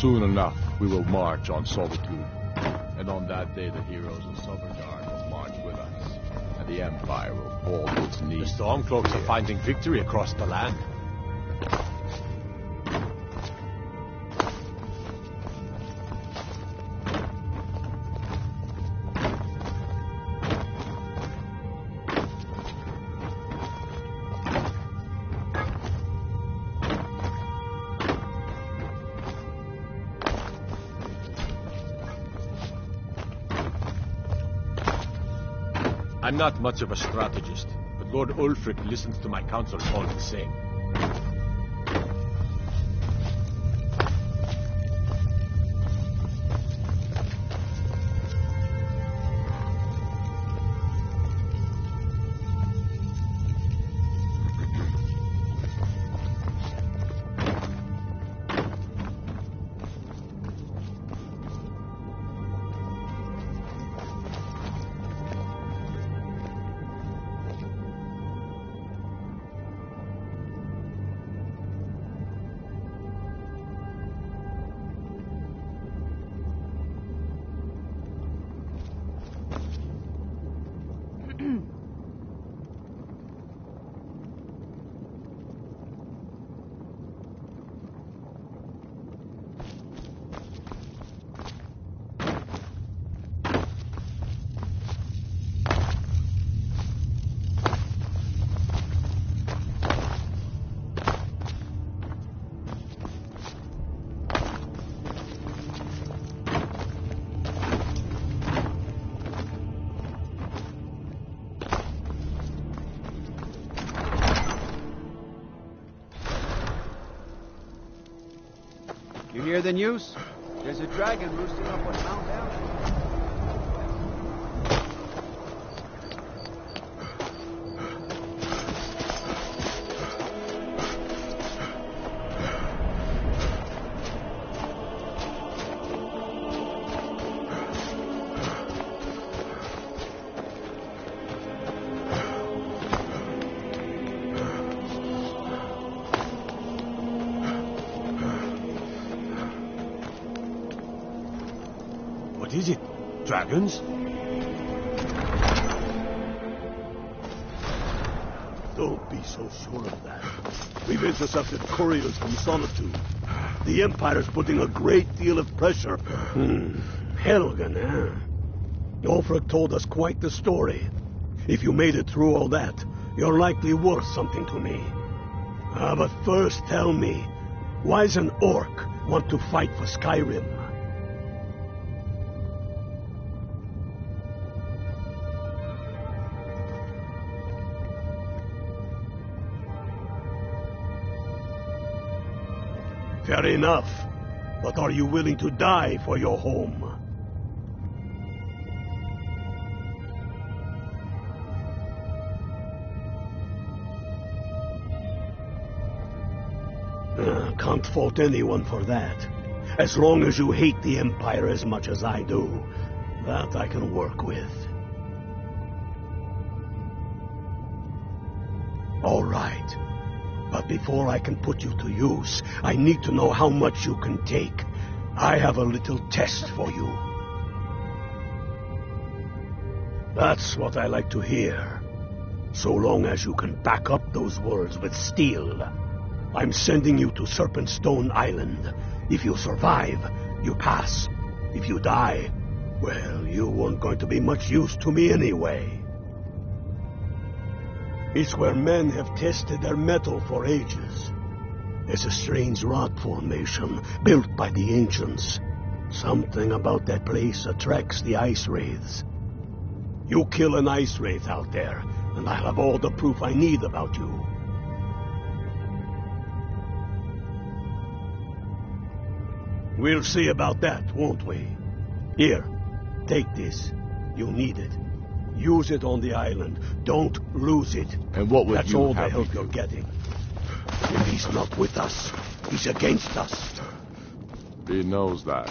Soon enough, we will march on Solitude. And on that day, the heroes of Sovngarde will march with us. And the Empire will fall to its knees. The Stormcloaks are finding victory across the land. I'm not much of a strategist, but Lord Ulfric listens to my counsel all the same. You hear the news? There's a dragon roosting up on Mount Allen. What is it? Dragons? Don't be so sure of that. We've intercepted couriers from Solitude. The Empire's putting a great deal of pressure. Helgen, eh? Ulfric told us quite the story. If you made it through all that, you're likely worth something to me. But first tell me, why's an orc want to fight for Skyrim? Fair enough. But are you willing to die for your home? Can't fault anyone for that. As long as you hate the Empire as much as I do, that I can work with. All right. But before I can put you to use, I need to know how much you can take. I have a little test for you. That's what I like to hear. So long as you can back up those words with steel. I'm sending you to Serpentstone Island. If you survive, you pass. If you die, well, you weren't going to be much use to me anyway. It's where men have tested their metal for ages. There's a strange rock formation built by the ancients. Something about that place attracts the ice wraiths. You kill an ice wraith out there, and I'll have all the proof I need about you. We'll see about that, won't we? Here, take this. You'll need it. Use it on the island. Don't lose it. And what would That's you all the have help me you're do? getting. If he's not with us, he's against us. He knows that.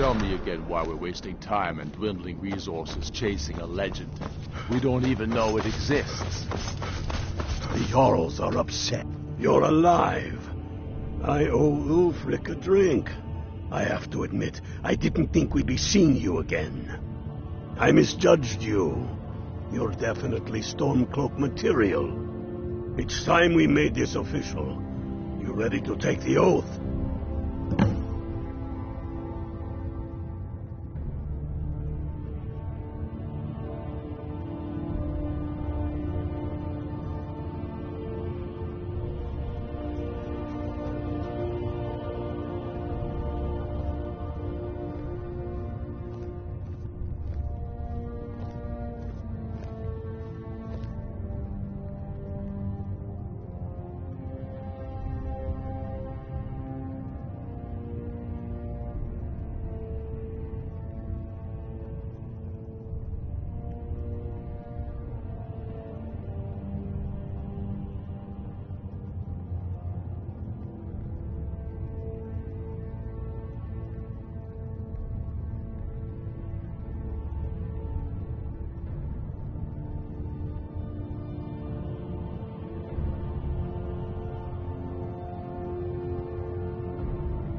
Tell me again why we're wasting time and dwindling resources chasing a legend. We don't even know it exists. The Jarls are upset. You're alive. I owe Ulfric a drink. I have to admit, I didn't think we'd be seeing you again. I misjudged you. You're definitely Stormcloak material. It's time we made this official. You ready to take the oath?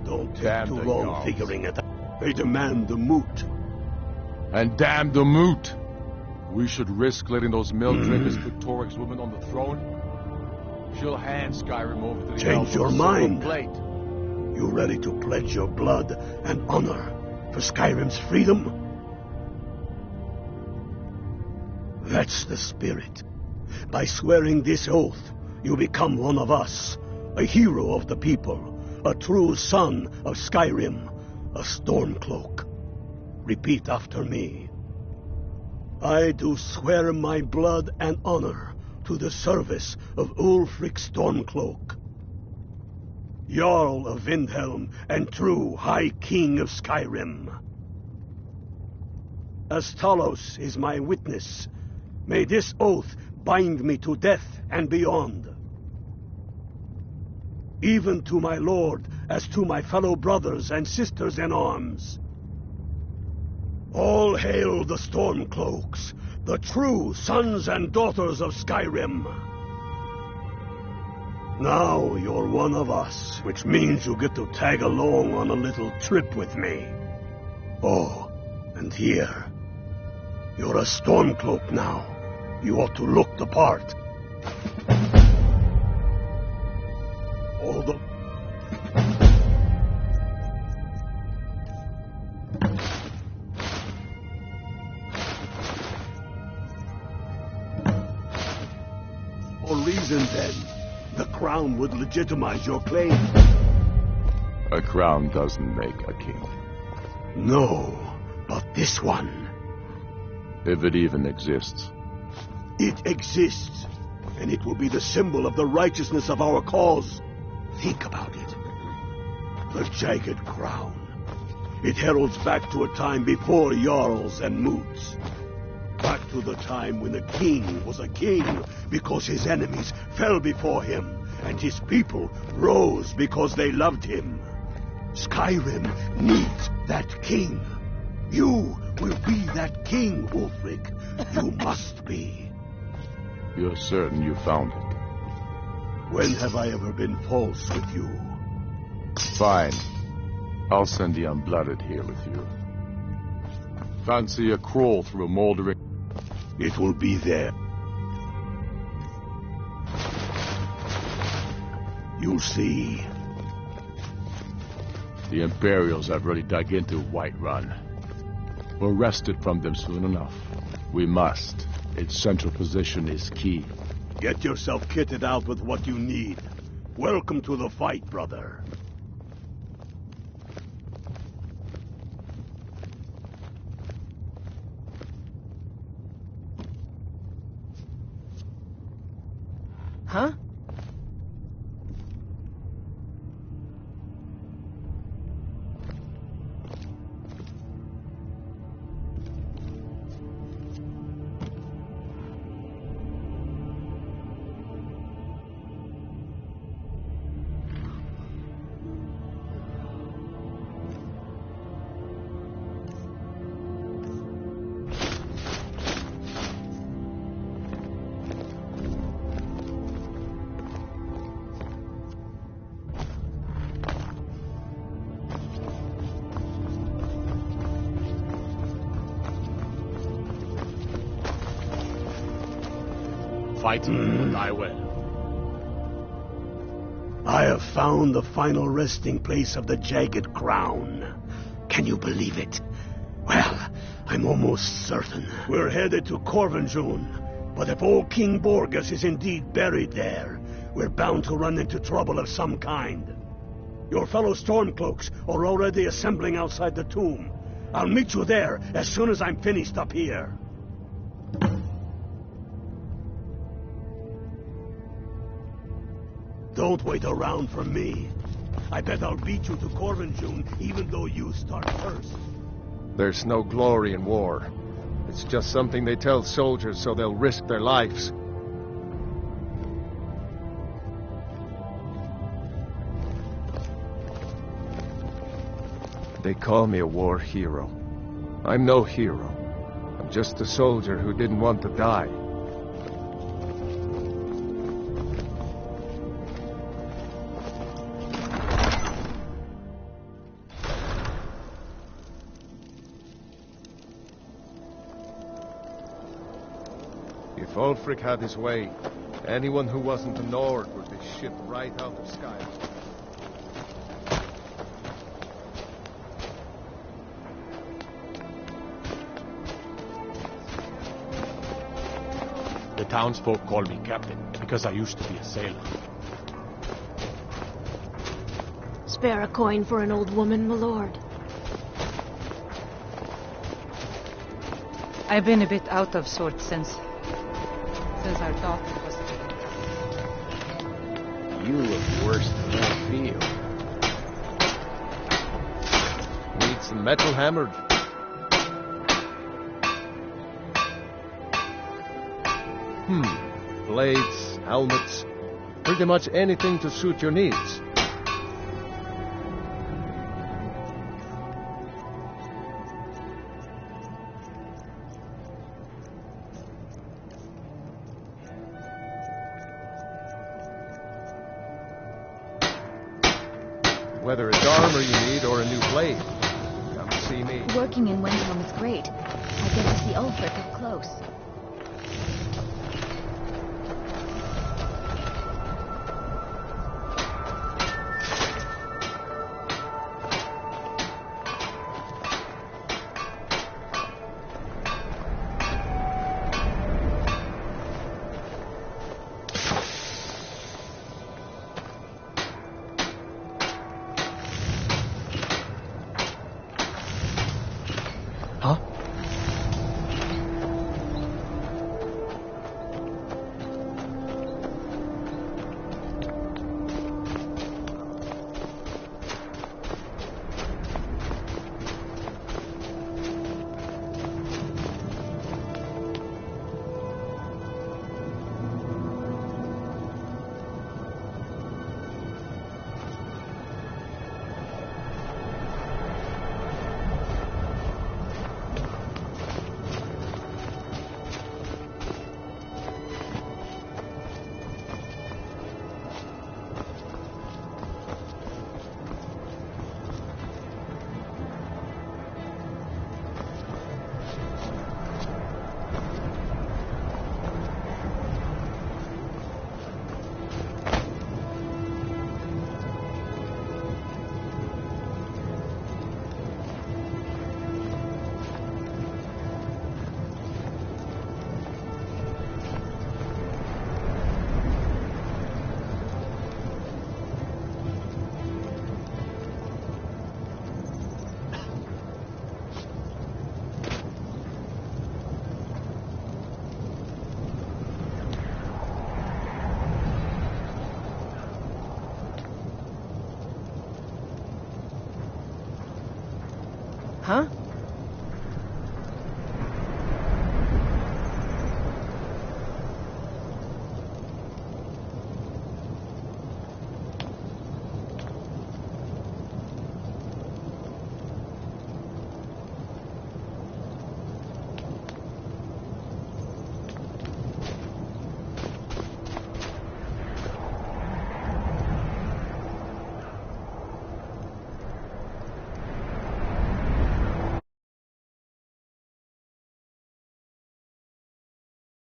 Don't take too long figuring it out. They demand the moot. And damn the moot! We should risk letting those milk drinkers put Torik's woman on the throne? She'll hand Skyrim over to the Change elves your on a silver mind. plate. You ready to pledge your blood and honor for Skyrim's freedom? That's the spirit. By swearing this oath, you become one of us, a hero of the people, a true son of Skyrim, a Stormcloak. Repeat after me. I do swear my blood and honor to the service of Ulfric Stormcloak, Jarl of Windhelm and true High King of Skyrim. As Talos is my witness, may this oath bind me to death and beyond. Even to my lord, as to my fellow brothers and sisters in arms. All hail the Stormcloaks, the true sons and daughters of Skyrim. Now you're one of us, which means you get to tag along on a little trip with me. Oh, and here. You're a Stormcloak now. You ought to look the part. All the... For reason, then, the crown would legitimize your claim. A crown doesn't make a king. No, but this one. If it even exists. It exists, and it will be the symbol of the righteousness of our cause. Think about it. The jagged crown. It heralds back to a time before Jarls and Moots. Back to the time when the king was a king because his enemies fell before him, and his people rose because they loved him. Skyrim needs that king. You will be that king, Ulfric. You must be. You're certain you found it? When have I ever been false with you? Fine. I'll send the Unblooded here with you. Fancy a crawl through a moldering... It will be there. You'll see. The Imperials have already dug into Whiterun. We're wrested from them soon enough. We must. Its central position is key. Get yourself kitted out with what you need. Welcome to the fight, brother. Huh? Fight or die well. I have found the final resting place of the Jagged Crown. Can you believe it? Well, I'm almost certain. We're headed to Corvinjune, but if old King Borgus is indeed buried there, we're bound to run into trouble of some kind. Your fellow Stormcloaks are already assembling outside the tomb. I'll meet you there as soon as I'm finished up here. Don't wait around for me. I bet I'll beat you to Corvinjune even though you start first. There's no glory in war. It's just something they tell soldiers so they'll risk their lives. They call me a war hero. I'm no hero. I'm just a soldier who didn't want to die. If Ulfric had his way, anyone who wasn't a Nord would be shipped right out of Skyrim. The townsfolk call me captain because I used to be a sailor. Spare a coin for an old woman, my lord. I've been a bit out of sorts since our daughter was... You look worse than I feel. Need some metal hammered. Blades, helmets, pretty much anything to suit your needs. Whether it's armor you need or a new blade, come see me. Working in Windhelm is great. I get to see Ulfric up close. Huh?